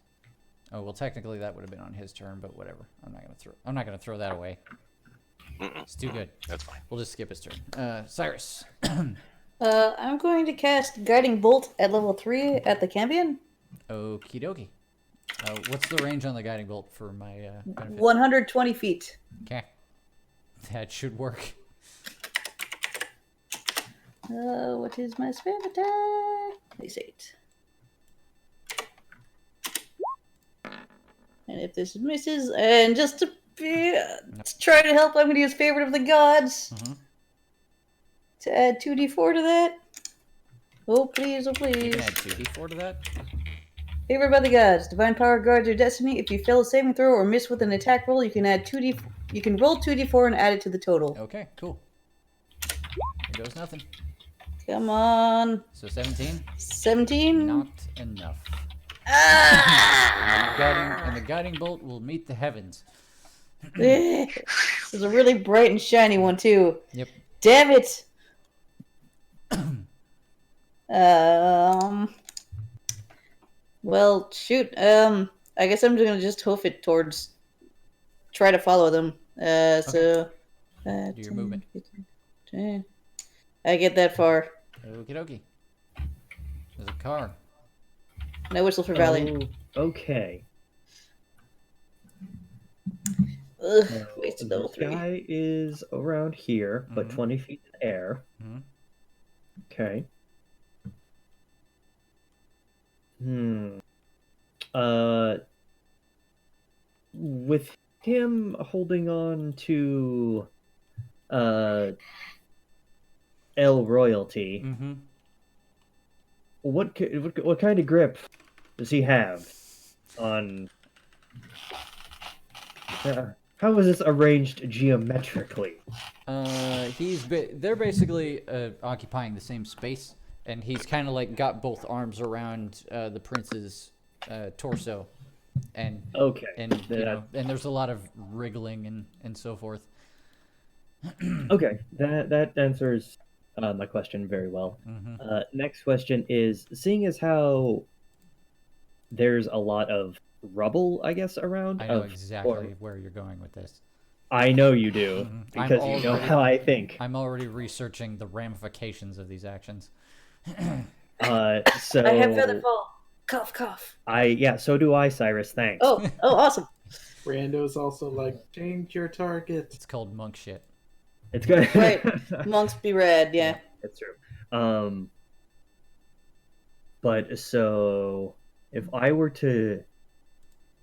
Oh, well, technically that would have been on his turn, but whatever. I'm not gonna throw that away. It's too good. That's fine. We'll just skip his turn. Cyrus. I'm going to cast Guiding Bolt at level 3 at the Cambion. Okie dokie. What's the range on the guiding bolt for my benefit? 120 feet. Okay. That should work. What is my spell attack? Place 8. And if this misses, and just to try to help, I'm going to use Favorite of the Gods to add 2d4 to that. Oh, please, oh, You please. can add 2d4 to that? Favored by the Gods. Divine Power guards your destiny. If you fail a saving throw or miss with an attack roll, you can add 2d. You can roll 2d4 and add it to the total. Okay, cool. Here goes nothing. Come on. So 17? 17. Not enough. And the guiding bolt will meet the heavens. There's a really bright and shiny one too. Yep. Damn it. Well, shoot. I guess I'm gonna just hoof it towards. Try to follow them. So. Do your movement. 10. I get that far. Okie dokie. There's a car. No whistle for Valley. Oh, okay. Ugh, wasted level This 3. guy is around here, but Mhm. 20 feet in the air. Mhm. Okay. With him holding on to L royalty, Mm-hmm. what kind of grip does he have on? How is this arranged geometrically? They're basically occupying the same space, and he's kind of like got both arms around the prince's torso, and Okay. and and there's a lot of wriggling and so forth. Okay, that answers my question very well. Mm-hmm. Next question is, seeing as how there's a lot of rubble, I guess, around. I know exactly where you're going with this. I know you do, Mhm. because you know how I think. I'm already researching the ramifications of these actions. So I have Featherfall. Cough, cough. So do I, Cyrus. Thanks. Oh, awesome. Brando's also like, change your target. It's called monk shit. It's good. Right. Monks be rad, yeah. That's true. But so if I were to,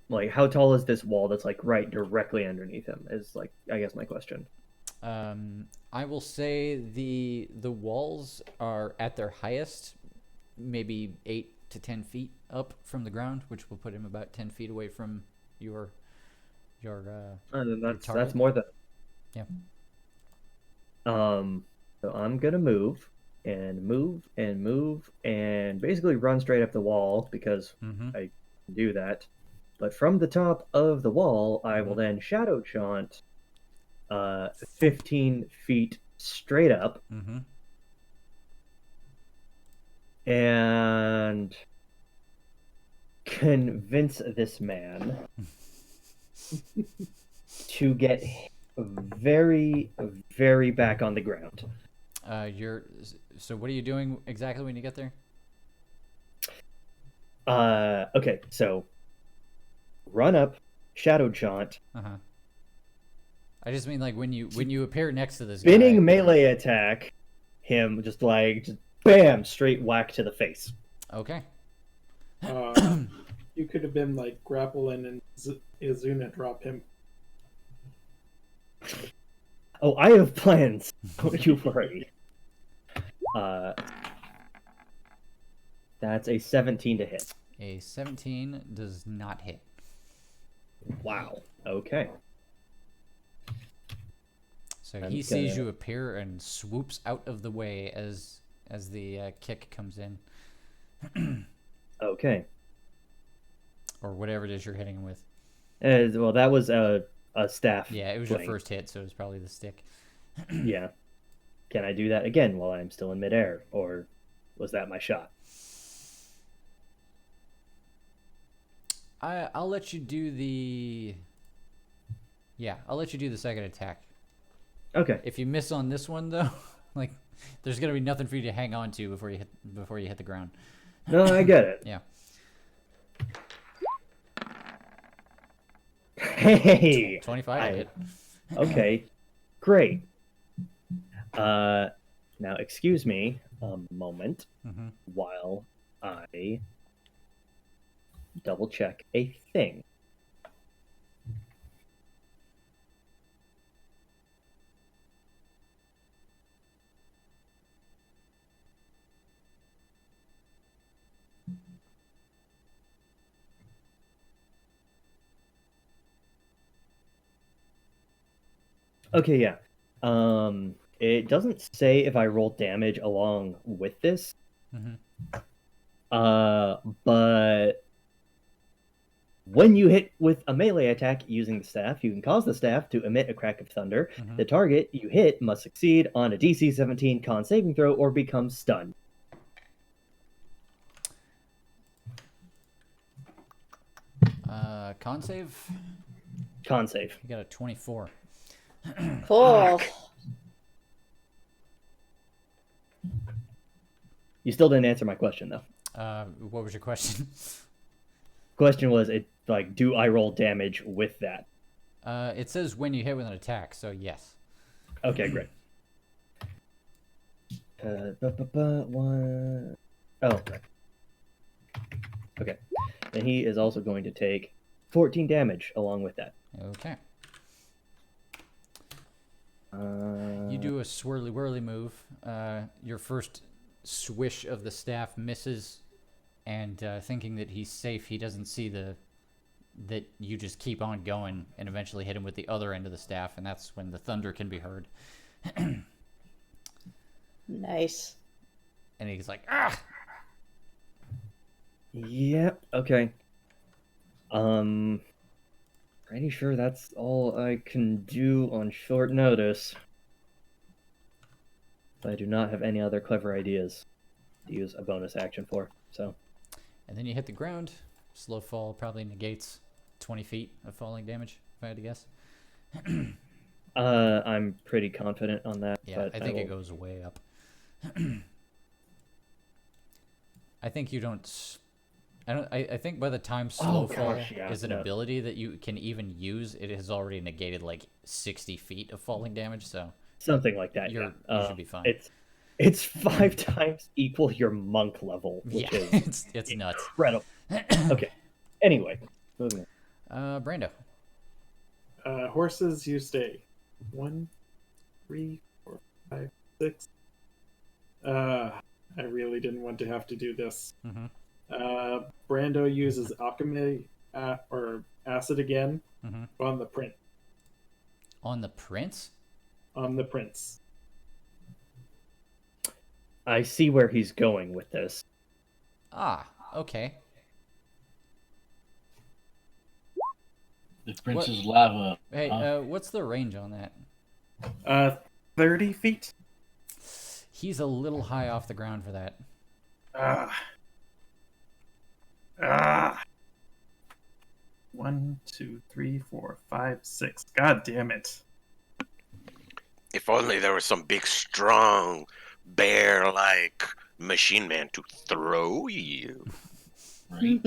like, how tall is this wall that's like right directly underneath him? Is like, I guess, my question. I will say the walls are at their highest, maybe 8 to 10 feet up from the ground, which will put him about 10 feet away from your That's target. more than. Yeah. So I'm gonna move and move and move and basically run straight up the wall because Mm-hmm. I can do that. But from the top of the wall, I will then shadow chant 15 feet straight up Mm-hmm. and convince this man to get very, very back on the ground. So what are you doing exactly when you get there? Okay, so run up, shadow chant, Uh-huh. I just mean like when you appear next to this spinning guy. melee attack him, just bam, straight whack to the face. Okay. You could have been like grappling and Izuna drop him. Oh, I have plans. Don't you worry. That's a 17 to hit. A 17 does not hit. Wow. Okay. So I'm he sees gonna- you appear and swoops out of the way as as the kick comes in, Okay. or whatever it is you're hitting him with. Well, that was a staff. Yeah, it was fling. your first hit, so it was probably the stick. Yeah. Can I do that again while I'm still in midair, or was that my shot? I'll let you do the. Yeah, I'll let you do the second attack. Okay. If you miss on this one, though, like, there's gonna be nothing for you to hang on to before you hit the ground. No, I get it. Yeah. Hey. 25 hit. Okay. Great. Now excuse me a moment Mhm. while I double check a thing. Okay, yeah. It doesn't say if I roll damage along with this. Mhm. But when you hit with a melee attack using the staff, you can cause the staff to emit a crack of thunder. Mhm. The target you hit must succeed on a DC 17 con saving throw or become stunned. Con save. Con save. You got a 24. Cool. You still didn't answer my question though. What was your question? Question was, it like, do I roll damage with that? It says when you hit with an attack, so yes. Okay, great. One. Oh, right. Okay. And he is also going to take 14 damage along with that. Okay. You do a swirly whirly move. Your first swish of the staff misses, and thinking that he's safe, he doesn't see that you just keep on going and eventually hit him with the other end of the staff, and that's when the thunder can be heard. Nice. And he's like, ah! Yep. Okay. Pretty sure that's all I can do on short notice. I do not have any other clever ideas to use a bonus action for. So. And then you hit the ground. Slow fall probably negates 20 feet of falling damage, if I had to guess. I'm pretty confident on that. Yeah, but I think it will... goes way up. I think you don't. I think by the time slow fall is an ability that you can even use, it has already negated like 60 feet of falling damage. So something like that. You should be fine. It's 5 times equal your monk level, which is it's nuts. Incredible. Okay. Anyway, moving on. Brando. Horses, you stay. 1, 3, 4, 5, 6. I really didn't want to have to do this. Mm-hmm. Brando uses alchemy or acid again on the print. On the prince? On the prince. I see where he's going with this. Ah, okay. The prince's lava. Hey, what's the range on that? 30 feet. He's a little high off the ground for that. 1, 2, 3, 4, 5, 6. God damn it. If only there was some big, strong, bear-like machine man to throw you. Right?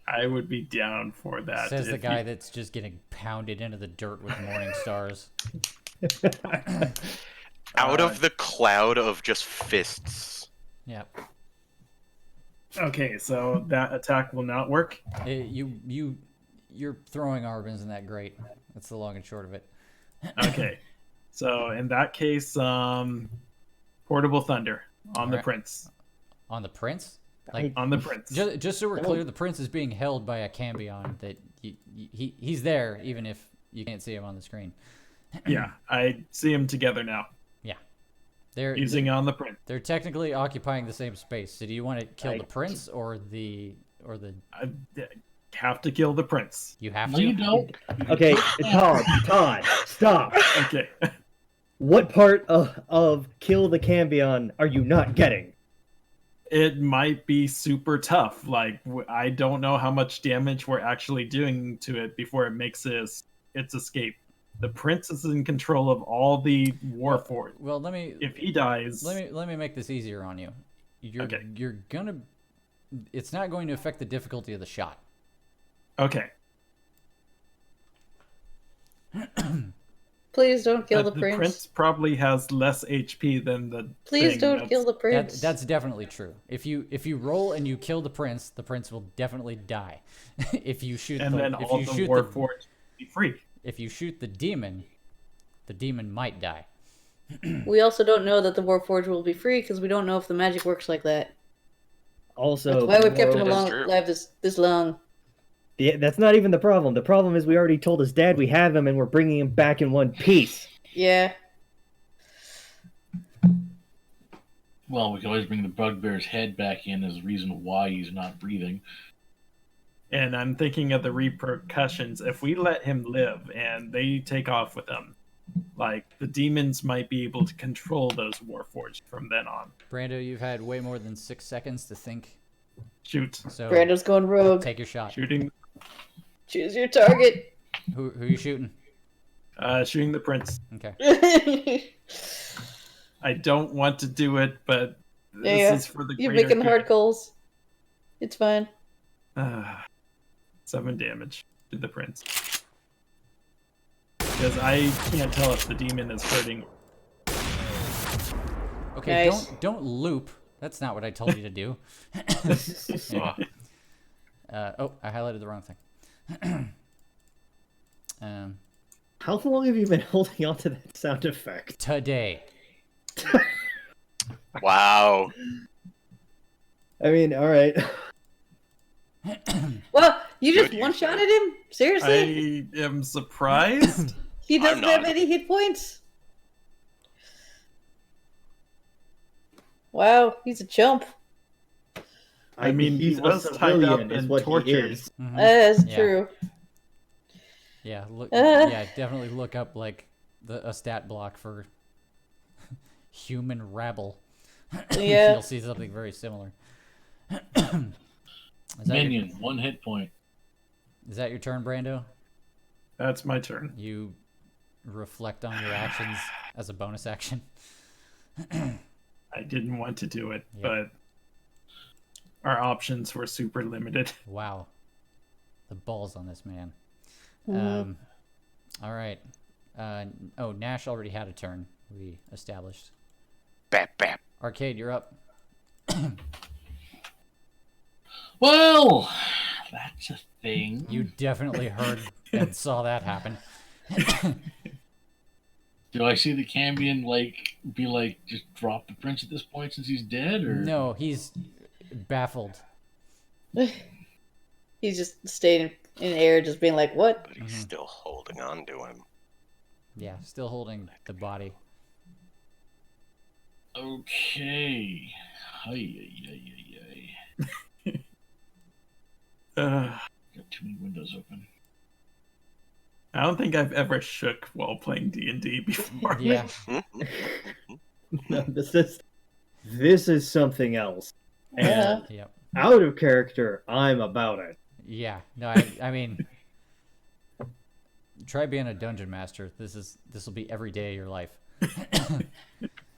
I would be down for that. Says the guy that's just getting pounded into the dirt with morning stars. Out of the cloud of just fists. Yep. Okay, so that attack will not work. You're throwing Arbin isn't that great. That's the long and short of it. Okay, so in that case, portable thunder on the prince. On the prince? Like on the prince. Just so we're clear, the prince is being held by a cambion that he's there even if you can't see him on the screen. Yeah, I see him together now. Yeah. They're Using on the prince. they're technically occupying the same space. So do you want to kill I- the prince or the I have to kill the prince. you have No, to? you don't. Okay, Todd, stop. Okay. What part of Kill the Cambion are you not getting? It might be super tough. Like, I don't know how much damage we're actually doing to it before it makes its escape. The prince is in control of all the Warforged. Well, let me If he dies, let me make this easier on you. Okay. You're gonna. It's not going to affect the difficulty of the shot. okay. Please don't kill But the the prince. prince probably has less HP than the. Please thing don't that's- kill the prince. That's definitely true. If you roll and you kill the prince will definitely die. If you shoot And then if all you the shoot Warforged be free. if you shoot the demon might die. We also don't know that the Warforged will be free because we don't know if the magic works like that. Also, That's why we've kept him That is along, true. alive this long. Yeah, that's not even the problem. The problem is we already told his dad we have him and we're bringing him back in one piece. Yeah. Well, we can always bring the bugbear's head back in as a reason why he's not breathing. And I'm thinking of the repercussions. If we let him live and they take off with him, like, the demons might be able to control those Warforged from then on. Brando, you've had way more than 6 seconds to think. Shoot. So Brando's going rogue. take your shot. Shooting Choose your target. Who are you shooting? shooting the prince. Okay. I don't want to do it, but this Yeah, is for the You're greater making hard good. calls. It's fine. 7 damage to the prince. Because I can't tell if the demon is hurting. Okay, Nice. don't loop. That's not what I told you to do. Oh, I highlighted the wrong thing. How long have you been holding on to that sound effect? Today. Wow. I mean, alright. Well, you just Good one-shotted him? Seriously? I am surprised. He doesn't not. have any hit points? Wow, he's a chump. I mean, he he's was a tied up civilian, is and what he tortured. is. Mhm. That's Yeah. true. Yeah, look. Uh. Yeah, definitely look up like a stat block for human rabble. Yeah. You'll see something very similar. Is that Minion, 1 hit point. Is that your turn, Brando? That's my turn. You reflect on your actions as a bonus action. I didn't want to do it, Yep. but our options were super limited. Wow, the balls on this man. Mhm. All right. Oh, Nash already had a turn. We established. Bap bap. Arcade, you're up. Well, that's a thing. You definitely heard and saw that happen. Do I see the Cambion be like just drop the prince at this point since he's dead, or No, he's baffled. He's just staying in air, just being like, what? But he's still holding on to him. Yeah, still holding the body. Okay. Ay, ay, ay, ay, ay. Uh, Got too many windows open. I don't think I've ever shook while playing D&D before. Yeah. No, this is something else. Yeah. And Yep. out of character, I'm about it. Yeah. No, I mean, try being a dungeon master. This will be every day of your life.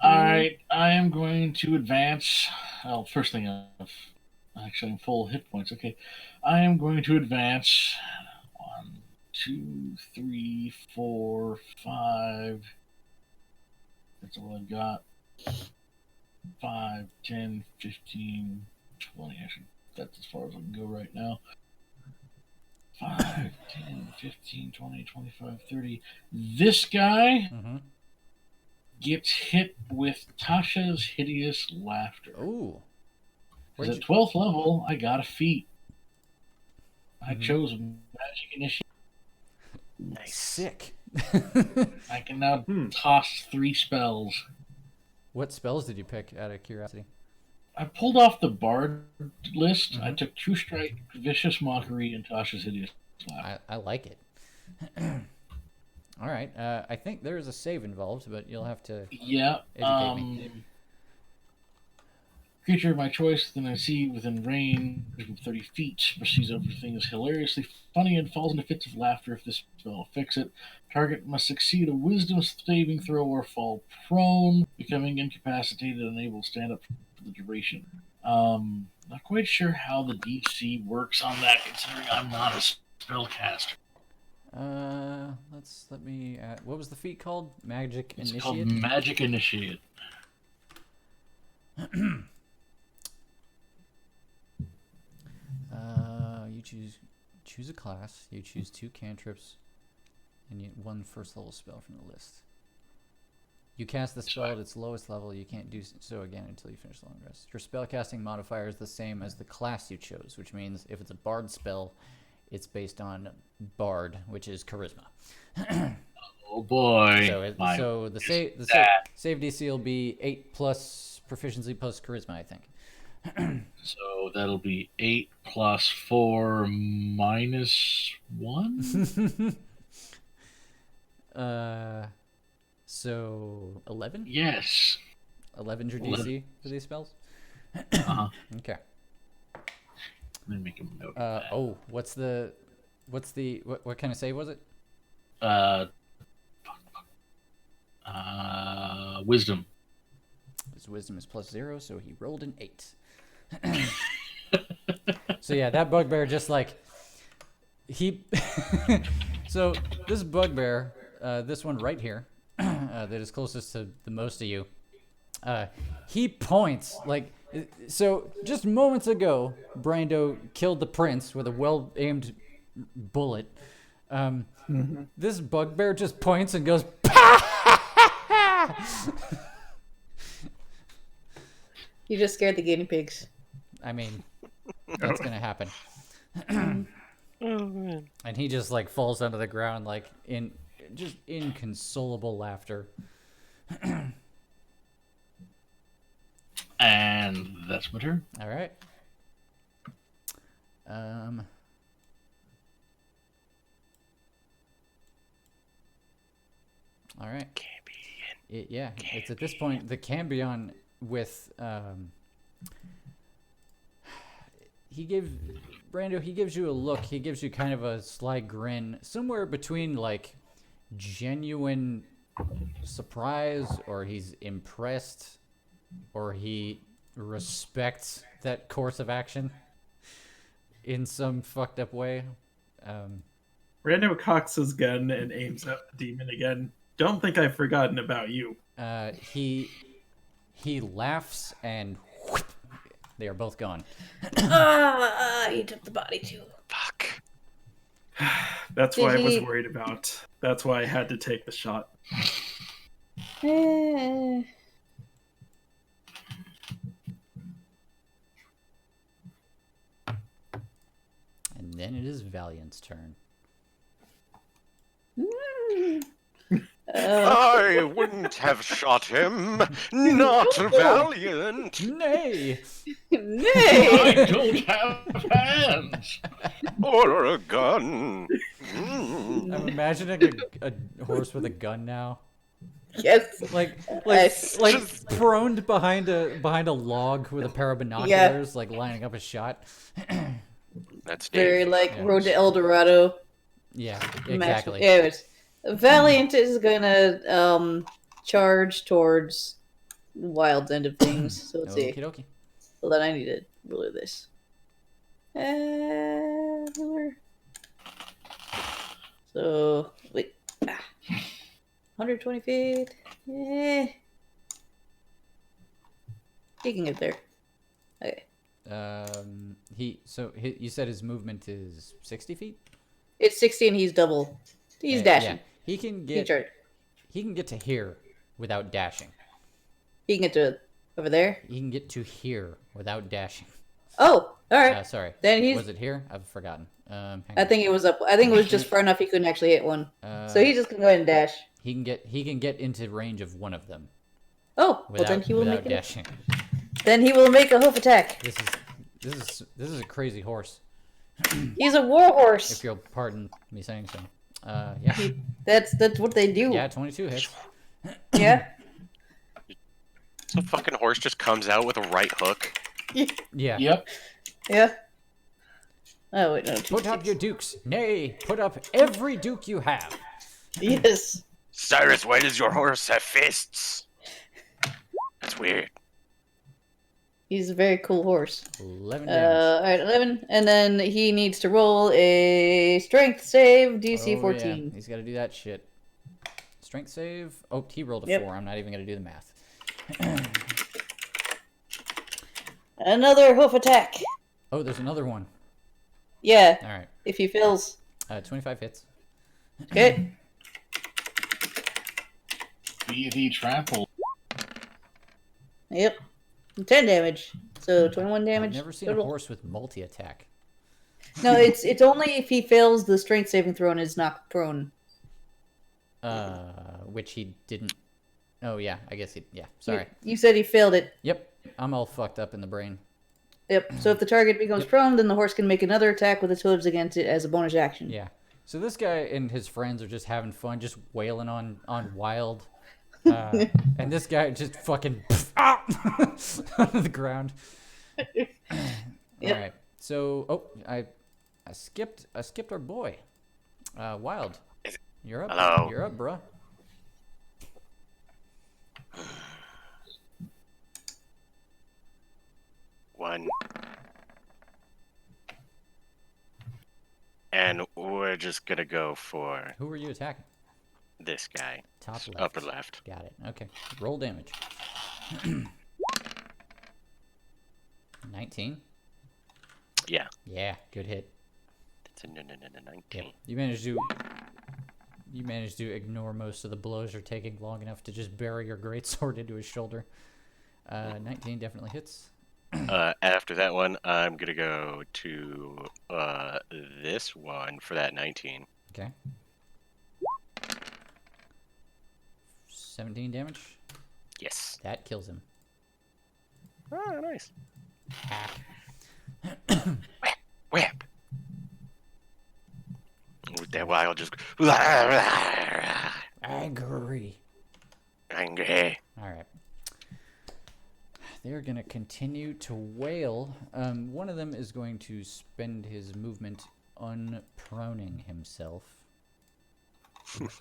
Alright, I am going to advance. Well, first thing actually I'm full hit points. Okay. I am going to advance 1, 2, 3, 4, 5. That's all I've got. 5, 10, 15, 20. Actually, that's as far as I can go right now. 5, 10, 15, 20, 25, 30. This guy Mm-hmm. gets hit with Tasha's hideous laughter. Ooh. Because Where'd at 12th level, I got a feat. I Mhm. chose Magic Initiative. Sick. I can now Hmm. toss 3 spells. What spells did you pick out of curiosity? I pulled off the bard list. I Mhm. took True Strike, Vicious Mockery, and Tasha's Hideous Laugh. I like it. All right. I think there is a save involved, but you'll have to Yeah. educate me. Creature of my choice, then I see within range of 30 feet, perceives everything is hilariously funny and falls into fits of laughter if this spell will fix it. Target must succeed a wisdom saving throw or fall prone, becoming incapacitated and unable to stand up for the duration. Not quite sure how the DC works on that, considering I'm not a spellcaster. Let me. What was the feat called? Magic It's Initiate. called Magic Initiate. You choose a class. You choose 2 cantrips, and you 1 first level spell from the list. You cast the spell at its lowest level. You can't do so again until you finish the long rest. Your spellcasting modifier is the same as the class you chose, which means if it's a bard spell, it's based on bard, which is charisma. Oh boy! So the save DC will be 8 plus proficiency plus charisma, I think. So that'll be 8 plus 4 minus 1? So 11? Yes. 11's your DC for these spells? Uh-huh. Okay. Let me make a note. Of that. What kind of save was it? Wisdom. His wisdom is +0, so he rolled an 8. So yeah, that bugbear just like so this bugbear, this one right here, that is closest to the most of you, he points like so. Just moments ago, Brando killed the prince with a well-aimed bullet. This bugbear just points and goes. You just scared the guinea pigs. I mean, that's gonna happen. Oh man. And he just like falls onto the ground like in just inconsolable laughter. And that's my turn. All right. All right. It's at this point the Cambion with he gives you a look. He gives you kind of a sly grin, somewhere between like genuine surprise, or he's impressed, or he respects that course of action in some fucked up way. Brando cocks his gun and aims at the demon again. Don't think I've forgotten about you. He laughs and whoop, they are both gone. He took the body too. Fuck. That's what I was worried about. That's why I had to take the shot. Eh. And then it is Valiant's turn. I wouldn't have shot him. Not Valiant. Nay! Nay! I don't have hands. Or a gun. Mm. I'm imagining a horse with a gun now. Yes. Like Just- prone behind a log with a pair of binoculars, like lining up a shot. That's Very Dave. like Yeah. Road to El Dorado. Yeah, match. exactly. Anyways, Valiant is gonna charge towards Wild's end of things. So let's see. Okie dokie. Well, then I need to ruler this. Ruler. So wait. 120 feet. Eh. He can get there. Okay. You said his movement is 60 feet? It's 60 and he's double. He's Yeah, dashing. yeah. He can He get charge. he can get to here without dashing. He can get to over there. He can get to here without dashing. Oh, all right. Sorry. Then he's. Was it here? I've forgotten. Hang I on. think it was up. I think it was just far enough he couldn't actually hit one. So he's just gonna go ahead and dash. he can get into range of one of them. Oh, well without, then he will without make it. dashing. Then he will make a hoof attack. This is a crazy horse. He's a war horse. If you'll pardon me saying so. Yeah. That's what they do. Yeah, 22 hits. Yeah. So fucking horse just comes out with a right hook. Yeah. Yep. Yeah. Oh wait, no. Put up your dukes. Nay, put up every duke you have. Yes. Cyrus, why does your horse have fists? That's weird. He's a very cool horse. 11 damage. Alright, 11. And then he needs to roll a strength save, DC 14. Yeah. He's got to do that shit. Strength save. Oh, he rolled a Yep. 4. I'm not even going to do the math. Another hoof attack. Oh, there's another one. Yeah, All right. if he fails. 25 hits. Okay. Be the trample. Yep. 10 damage. So 21 damage. I've never seen total. a horse with multi-attack. No, it's only if he fails the strength saving throw and is knocked prone. Which he didn't. Oh, yeah. I guess he... Yeah, sorry. You said he failed it. Yep. I'm all fucked up in the brain. Yep. So if the target becomes prone, then the horse can make another attack with its hooves against it as a bonus action. Yeah. So this guy and his friends are just having fun, just wailing on Wild. And this guy just fucking onto the ground. Yep. All right. So, I skipped our boy, Wild. You're up. Hello. You're up, bruh. One. And we're just gonna go for Who were you attacking? this guy. Top left. Upper left. Got it. Okay. Roll damage. 19. Yeah. Yeah. Good hit. It's a 19. Yep. You managed to ignore most of the blows you're taking long enough to just bury your greatsword into his shoulder. 19 definitely hits. After that one, I'm gonna go to this one for that 19. Okay. 17 damage. Yes. That kills him. Oh, nice. Ah. Whip. With that wild just Angry. angry. All right. They're going to continue to wail. One of them is going to spend his movement unproning himself.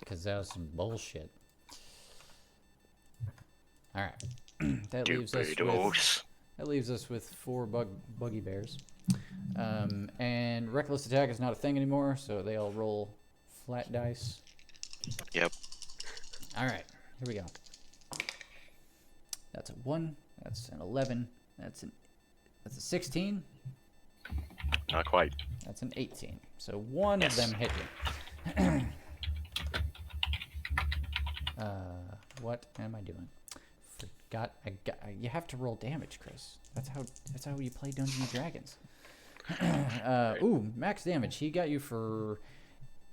Because that was some bullshit. All right. That leaves us with 4 buggy bears. And reckless attack is not a thing anymore, so they all roll flat dice. Yep. All right. Here we go. That's a 1. That's an 11. That's a 16. Not quite. That's an 18. So one Yes. of them hit you. What am I doing? You have to roll damage, Chris. That's how you play Dungeons and Dragons. Ooh, max damage. He got you for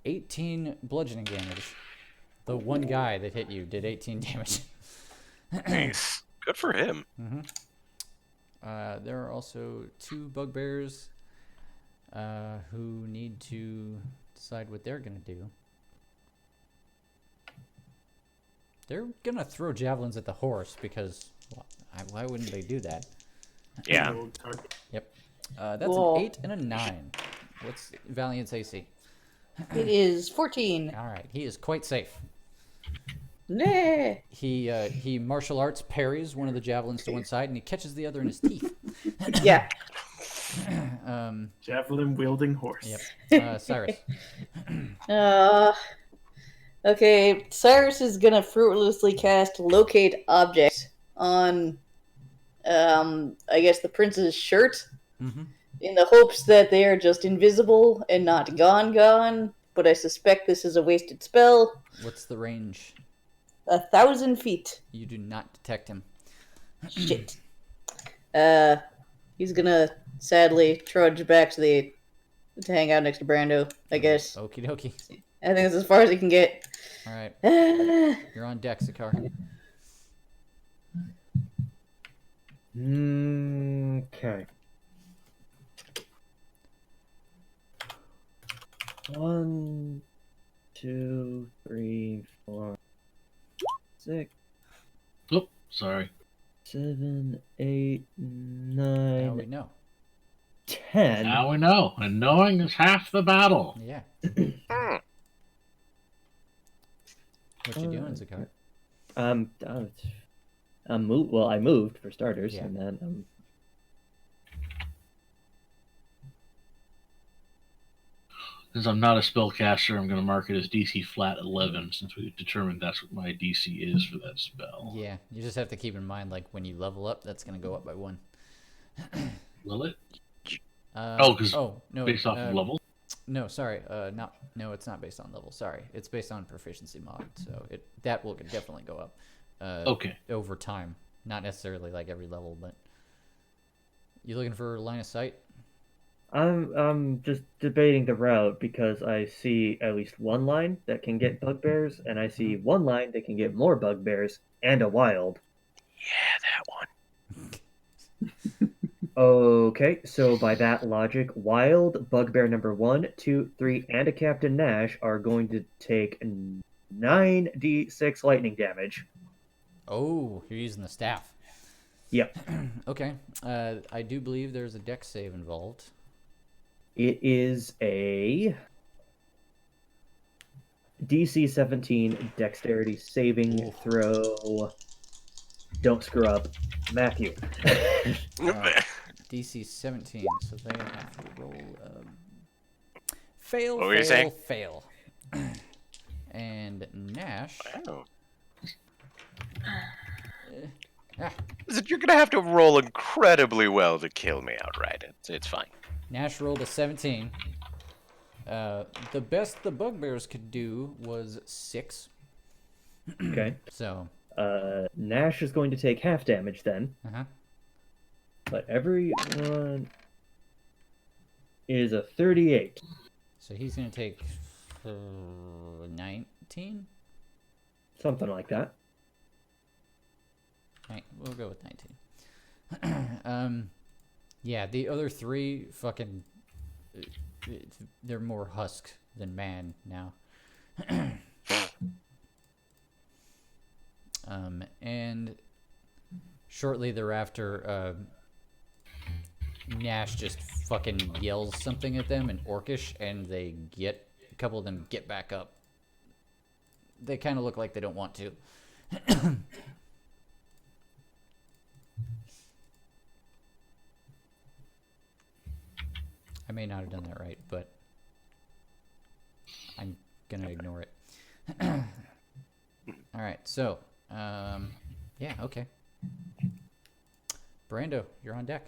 18 bludgeoning damage. The one guy that hit you did 18 damage. Nice. Good for him. There are also 2 bugbears who need to decide what they're going to do. They're going to throw javelins at the horse because why wouldn't they do that? Yeah. Rogue target. Yep. That's Whoa. an 8 and a 9. What's Valiant's AC? It is 14. All right. He is quite safe. Nah. He martial arts parries one of the javelins to one side and he catches the other in his teeth. Yeah. Javelin wielding horse. Yep. Cyrus. Okay, Cyrus is gonna fruitlessly cast Locate Object on, I guess the prince's shirt, in the hopes that they are just invisible and not gone. But I suspect this is a wasted spell. What's the range? 1,000 feet. You do not detect him. Shit. He's gonna sadly trudge back to hang out next to Brando, I guess. Okie dokie. I think that's as far as he can get. All right. You're on deck, Sakar. Okay. 1, 2, 3, 4, 6, Oh, sorry. 7, 8, Now 9, we know. 10. Now we know, and knowing is half the battle. Yeah. Hmm. What you doing, Zakar? Well, I moved for starters, Yeah. and then Since I'm not a spellcaster, I'm going to mark it as DC flat 11, since we've determined that's what my DC is for that spell. Yeah, you just have to keep in mind, like, when you level up, that's going to go up by 1. Will it? No, Based off of level? No, sorry, no, it's not based on level. Sorry, it's based on proficiency mod, so that will definitely go up. Okay. Over time, not necessarily like every level, but you looking for line of sight? I'm just debating the route because I see at least one line that can get bugbears, and I see one line that can get more bugbears and a wild. Yeah, that one. Okay, so by that logic, wild, bugbear number 1, 2, 3, and a Captain Nash are going to take 9d6 lightning damage. Oh, you're using the staff. Yep. Okay, I do believe there's a dex save involved. It is a DC 17 dexterity saving throw. Don't screw up. Matthew. DC 17, so they have to roll. Fail, What were you saying? fail. And Nash. Wow. Ah, You're gonna have to roll incredibly well to kill me outright. It's fine. Nash rolled a 17. The best the bugbears could do was 6. Okay. So. Nash is going to take half damage then. Uh-huh. But everyone is a 38. So he's going to take 19? Something like that. Right, we'll go with 19. Yeah, the other 3 fucking... they're more husk than man now. And shortly thereafter, Nash just fucking yells something at them in Orcish, and a couple of them get back up. They kind of look like they don't want to. I may not have done that right, but I'm gonna ignore it. All right, so, yeah, okay. Brando, you're on deck.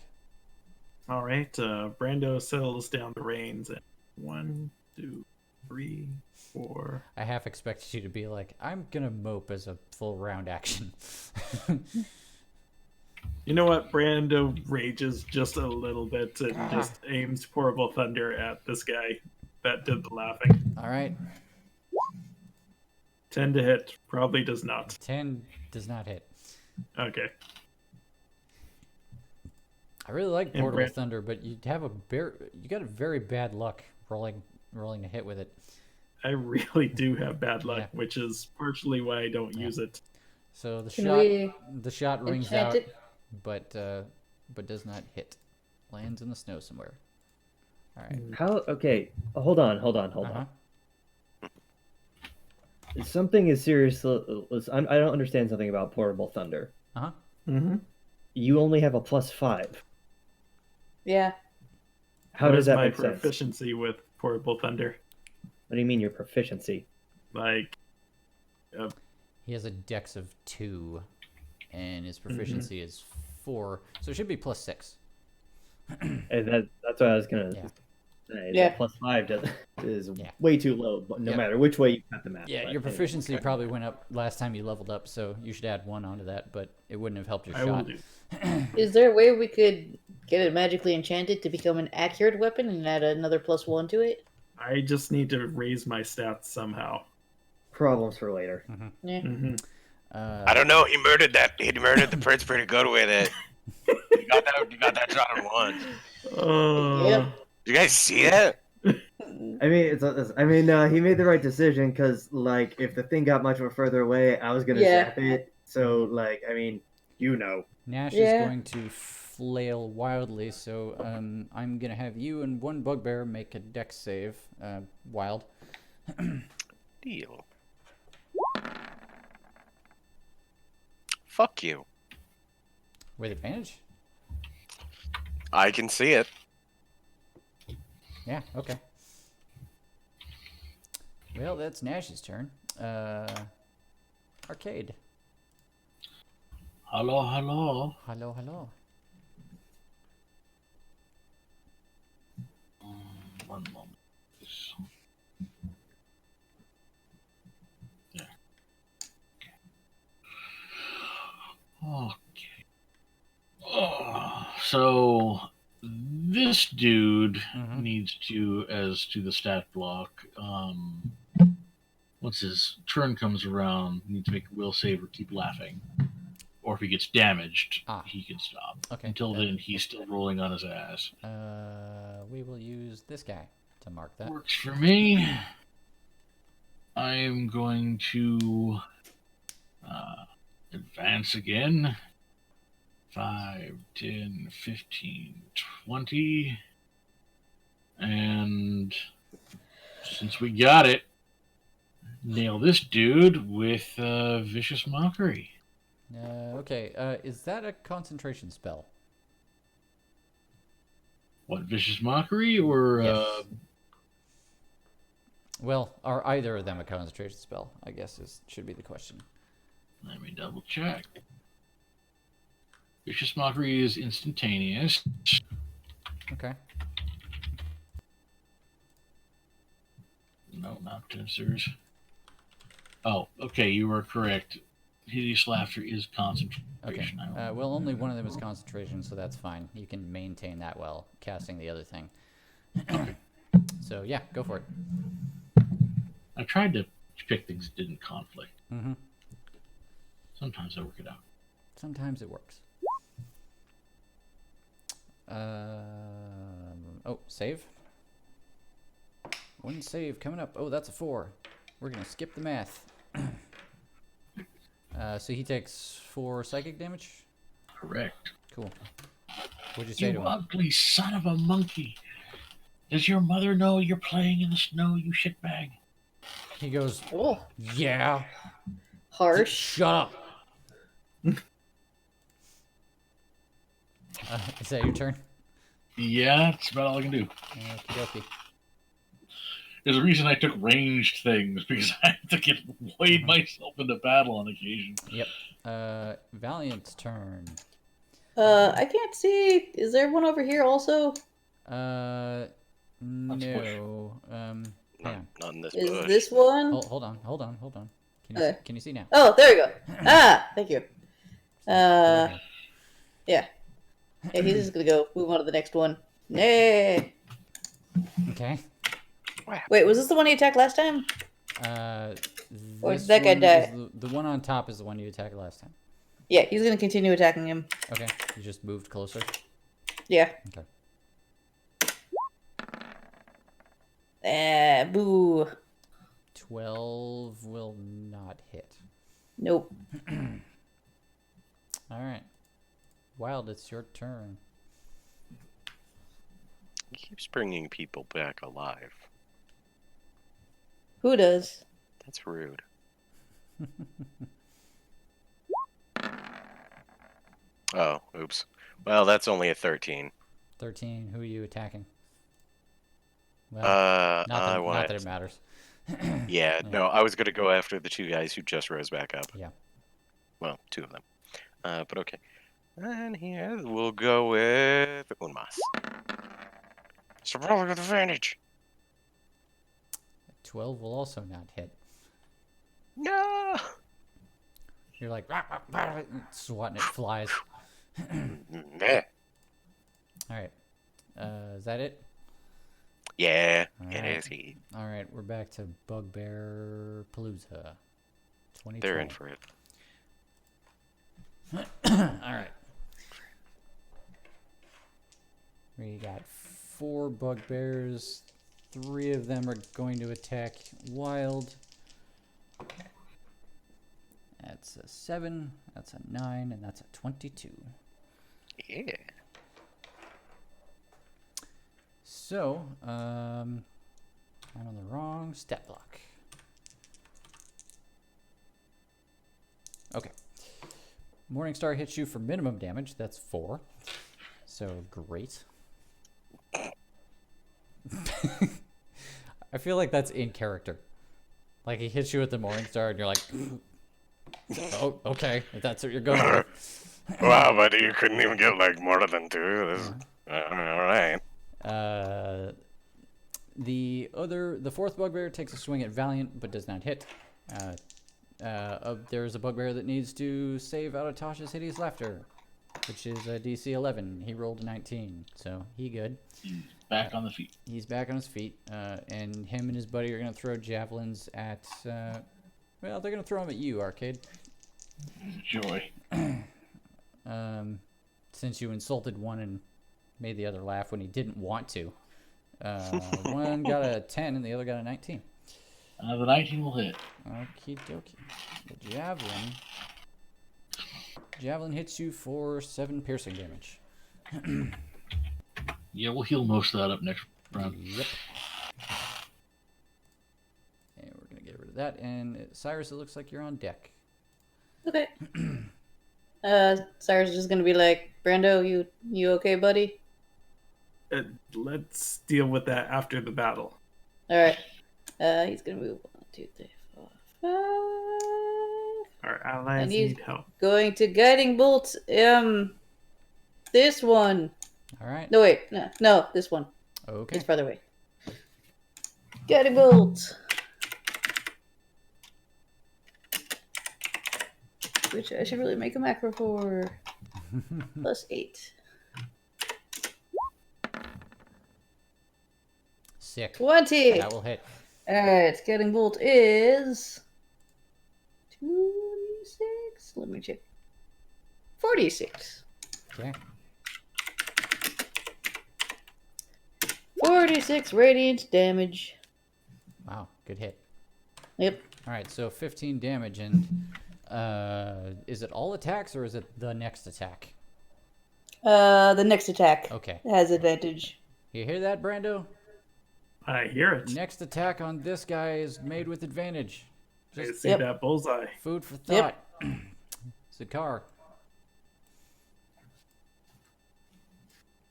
All right, Brando settles down the reins. 1, 2, 3, 4. I half expected you to be like, I'm gonna mope as a full round action. You know what? Brando rages just a little bit and just aims Portable Thunder at this guy that did the laughing. All right, 10 to hit. Probably does not. 10 does not hit. Okay. I really like And Portable Thunder, but you got a very bad luck rolling to hit with it. I really do have bad luck, Yeah. which is partially why I don't use it. So Can the shot rings enchant out, it? but does not hit. Lands in the snow somewhere. All right. How? Okay, hold on. Uh-huh. Something is serious. I don't understand something about Portable Thunder. Uh-huh. Mm-hmm. You only have a +5. Yeah. How does that my make sense? proficiency with Portable Thunder? What do you mean your proficiency? Like, He has a dex of 2, and his proficiency is 4, so it should be +6. And that's what I was gonna Yeah. say. Yeah. That +5 is Yeah. way too low, but no Yeah. matter which way you cut the math. Yeah, but your anyway. proficiency probably went up last time you leveled up, so you should add 1 onto that, but it wouldn't have helped your I will shot. do. Is there a way we could get it magically enchanted to become an accurate weapon and add another +1 to it? I just need to raise my stats somehow. Problems for later. Yeah. Mm-hmm. I don't know. He murdered the prince pretty good with it. You got that shot at once. Oh. You guys see that? I mean, he made the right decision because, like, if the thing got much more further away, I was gonna Yeah. zap it. So, like, I mean, you know. Nash Yeah. is going to flail wildly, so I'm gonna have you and one bugbear make a dex save. Wild. Deal. Fuck you. With advantage? I can see it. Yeah, okay. Well, that's Nash's turn. Arcade. Hello, hello. Hello, hello. One moment. There. Okay. So this dude needs to, as to the stat block, once his turn comes around, needs to make a will save or keep laughing. Or if he gets damaged, he can stop. Okay. Until then, he's still rolling on his ass. We will use this guy to mark that. Works for me. I'm going to advance again. 5, 10, 15, 20. And since we got it, nail this dude with Vicious Mockery. Okay, is that a concentration spell? What, Vicious Mockery or... Yes. Well, are either of them a concentration spell, I guess should be the question. Let me double check. Vicious Mockery is instantaneous. Okay. No, not pincers. Oh, okay, you are correct. Hideous Laughter is concentration. Okay. Well, only one of them is concentration, so that's fine. You can maintain that while casting the other thing. So, yeah, go for it. I tried to pick things that didn't conflict. Mm-hmm. Sometimes I work it out. Sometimes it works. Oh, save. One save coming up. Oh, that's a 4. We're going to skip the math. So he takes 4 psychic damage? Correct. Cool. What'd you say to You him? ugly son of a monkey. Does your mother know you're playing in the snow, you shitbag? He goes, Oh, yeah. harsh. Shut up. Is that your turn? Yeah, that's about all I can do. Okie dokie. There's a reason I took ranged things, because I have to wade myself into battle on occasion. Yep. Valiant's turn. I can't see. Is there one over here also? No. Hang on. Not in this Is bush. this one? Hold on. Can you see now? Oh, there we go. Thank you. Yeah. Yeah, he's just gonna go move on to the next one. Nay. Okay. Wait, was this the one he attacked last time? Or This did that guy one die? is the one on top is the one you attacked last time. Yeah, he's gonna continue attacking him. Okay. You just moved closer. Yeah. Okay. Boo. 12 will not hit. Nope. All right. Wild, it's your turn. He keeps bringing people back alive. Who does? That's rude. Oh, oops. Well, that's only a 13. 13. Who are you attacking? Well, not that it matters. Yeah, no, I was going to go after the 2 guys who just rose back up. Yeah. Well, 2 of them. But okay. And here we'll go with Unmas. Survival with advantage. 12 will also not hit. No. You're like, rah, rah, rah, swatting at flies. Meh. All right. Is that it? Yeah, All it right. is he. All right, we're back to Bugbear Palooza. 2020. They're in for it. All right. We got 4 bugbears. 3 of them are going to attack Wild. That's a 7, that's a 9, and that's a 22. Yeah. So, I'm on the wrong stat block. Okay. Morningstar hits you for minimum damage. That's 4. So, great. I feel like that's in character. Like, he hits you with the Morningstar, and you're like, oh, okay, if that's what you're going with. Wow, but you couldn't even get like more than 2. This is, all right. The fourth bugbear takes a swing at Valiant, but does not hit. There's a bugbear that needs to save out of Tasha's hideous laughter, which is a DC 11. He rolled a 19, so he good. He's back on the feet. He's back on his feet, and him and his buddy are gonna throw javelins at. Well, they're gonna throw them at you, Arcade. Joy. Since you insulted one and made the other laugh when he didn't want to. One got a 10 and the other got a 19. The 19 will hit. Okie dokie. The javelin hits you for 7 piercing damage. Yeah, we'll heal most of that up next round. Yep. And we're gonna get rid of that. And Cyrus, it looks like you're on deck. Okay. Cyrus is just gonna be like, Brando, you okay, buddy? Let's deal with that after the battle. All right. He's gonna move 1, 2, 3, 4, 5. Our allies And he's need help. going to guiding bolt. This one. All right. No, wait, no, this one. Okay. It's farther away. Guiding bolt. Which I should really make a macro for. Plus 8. Sick. 20. That will hit. Alright, guiding bolt is 26. Let me check. 46. Okay. 46 radiant damage. Wow. Good hit. Yep. All right. So 15 damage, and is it all attacks or is it the next attack? The next attack Okay. has advantage. You hear that, Brando? I hear it. Next attack on this guy is made with advantage. I Just see Yep. that bullseye. food for thought. Zakar.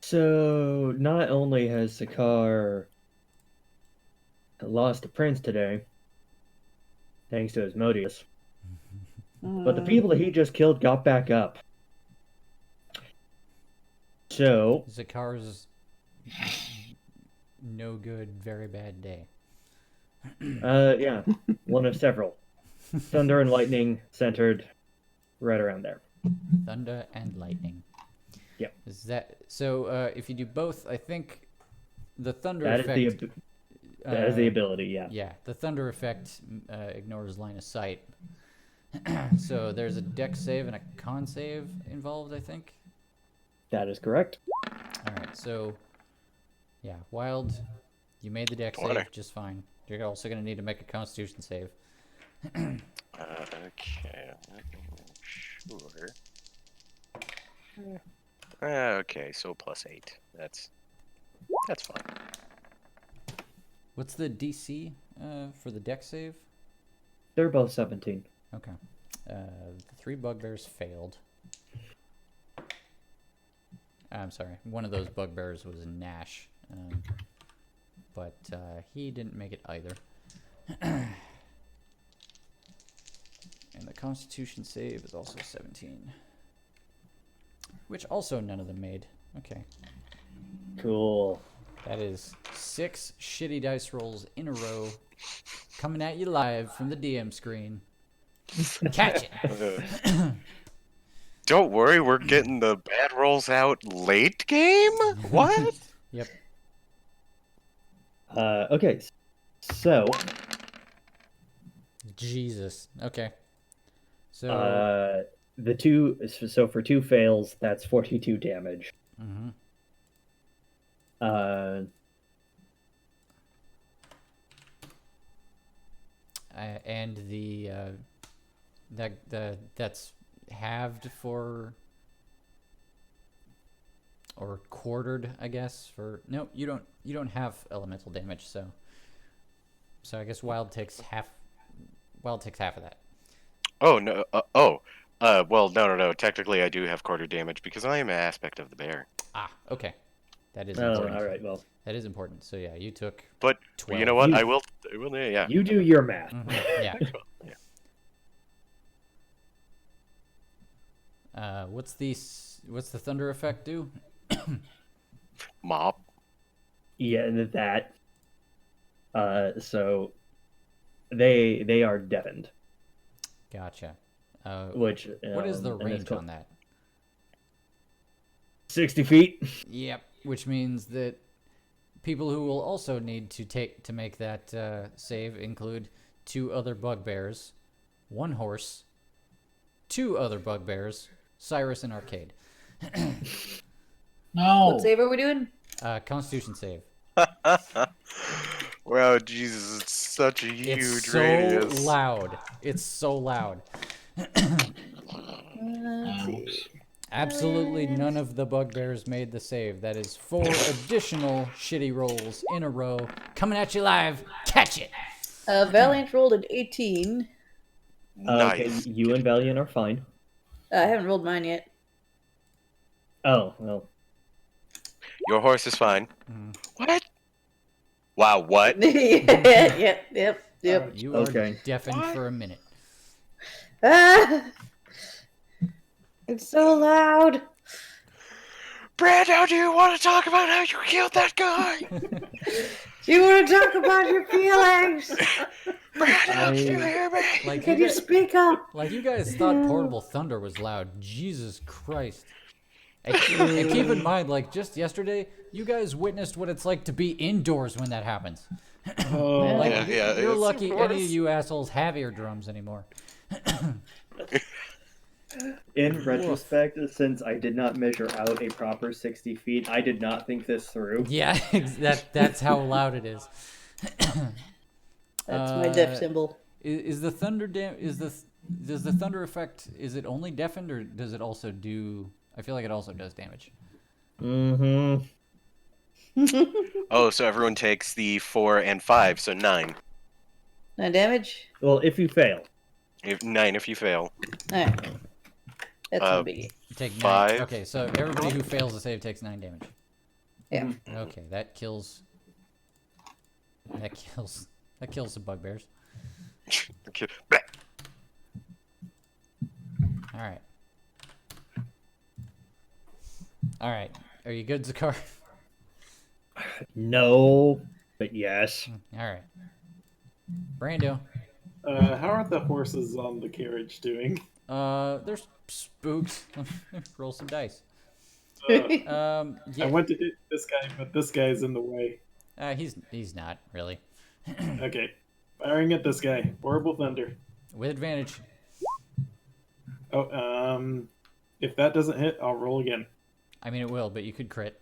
So, not only has Sakar lost a prince today, thanks to Asmodeus, but the people that he just killed got back up. So, Zakar's no good, very bad day. yeah, one of several. Thunder and lightning centered right around there. Thunder and lightning. Yep. Is that so? If you do both, I think the thunder That is effect. that is the ability, yeah. Yeah, the thunder effect ignores line of sight. So there's a dex save and a con save involved, I think. That is correct. All right, so yeah, Wild, you made the dex 20. save just fine. You're also going to need to make a Constitution save. Okay. Sure. Okay, so +8. That's fine. What's the DC for the dex save? They're both 17. Okay. The 3 bugbears failed. I'm sorry. One of those bugbears was Nash. But he didn't make it either. And the Constitution save is also 17. Which also none of them made. Okay. Cool. That is 6 shitty dice rolls in a row. Coming at you live from the DM screen. Catch it! Don't worry, we're getting the bad rolls out late game? What? Yep. Okay, so Jesus. Okay. So. the two, so for 2 fails, that's 42 damage. Mhm. And that's halved for, or quartered, I guess. For no, you don't have elemental damage, so I guess wild takes half. Wild takes half of that. Oh no. Well, no. Technically, I do have quarter damage because I am an aspect of the bear. Ah, okay, that is Oh, important. all right. Well, That is important. So yeah, you took. But 12. you know what? You- I will. Yeah. you do your math. Yeah. Yeah. What's the thunder effect do? Mop. Yeah, and that. So they are deafened. Gotcha. Which What is the and it's range called on that? 60 feet. Yep. Which means that people who will also need to make that save include 2 other bugbears, 1 horse, 2 other bugbears, Cyrus and Arcade. No. What save are we doing? Constitution save. Wow, Jesus, it's such a huge It's so radius. loud. It's so loud. Let's see. Absolutely none of the bugbears made the save. That is 4 additional shitty rolls in a row. Coming at you live. Catch it. Valiant rolled an 18. Okay, Nice. you and Valiant are fine. I haven't rolled mine yet. Oh, well. Your horse is fine. Mm. What? Wow, what? Yep. You Okay. are deafened What? for a minute. Ah! It's so loud. Brando, do you want to talk about how you killed that guy? Do you want to talk about your feelings? Brando, can you I- hear me? Like Can you speak up? Like you guys thought portable thunder was loud. Jesus Christ. And keep in mind, like just yesterday, you guys witnessed what it's like to be indoors when that happens. Oh, Like Yeah, you're it's lucky worse. any of you assholes have eardrums anymore. In retrospect, since I did not measure out a proper 60 feet, I did not think this through. Yeah, that's how loud it is. That's my deaf symbol. Is the thunder does the thunder effect, is it only deafened or does it also do? I feel like it also does damage. Mm-hmm. Oh, so everyone takes the 4 and 5, so 9. 9 damage? Well, if you fail. 9 if you fail. Alright. That's no biggie. You take 9. 5. Okay, so everybody who fails the save takes 9 damage. Yeah. Okay, that kills the bugbears. Okay. Bleh. All right. Are you good, Zakar? No, but yes. All right. Brando. how are the horses on the carriage doing? They're spooks. Roll some dice. I Yeah. went to hit this guy, but this guy's in the way. He's not really. Okay, firing at this guy. Horrible thunder. With advantage. Oh, if that doesn't hit, I'll roll again. I mean, it will, but you could crit.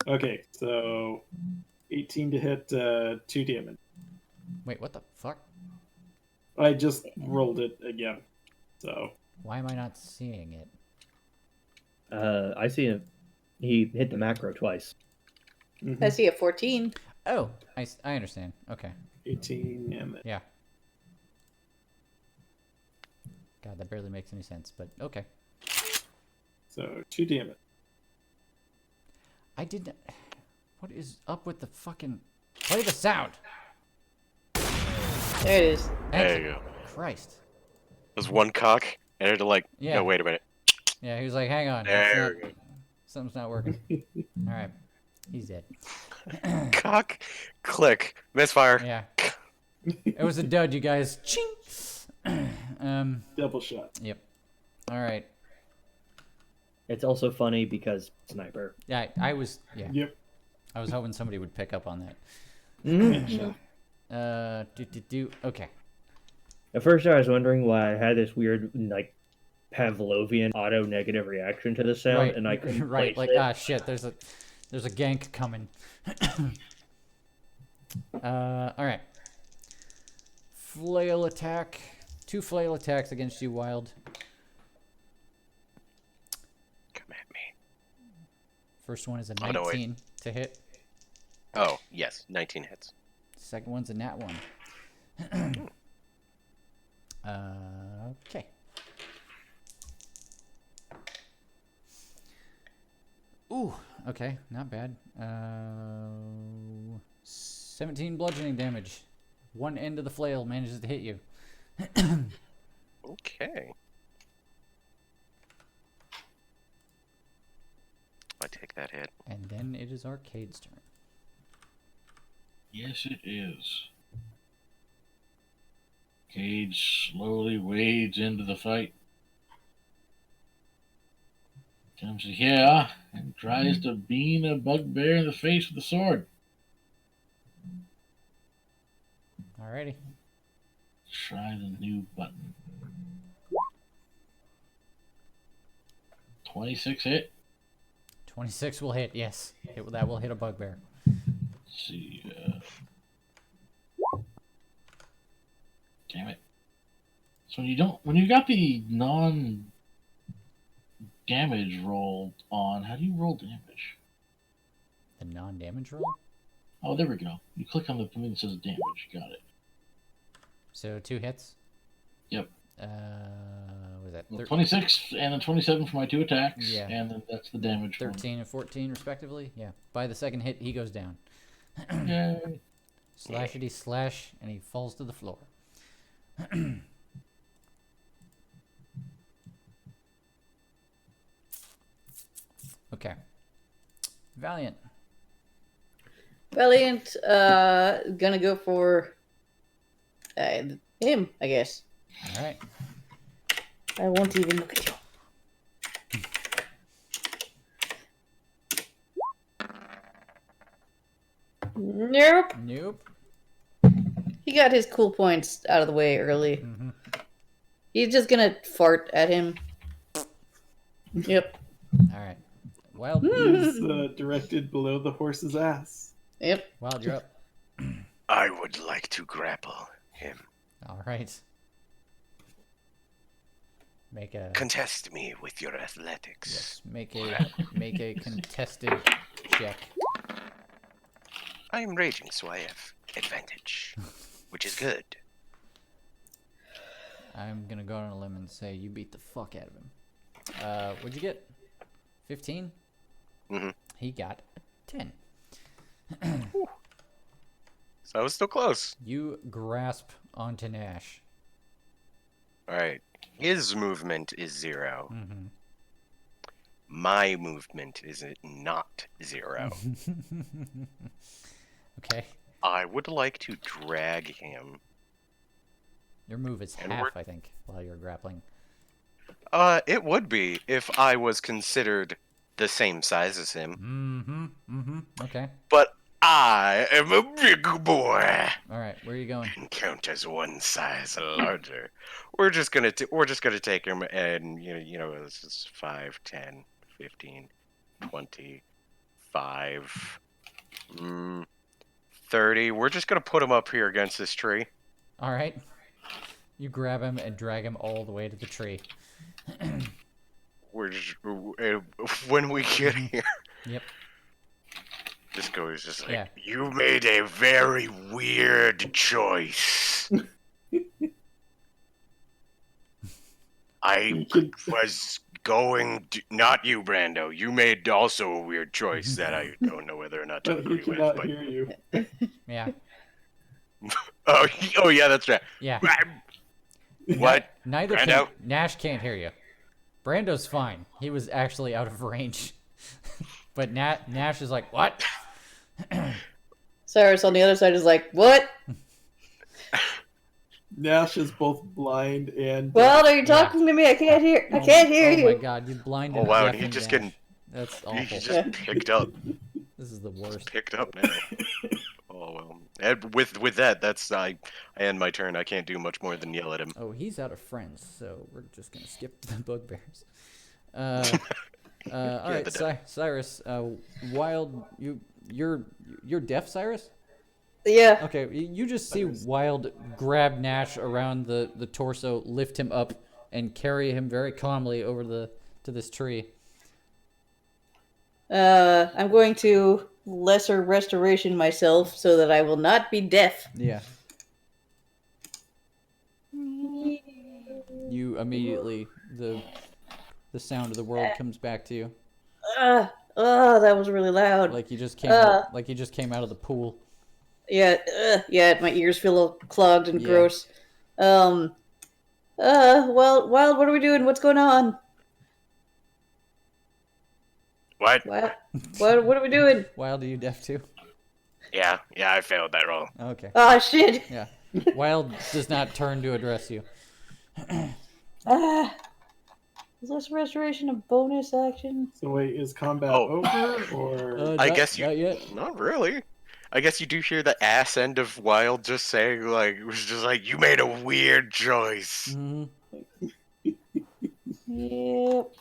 Okay, so 18 to hit, 2 damage. Wait, what the fuck? I just rolled it again. So Why am I not seeing it? I see him. He hit the macro twice. I see a 14. Oh, I understand. Okay. 18 and then Yeah. God, that barely makes any sense, but okay. so 2 damage. I didn't. What is up with the fucking? Play the sound. There it is. There you go. Christ. There's one cock, and it'll like, Yeah. no, wait a minute. Yeah, he was like, "Hang on, There we go. something's not working." All right, he's dead. Cock, click, misfire. Yeah, it was a dud, you guys. Ching. Double shot. Yep. All right. It's also funny because sniper. Yeah, I was. Yeah, Yep. I was hoping somebody would pick up on that. Mm. Okay. At first, I was wondering why I had this weird like Pavlovian auto-negative reaction to the sound, Right, and I couldn't right. place Like it. shit. There's a gank coming. All right. Flail attack. 2 flail attacks against you, Wild. Come at me. First one is a Oh, no, wait. 19 to hit. Oh, yes. 19 hits. Second one's a nat 1. Okay. Ooh, okay, not bad. 17 bludgeoning damage. One end of the flail manages to hit you. Okay. I take that hit. And then it is Arcade's turn. Yes, it is. Cage slowly wades into the fight. Comes here and tries to bean a bugbear in the face with a sword. Alrighty. Try the new button. 26 hit. 26 will hit, yes. That will hit a bugbear. Let's see. Damn it. So when you got the non-damage roll on, how do you roll damage? The non-damage roll? Oh, there we go. You click on the thing that says damage. Got it. So 2 hits? Yep. Was that 26 and then 27 for my 2 attacks. Yeah. And then that's the damage. 13 and 14 respectively? Yeah. By the second hit, he goes down. Yay. Slashity slash, and he falls to the floor. Okay. Valiant. Valiant, gonna go for him, I guess. Alright. I won't even look at you. Nope. Nope. He got his cool points out of the way early. Mm-hmm. He's just gonna fart at him. Yep. Alright. Wild. He's directed below the horse's ass. Yep. Wild, you're up. I would like to grapple him. Alright. Make a Contest me with your athletics. yes, make a contested check. I am raging, so I have advantage, which is good. I'm gonna go on a limb and say you beat the fuck out of him. What'd you get? 15? Mm-hmm. He got 10. So I was still close. You grasp onto Nash. All right. His movement is 0. Mm-hmm. My movement is not 0. Okay. I would like to drag him. Your move is And half, I think, while you're grappling. It would be if I was considered the same size as him. Mm-hmm. Mm-hmm. Okay. But I am a big boy Alright, where are you going? and count as one size larger. We're just gonna take him and this is 5, 10, 15, 20, 5, 30. We're just gonna put him up here against this tree. Alright. You grab him and drag him all the way to the tree. We're just when we get here. Yep. This goes just like, Yeah. you made a very weird choice. I was going to, not you, Brando. You made also a weird choice that I don't know whether or not to But he agree with. cannot But hear you. Yeah. oh yeah, that's right. Yeah. What? Neither Brando? Nash can't hear you. Brando's fine. He was actually out of range. But Nash is like, what? Cyrus on the other side is like, what? Nash is both blind and Well, are you talking to me? I can't hear. I can't hear Oh you. my god, you blinded. Oh wow, deafened he just Nash. getting That's he awful. just picked up. This is the worst. Picked up now. Oh well. And with that, that's I end my turn. I can't do much more than yell at him. Oh, he's out of friends, so we're just gonna skip the bugbears. All right, the Cyrus. Wild, you're deaf, Cyrus? Yeah. Okay, you just see Wild grab Nash around the torso, lift him up, and carry him very calmly over to this tree. I'm going to lesser restoration myself so that I will not be deaf. Yeah. You immediately the sound of the world comes back to you, That was really loud. like you just came out, like you just came out of the pool. Yeah, my ears feel all clogged and Yeah. gross. Well, Wild, what are we doing? What's going on? What? What are we doing? Wild, are you deaf too? Yeah, I failed that roll. Okay. Oh, shit. Yeah. Wild does not turn to address you. Is this restoration a bonus action? So wait, is combat Oh. over or? I guess you. Not yet. Not really. I guess you do hear the ass end of Wild just saying, like, it was just like, you made a weird choice. Mhm. Yep.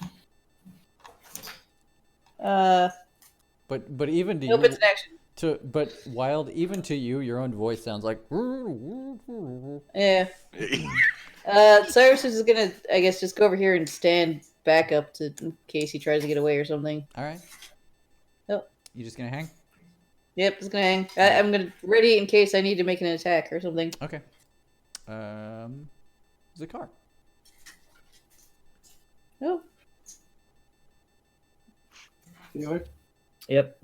But even to Nope, you, it's an action. but Wild, even to you, your own voice sounds like. Yeah. Cyrus is gonna, I guess, just go over here and stand back up in case he tries to get away or something. All right. Yep. You just gonna hang? Yep, just gonna hang. I'm gonna ready in case I need to make an attack or something. Okay. Zakar. Oh. Anyway, Yep.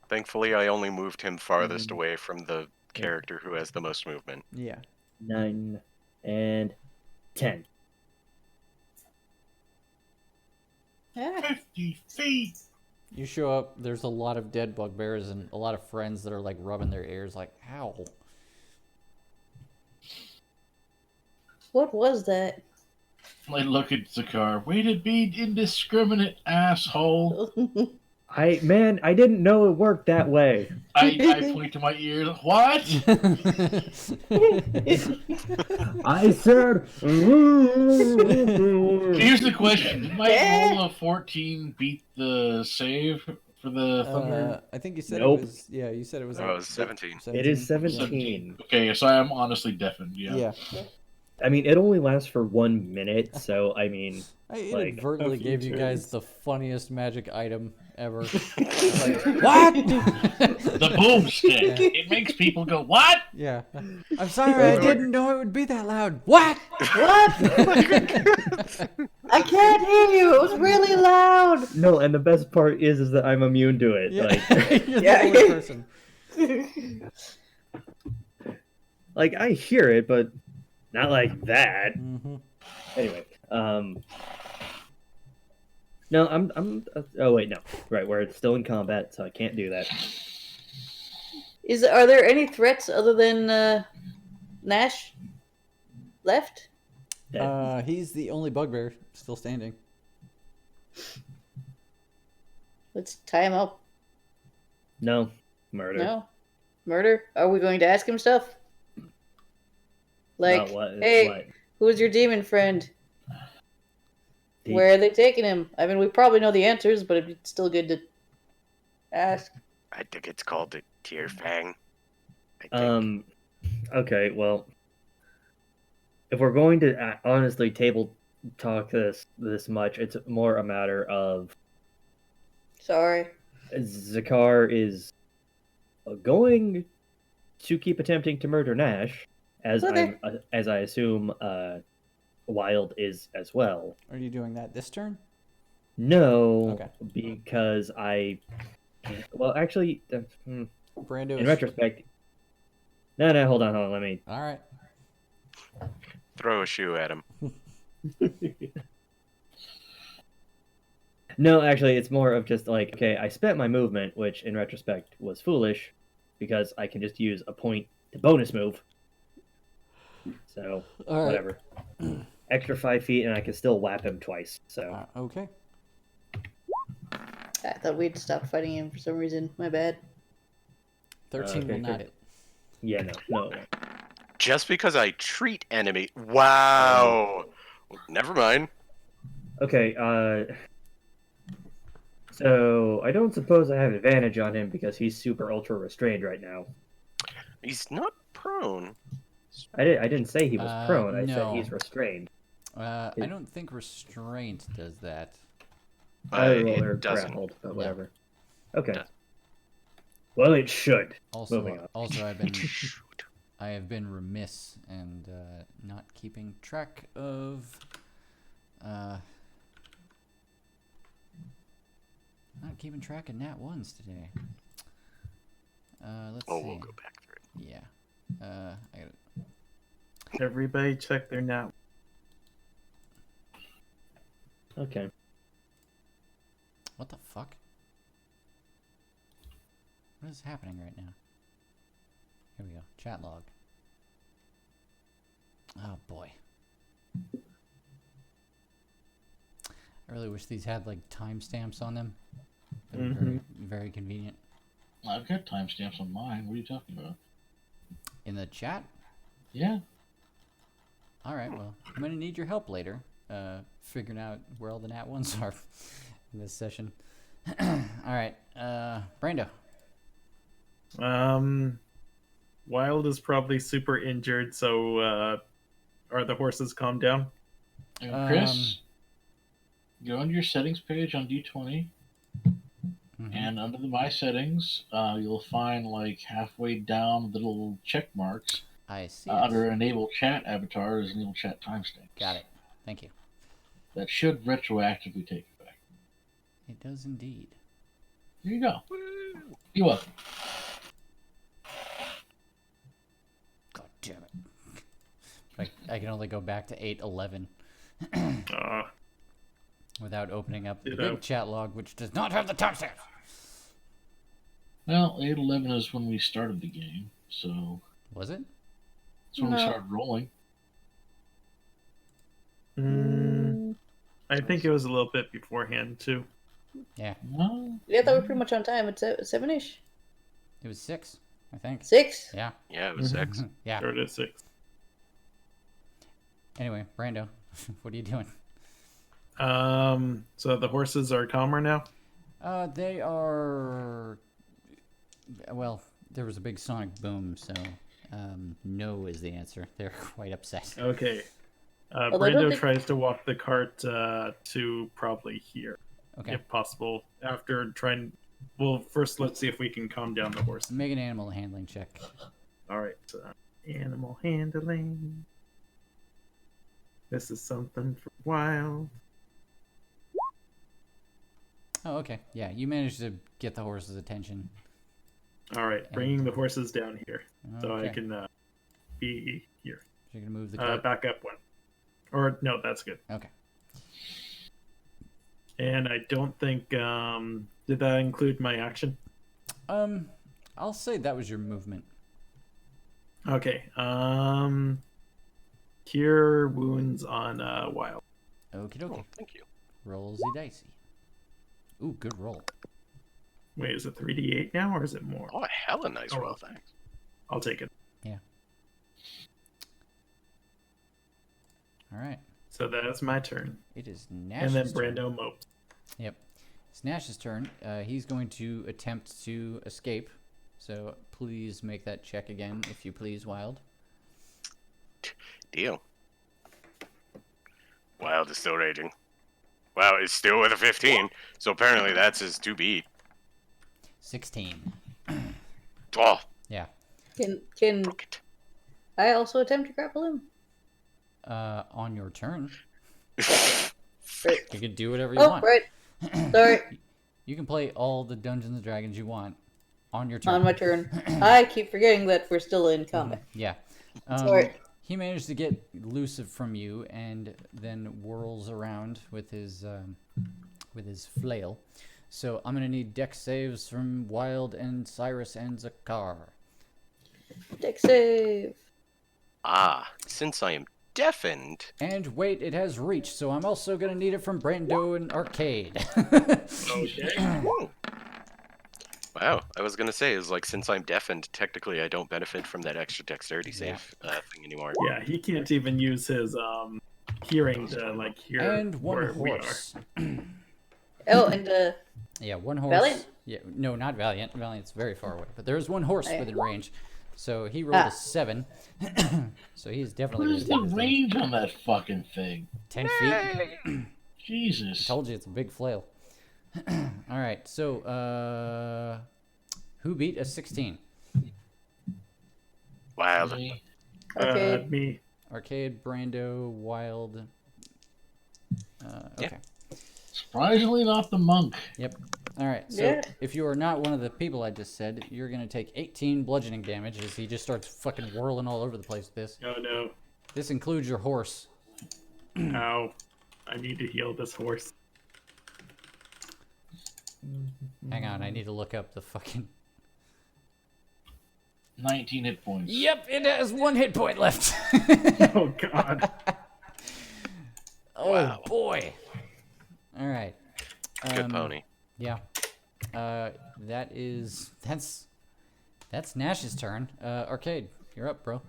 Thankfully, I only moved him farthest away from the character who has the most movement. Yeah. 9 and 10. 50 feet. You show up. There's a lot of dead bugbears and a lot of friends that are like rubbing their ears, like, "Ow." What was that? I look at Zakar. Way to be indiscriminate, asshole. I didn't know it worked that way. I point to my ears. What? I said. Here's the question: did my roll of 14 beat the save for the thunder? I think you said Nope. it was. Yeah, you said it was. Oh, it was 17. It is 17. 17. Okay, so I am honestly deafened. Yeah. Yeah. I mean, it only lasts for 1 minute, so I mean, I Like, inadvertently a few gave you guys turns. the funniest magic item ever. Like, what? The boomstick. It makes people go, "What?" Yeah. I'm sorry, I didn't know it would be that loud. What? What? I can't hear you. It was really loud. no. And the best part is that I'm immune to it. Yeah. Like, You're Yeah. the only person. like I hear it, but not like that. Mm-hmm. Anyway, no, I'm. Oh wait, no, right. We're still in combat, so I can't do that. Are there any threats other than Nash left? He's the only bugbear still standing. Let's tie him up. No, murder. No? Murder? Are we going to ask him stuff? Like, Not what, hey, what? who's your demon friend? The- Where are they taking him? I mean, we probably know the answers, but it's still good to ask. I think it's called the Tear Fang. I think. Okay, well, if we're going to honestly table talk this much, it's more a matter of Sorry. Zakar is going to keep attempting to murder Nash, as Okay. as I assume Wild is as well. Are you doing that this turn? No, Okay. because well, actually, Brando. in retrospect, no, hold on, let me. All right. Throw a shoe at him. No, actually, it's more of just like, okay, I spent my movement, which in retrospect was foolish, because I can just use a point to bonus move. So, All right. whatever. Extra 5 feet, and I can still whap him twice. So, Okay. I thought we'd stopped fighting him for some reason. My bad. 13 will Okay, not hit. Yeah, no. Just because I treat enemy. Wow. Never mind. Okay, so I don't suppose I have advantage on him because he's super ultra restrained right now. He's not prone. I didn't say he was prone. I said no. he's restrained. I don't think restraint does that. Well, It they're doesn't. grappled, but whatever. Okay. Doesn't. Well, it should. Moving on. Also, I have been remiss and not keeping track of nat ones today. Let's see. We'll go back through it. Yeah. I got it. Everybody check their nat. Okay. What the fuck? What is happening right now? Here we go. Chat log. Oh boy. I really wish these had like timestamps on them. That would be very, very convenient. I've got timestamps on mine. What are you talking about? In the chat? Yeah. Alright, well, I'm gonna need your help later. Figuring out where all the nat ones are in this session. Alright, Brando. Wild is probably super injured, so are the horses calmed down? And Chris, go into your settings page on D20, and under the My Settings, you'll find like halfway down the little check marks. I see. Under Enable Chat avatar is Enable Chat timestamp. Got it. Thank you. That should retroactively take it back. It does indeed. There you go. You're welcome. God damn it. I can only go back to 8:11 without opening up the big chat log, which does not have the timestamp. Well, 8:11 is when we started the game, so Was it? that's when we started rolling. I think it was a little bit beforehand too. Yeah. No. Yeah, I thought we were pretty much on time. It's 7-ish. It was 6, I think. 6? Yeah. Yeah, it was 6. Yeah. Started at 6. Anyway, Brando, what are you doing? So the horses are calmer now? They are. Well, there was a big sonic boom, so no is the answer. They're quite upset. Okay. Although I don't Brando think- tries to walk the cart to probably here, Okay. if possible. After trying, well, first let's see if we can calm down the horse. Make an animal handling check. All right, animal handling. This is something for Wild. Oh, okay. Yeah, you managed to get the horse's attention. All right, bringing the horses down here so I Okay. can be here. You're gonna move the cart. Back up one. Or no, that's good. Okay. And I don't think did that include my action? I'll say that was your movement. Okay. Cure wounds on Wild. Okie dokie. Oh, thank you. Rollsy dicey. Ooh, good roll. Wait, is it 3d8 now or is it more? Oh, hella nice roll, thanks. I'll take it. Yeah. All right. So that's my turn. It is Nash's And then turn. Brando mopes. Yep. It's Nash's turn. He's going to attempt to escape. So please make that check again, if you please, Wild. Deal. Wild is still raging. Wow, it's still with a 15, so apparently that's his to beat. 16. Oh, Yeah. Can broke it. I also attempt to grapple him? On your turn, Right. you can do whatever you Oh, want. right. Sorry. You can play all the Dungeons and Dragons you want on your turn. On my turn. I keep forgetting that we're still in combat. Yeah. Sorry. He managed to get loose from you and then whirls around with his flail. So I'm gonna need dex saves from Wild and Cyrus and Zakar. Deck save. Since I am deafened. And wait, it has reach, so I'm also gonna need it from Brando and Arcade. Okay. Whoa. Wow, I was gonna say is like since I'm deafened, technically I don't benefit from that extra dexterity Yeah. save thing anymore. Yeah, he can't even use his hearing to like hear And one where we are. horse. Oh, and Yeah, one horse. Valiant? Yeah, no, not Valiant. Valiant's very far away, but there is one horse Oh, yeah. within range. So he rolled Ah. a 7. So he's definitely What is the within his range on that fucking thing? 10 feet. Jesus. Told you it's a big flail. All right, so who beat a 16? Wild. Me. okay. Me. Arcade, Brando, Wild. Okay. Surprisingly, not the monk. Yep. All right. So Yeah. if you are not one of the people I just said, you're gonna take 18 bludgeoning damage as he just starts fucking whirling all over the place with this. Oh no. This includes your horse. Ow. I need to heal this horse. Hang on, I need to look up the fucking. 19 hit points. Yep, it has 1 hit point left. Oh god. Oh Wow. boy. All right. Good pony. Yeah. That's Nash's turn. Arcade, you're up, bro.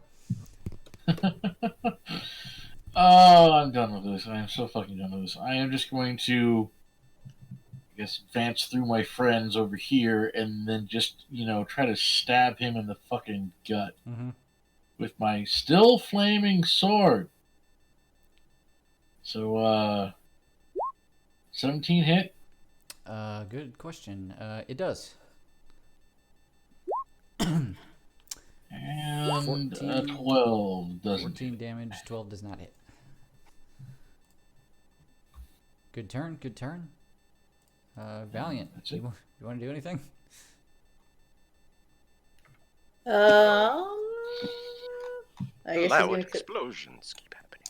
Oh, I'm done with this. I am so fucking done with this. I am just going to, I guess, advance through my friends over here and then just, try to stab him in the fucking gut Mm-hmm. with my still flaming sword. So, 17 hit. Good question. It does. And 14. 12 doesn't. 14 damage, 12 does not hit. Good turn, good turn. Valiant, That's you, it. you want to do anything? I guess he's Loud gonna. explosions keep happening.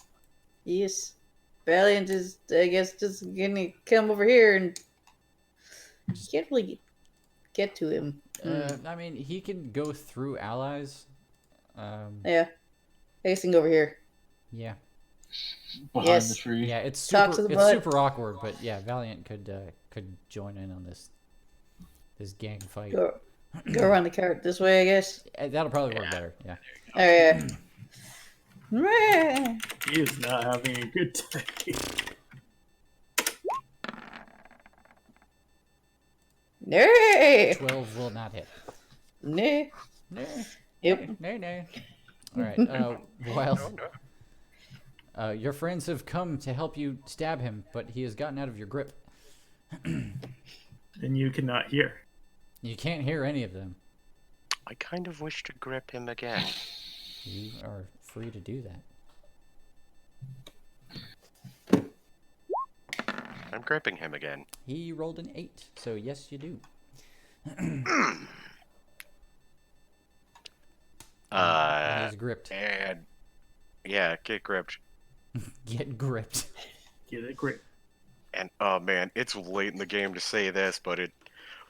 Yes. Valiant is, I guess, just gonna come over here and. Can't really get to him. I mean, he can go through allies. Yeah. I guess he can go over here. Yeah. Behind Yes. the tree. Yeah, it's Talk super, to the it's bud. super awkward, but yeah, Valiant could join in on this gang fight. Go around the cart this way, I guess. That'll probably work better. Yeah. Oh, yeah. Meh. He is not having a good day. Nay. 12 will not hit. Nay. No. Yep. No. All right. Wild. Your friends have come to help you stab him, but he has gotten out of your grip. And you cannot hear. You can't hear any of them. I kind of wish to grip him again. You are free to do that. I'm gripping him again. He rolled an 8, so yes, you do. He's gripped. And yeah, get gripped. Get gripped. Get a grip. And oh man, it's late in the game to say this, but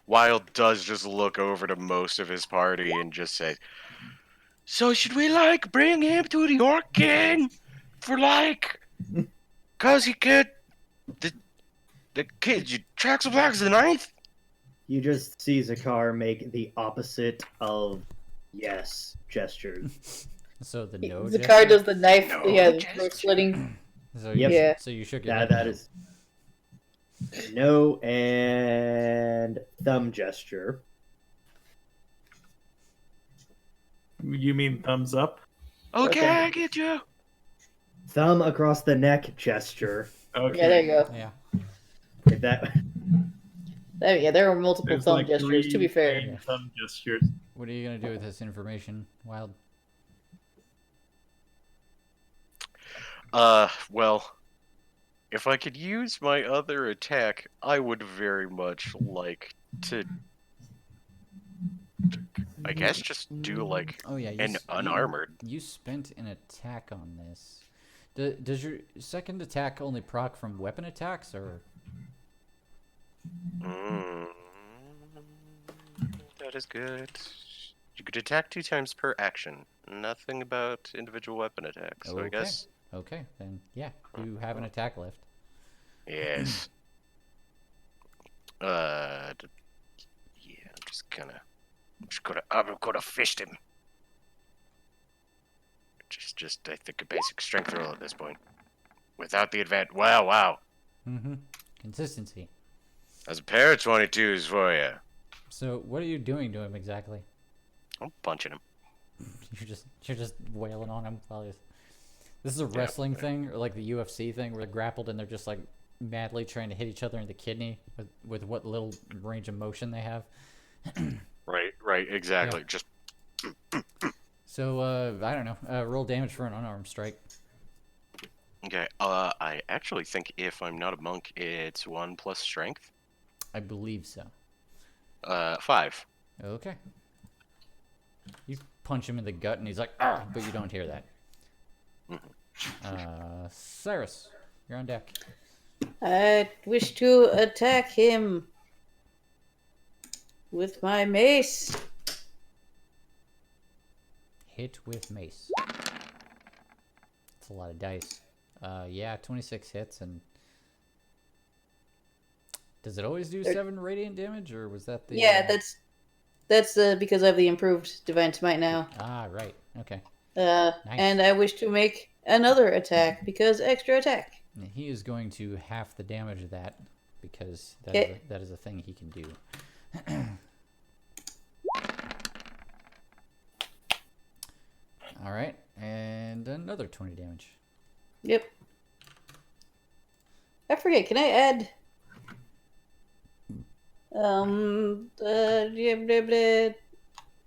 Wild does just look over to most of his party and just say, "So should we bring him to the Orc King for cause he could the kid you tracks of blacks the ninth?" You just see Zakar make the opposite of yes gestures. So the The no. car gesture? does the knife, No the gesture. throat slitting. So Yep. you, Yeah. So you shook your That head. that is no and thumb gesture. You mean thumbs up? Okay, Okay. I get you. Thumb across the neck gesture. Okay. Yeah, there you go. Yeah. If that There were multiple There's thumb like gestures, to be 3 fair. main thumb gestures. What are you gonna do with this information, Wild? Well, if I could use my other attack, I would very much like to, I guess, just do Oh yeah. an unarmored. You spent an attack on this. Does your second attack only proc from weapon attacks, or? That is good. You could attack 2 times per action. Nothing about individual weapon attacks. So I Okay. guess Okay, then yeah, you have an attack left. yes. Yeah. I'm gonna fist him. Just I think a basic strength roll at this point. Without the advantage. Wow. Mm-hmm. Consistency. That's a pair of 22s for you. So what are you doing to him exactly? I'm punching him. You're just wailing on him while he's... This is a wrestling thing, or like the UFC thing, where they're grappled and they're just like madly trying to hit each other in the kidney with what little range of motion they have. Right, exactly. Yeah. Just So I don't know. Roll damage for an unarmed strike. okay. I actually think if I'm not a monk, it's 1 plus strength. I believe so. 5. Okay. You punch him in the gut and he's like, "Ah!" But you don't hear that. Cyrus, you're on deck. I wish to attack him with my mace. Hit with mace. That's a lot of dice. Yeah, 26 hits, and does it always do 7 radiant damage, or was that the? Yeah, that's because I have the improved divine smite now. Ah, right. Okay. Nice. And I wish to make another attack because extra attack. And he is going to half the damage of that because that is a thing he can do. All right, and another 20 damage. Yep. I forget. Can I add?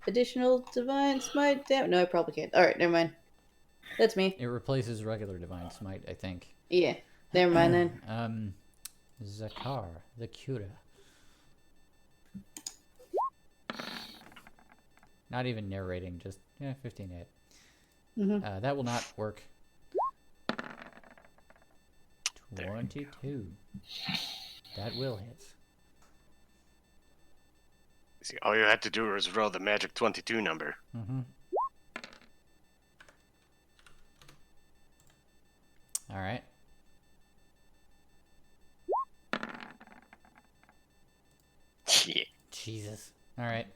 Additional divine smite damage? No, I probably can't. All right, never mind. That's me. It replaces regular divine smite, I think. Yeah, never mind then. Zakar, the Cura. Not even narrating, just 15 hit. Mm-hmm. That will not work. 22. That will hit. See, all you had to do was roll the magic 22 number. Mm-hmm. All right. Yeah. Jesus. All right.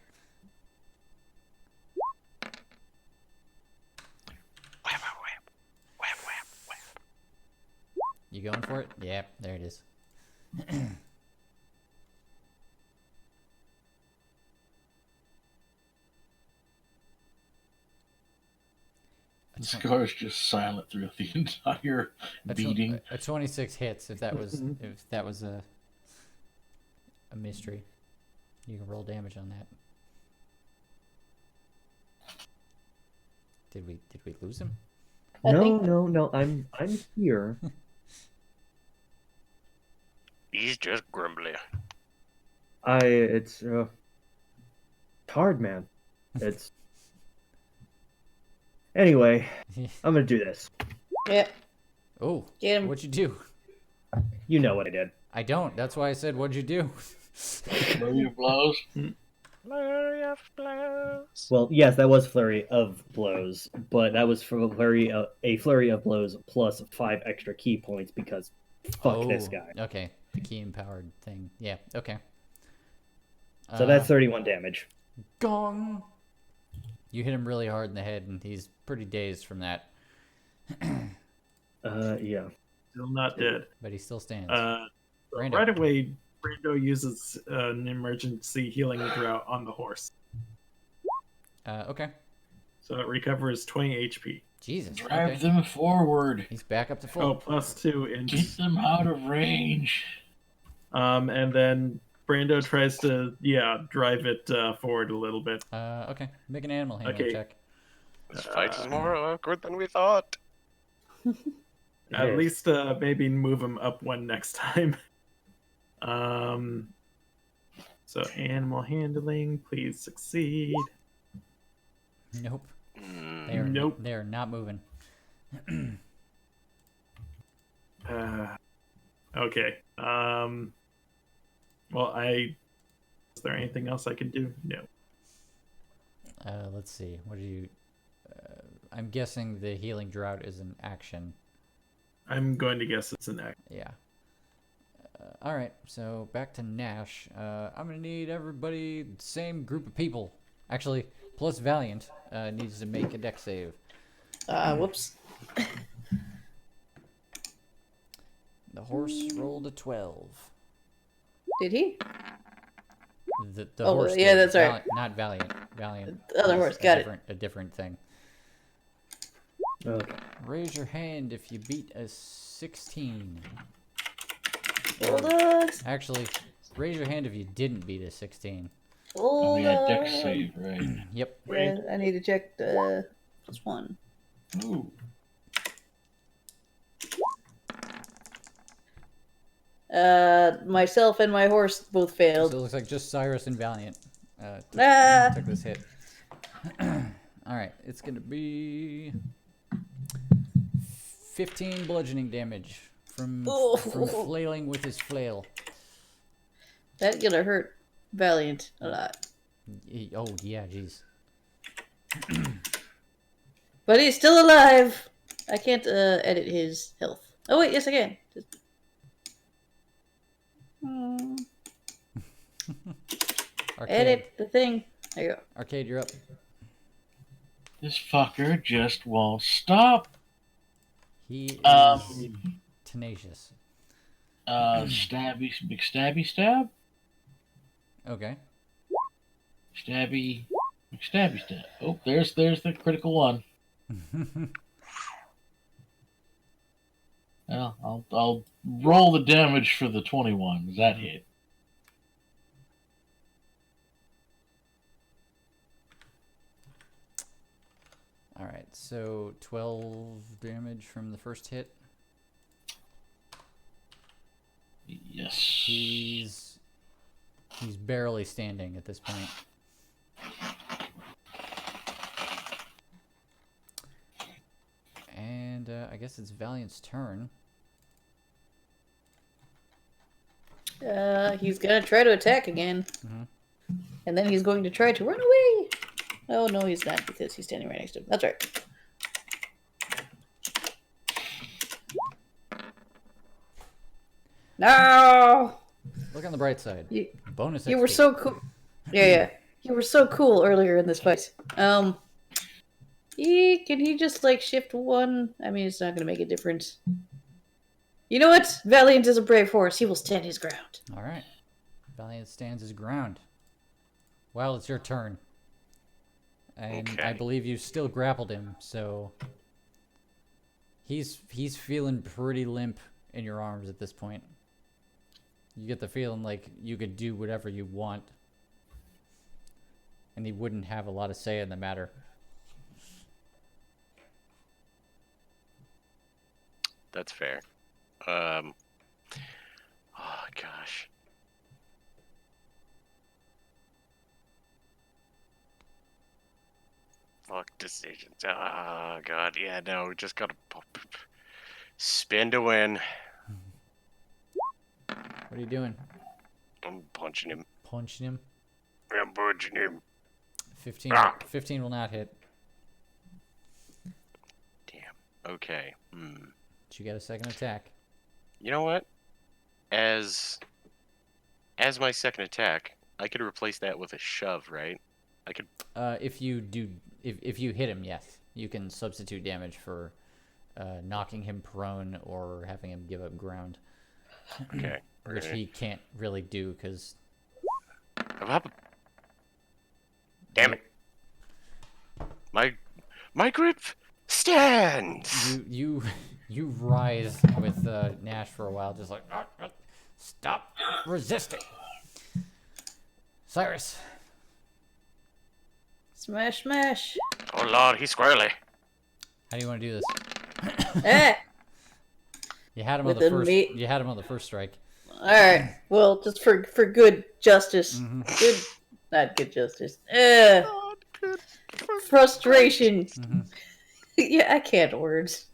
Whap. You going for it? Yeah, there it is. Scar's just silent throughout the entire beating. A 26 hits if that was a mystery. You can roll damage on that. Did we lose him? No. I'm here. He's just grumbly. It's hard, man. It's anyway. I'm gonna do this. Yep. Oh, Get him. what'd you do? You know what I did. I don't. That's why I said, what'd you do? Flurry of blows. Flurry of blows. Well, yes, that was flurry of blows, but that was for a flurry of blows plus 5 extra key points because fuck this guy. Okay, the key empowered thing. Yeah. Okay. So that's 31 damage. Gong. You hit him really hard in the head, and he's pretty dazed from that. Yeah. Still not dead. But he still stands. Right away, Brando uses an emergency healing drought on the horse. Okay. So it recovers 20 HP. Jesus. Drive Okay. them forward. He's back up to full. Oh, +2 in. Get them out of range. And then Brando tries to, drive it forward a little bit. Okay. Make an animal handling Okay. check. This fight is more awkward than we thought. At least maybe move him up one next time. So animal handling, please succeed. Nope. Nope. They are not moving. Okay. Well, is there anything else I can do? No. Let's see. What do you? I'm guessing the healing drought is an action. I'm going to guess it's an act. Yeah. All right, so back to Nash. I'm gonna need everybody, same group of people. Actually, plus Valiant needs to make a dex save. Whoops. The horse rolled a 12. Did he? The Oh, horse. yeah, did. that's right. Not Valiant. Valiant. The other is horse, got it. A different thing. Okay. Raise your hand if you beat a 16. Hold on. Actually, raise your hand if you didn't beat a 16. Hold We had dex on. save, right? Yep. Yeah, I need to check the +1. Ooh. Myself and my horse both So failed. it looks like just Cyrus and Valiant took this hit. Alright, it's gonna be 15 bludgeoning damage from flailing with his flail. That's gonna hurt Valiant a lot. Oh, yeah, jeez. But he's still alive. I can't edit his health. Oh wait, yes I can. Arcade. Edit the thing. There you go. Arcade, you're up. This fucker just won't stop. He is tenacious. Stabby, big stabby stab. Okay. Stabby, big stabby stab. Oh, there's the critical one. Well, I'll roll the damage for the 21. Does that hit? Alright, so 12 damage from the first hit. Yes. He's barely standing at this point. And I guess it's Valiant's turn. He's gonna try to attack again. And then he's going to try to run away. Oh no, he's not because he's standing right next to him. That's right. No! Look on the bright side. Bonus You were XP. so cool. Yeah. You were so cool earlier in this fight. Can he just like shift one? I mean, it's not gonna make a difference. You know what? Valiant is a brave horse. He will stand his ground. Alright. Valiant stands his ground. Well, it's your turn. And Okay. I believe you still grappled him, so he's feeling pretty limp in your arms at this point. You get the feeling like you could do whatever you want. And he wouldn't have a lot of say in the matter. That's fair. Oh gosh. Fuck decisions. Oh god, yeah, no, we just gotta spin to win. What are you doing? I'm punching him. Punching him? I'm punching him. 15, Ah. 15 will not hit. Damn. Okay. But you get a second attack. You know what? As my second attack, I could replace that with a shove, right? I could. If you hit him, yes, you can substitute damage for knocking him prone or having him give up ground, Okay. which he can't really do because. Damn it! My grip stands. You rise with Nash for a while, just like stop resisting. Cyrus. Smash, smash. Oh lord, he's squirrely. How do you want to do this? Eh. You had him With on the the first. meat- You had him on the first strike. All right. Well, just for good justice. Mm-hmm. Good, not good justice. Frustration. Mm-hmm. Yeah, I can't words.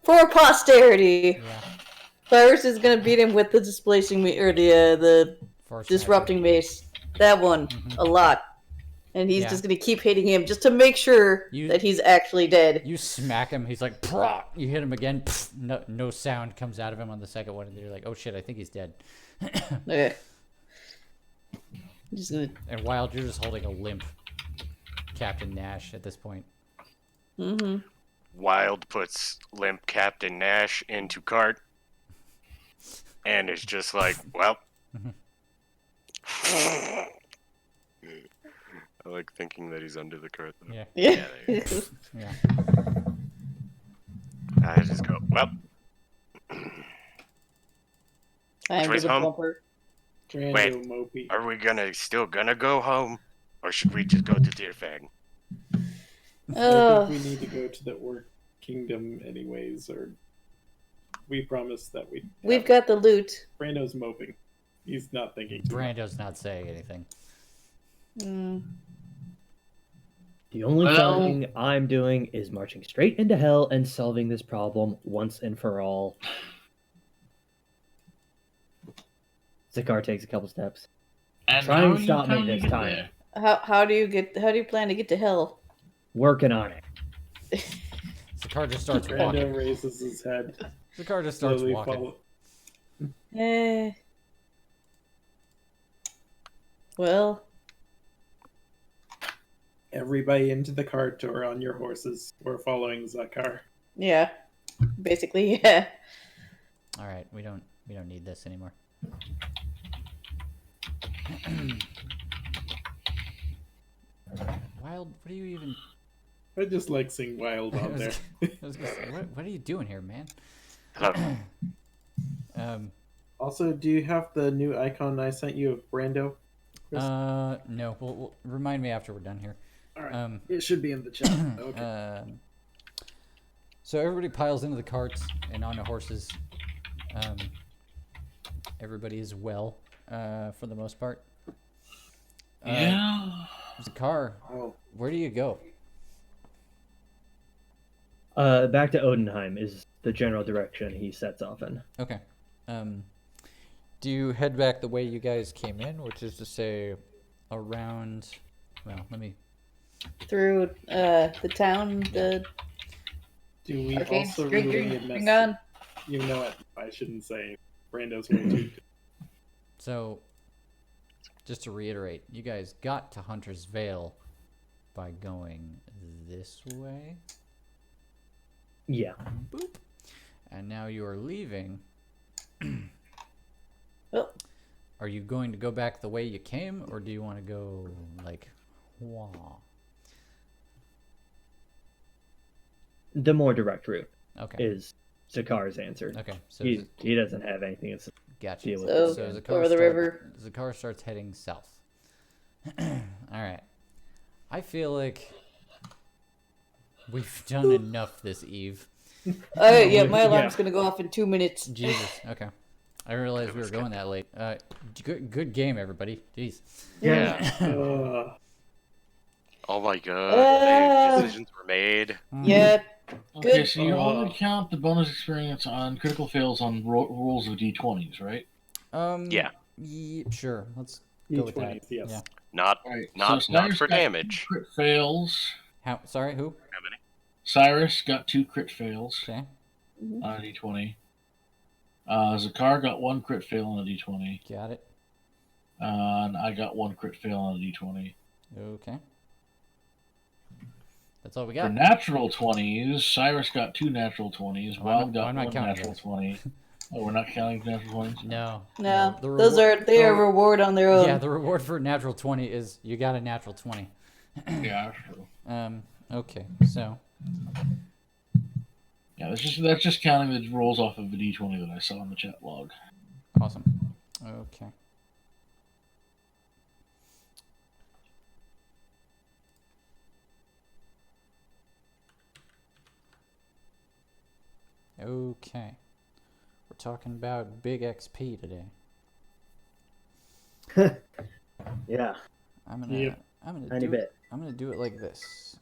For posterity, Yeah. Cyrus is gonna beat him with the displacing me or the Force disrupting mace. That one Mhm. a lot. and he's Yeah. just gonna keep hitting him just to make sure that he's actually dead. You smack him. He's like, "Prah!" You hit him again. No sound comes out of him on the second one, and you're like, "Oh shit, I think he's dead." Okay. Just gonna. And Wild, you're just holding a limp Captain Nash at this point. Mm-hmm. Wild puts limp Captain Nash into cart, and it's just like, well. I like thinking that he's under the cart, though. Yeah. Yeah. there you go. Yeah. I just go, well, Time to way's the home? bumper. Brando Wait. Mopey. are we still gonna go home? Or should we just go to Deerfang? I think we need to go to the Orc Kingdom anyways, or we promised that We've got the loot. Brando's moping. He's not thinking too much. Brando's not saying anything. Mm. The only Well- thing I'm doing is marching straight into hell and solving this problem once and for all. Zakar takes a couple steps. And Try how and are you stop me planning to this get time. there? How do you plan to get to hell? Working on it. Zakar just starts Brando walking. raises his head. Zakar just starts Slowly walking. follow. Eh. Well, Everybody into the cart or on your horses. We're following Zakar. yeah. Basically, yeah. All right, we don't need this anymore. Wild, what are you even? I just like seeing Wild I on was, there. I was gonna say, what are you doing here, man? Also, do you have the new icon I sent you of Brando? Chris? No. Well, remind me after we're done here. All right. Um, It should be in the chat. Okay. So everybody piles into the carts and onto horses. Everybody is well, for the most part. Yeah. Zakar, Oh, where do you go? Back to Odenheim is the general direction he sets off in. Okay. Do you head back the way you guys came in, which is to say, around? Well, let me. Through the town, the do we arcade also street relay a hang message? on. You know what? I shouldn't say Brando's way too. So, just to reiterate, you guys got to Hunter's Vale by going this way. Yeah. Boop. And now you are leaving. Oh, Are you going to go back the way you came, or do you want to go like, wah? The more direct route Okay. is Zakar's answer. Okay. So He doesn't have anything to gotcha. deal with. So, this again. Zakar over the river. Zakar starts heading south. All right. I feel like we've done enough this eve. yeah, my Yeah. alarm's gonna go off in 2 minutes. Jesus. Okay. I didn't realize we were going that late. Good game, everybody. Jeez. Yeah. Oh my god. Decisions were made. Yeah. Okay, Good. so you only count the bonus experience on critical fails on rolls of d20s, right? Yeah. Sure. Let's go with that. D20s, yes. Yeah. Not Right. not so not Cyrus for got damage. 2 crit fails. How? Sorry. Who? How many? Cyrus got 2 crit fails Okay. on a d20. Zakar got 1 crit fail on a d20. Got it. And I got 1 crit fail on a d20. Okay. That's all we For got. natural 20s, Cyrus got 2 natural 20s. Oh, Wild I'm got not 1 counting natural those. 20. Oh, we're not counting natural 20s? No. No, The those reward- are they are the- reward on their own. Yeah, the reward for a natural 20 is you got a natural 20. Yeah, that's true. Okay, so Yeah, that's just counting the rolls off of the d20 that I saw in the chat log. awesome. Okay. Okay. We're talking about big XP today. Yeah, I'm gonna Yep. tiny bit. I'm gonna do it like this.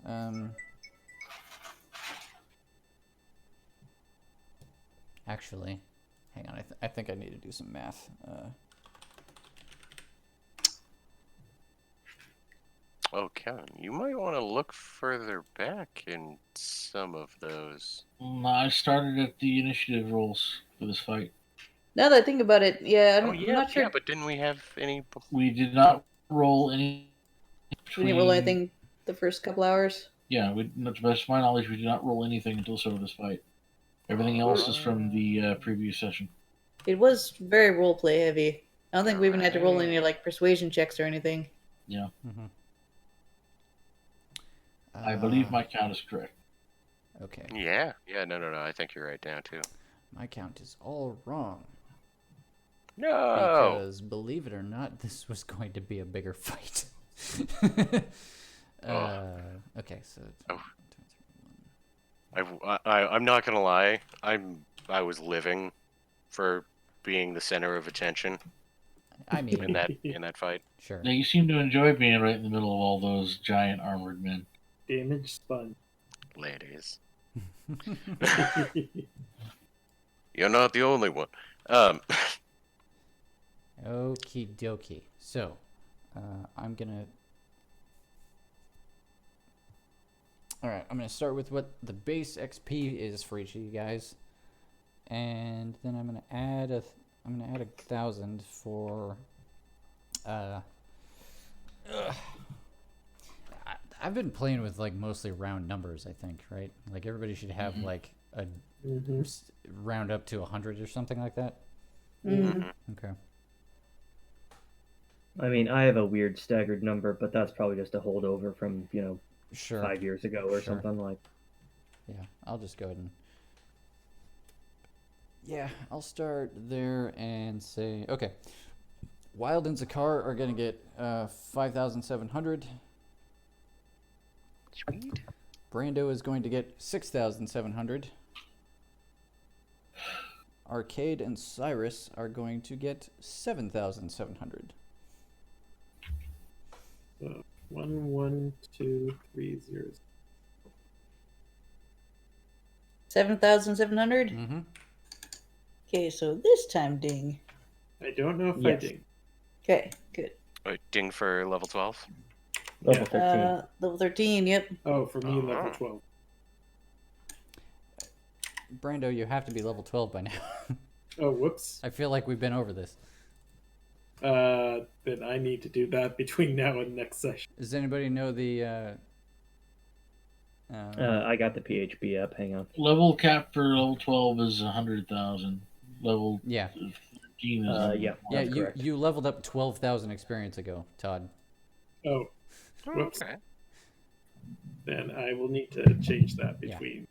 Actually, hang on. I think I need to do some math. Oh, Kevin, you might want to look further back in some of those. I started at the initiative rolls for this fight. Now that I think about it, yeah, Oh, I'm yeah, not sure. yeah, but didn't we have any We did not roll any. We didn't roll between- anything the first couple hours. Yeah, to the best of my knowledge, we did not roll anything until sort of this fight. Everything else is from the previous session. It was very roleplay heavy. I don't think we even had to roll any Alright. like persuasion checks or anything. Yeah, Uh, I believe my count is correct. Okay, Yeah, no. I think you're right now too. my count is all wrong. No. Because, believe it or not, this was going to be a bigger fight. Okay, so... Oh. I'm not gonna lie. I was living for being the center of attention I mean, in that fight. sure. Now you seem to enjoy being right in the middle of all those giant armored men. Damage sponge. Ladies, you're not the only one. Okie dokie. So, I'm gonna... Alright, I'm gonna start with what the base XP is for each of you guys. And then I'm gonna add I'm gonna add 1,000 for... I've been playing with, like, mostly round numbers, I think, right? Like, everybody should have, like, a round up to 100 or something like that. Mm. Okay. I mean, I have a weird staggered number, but that's probably just a holdover from, Sure. 5 years ago or Sure. something like. Yeah, I'll just go ahead and... Yeah, I'll start there and say... Okay. Wild and Zakar are going to get 5,700. Sweet. Brando is going to get 6,700. Arcade and Cyrus are going to get 7,700. 1, 1, 2, 3 zeros. 7,700? Mm-hmm. Okay, so this time ding. I don't know if Yes. I did. Okay, good. Wait, ding for level 12. Level Yeah. 13. Level 13, yep. Oh, for me, level Uh-huh. 12. Brando, you have to be level 12 by now. Oh, whoops. I feel like we've been over this. Then I need to do that between now and next session. Does anybody know the... I got the PHB up. Hang on. Level cap for level 12 is 100,000. Level yeah. 13 is Yeah. Yeah, that's you, correct. you leveled up 12,000 experience ago, Todd. Oh, whoops. Okay. Then I will need to change that Yeah. between.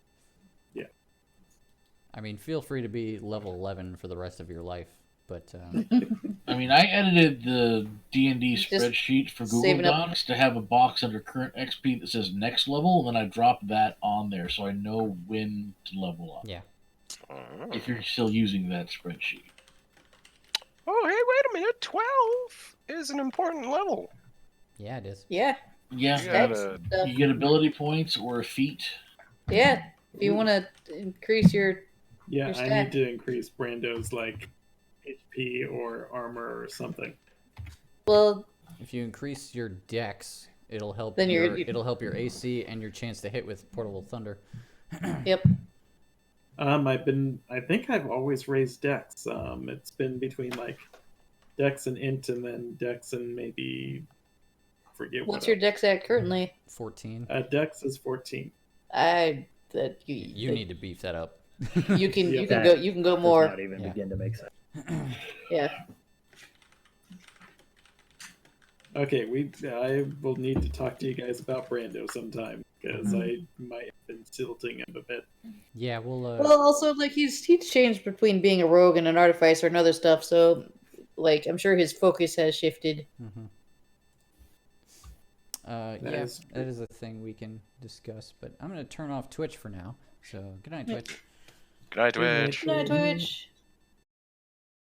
I mean, feel free to be level 11 for the rest of your life, but I mean, I edited the D&D Just spreadsheet for Google saving up. Docs to have a box under current XP that says next level, and then I dropped that on there so I know when to level up. yeah. Oh. If you're still using that spreadsheet. Oh, hey, wait a minute. 12 is an important level. Yeah, it is. Yeah, Yeah, You that's gotta- stuff. you get ability points or a feat. Yeah, if you want to increase your... Yeah, Your I stat. need to increase Brando's like HP or armor or something. Well, If you increase your dex, it'll help Then your you're- it'll help your AC and your chance to hit with portable thunder. yep. I think I've always raised Dex. It's been between like Dex and Int, and then Dex and maybe forget What's what. your dex at currently? 14. Dex is 14. That You need to beef that up. you can Yeah. you can That go you can go Does more. not even Yeah. begin to make sense. Yeah. Okay, I will need to talk to you guys about Brando sometime because Mm-hmm. I might have been tilting him a bit. Yeah, we'll Well, also like he's changed between being a rogue and an artificer and other stuff, so like I'm sure his focus has shifted. mhm. That Yeah, is that is a thing we can discuss, but I'm going to turn off Twitch for now. So, good night, Yeah. Twitch. Good night, Good night. Twitch. Good night, Twitch.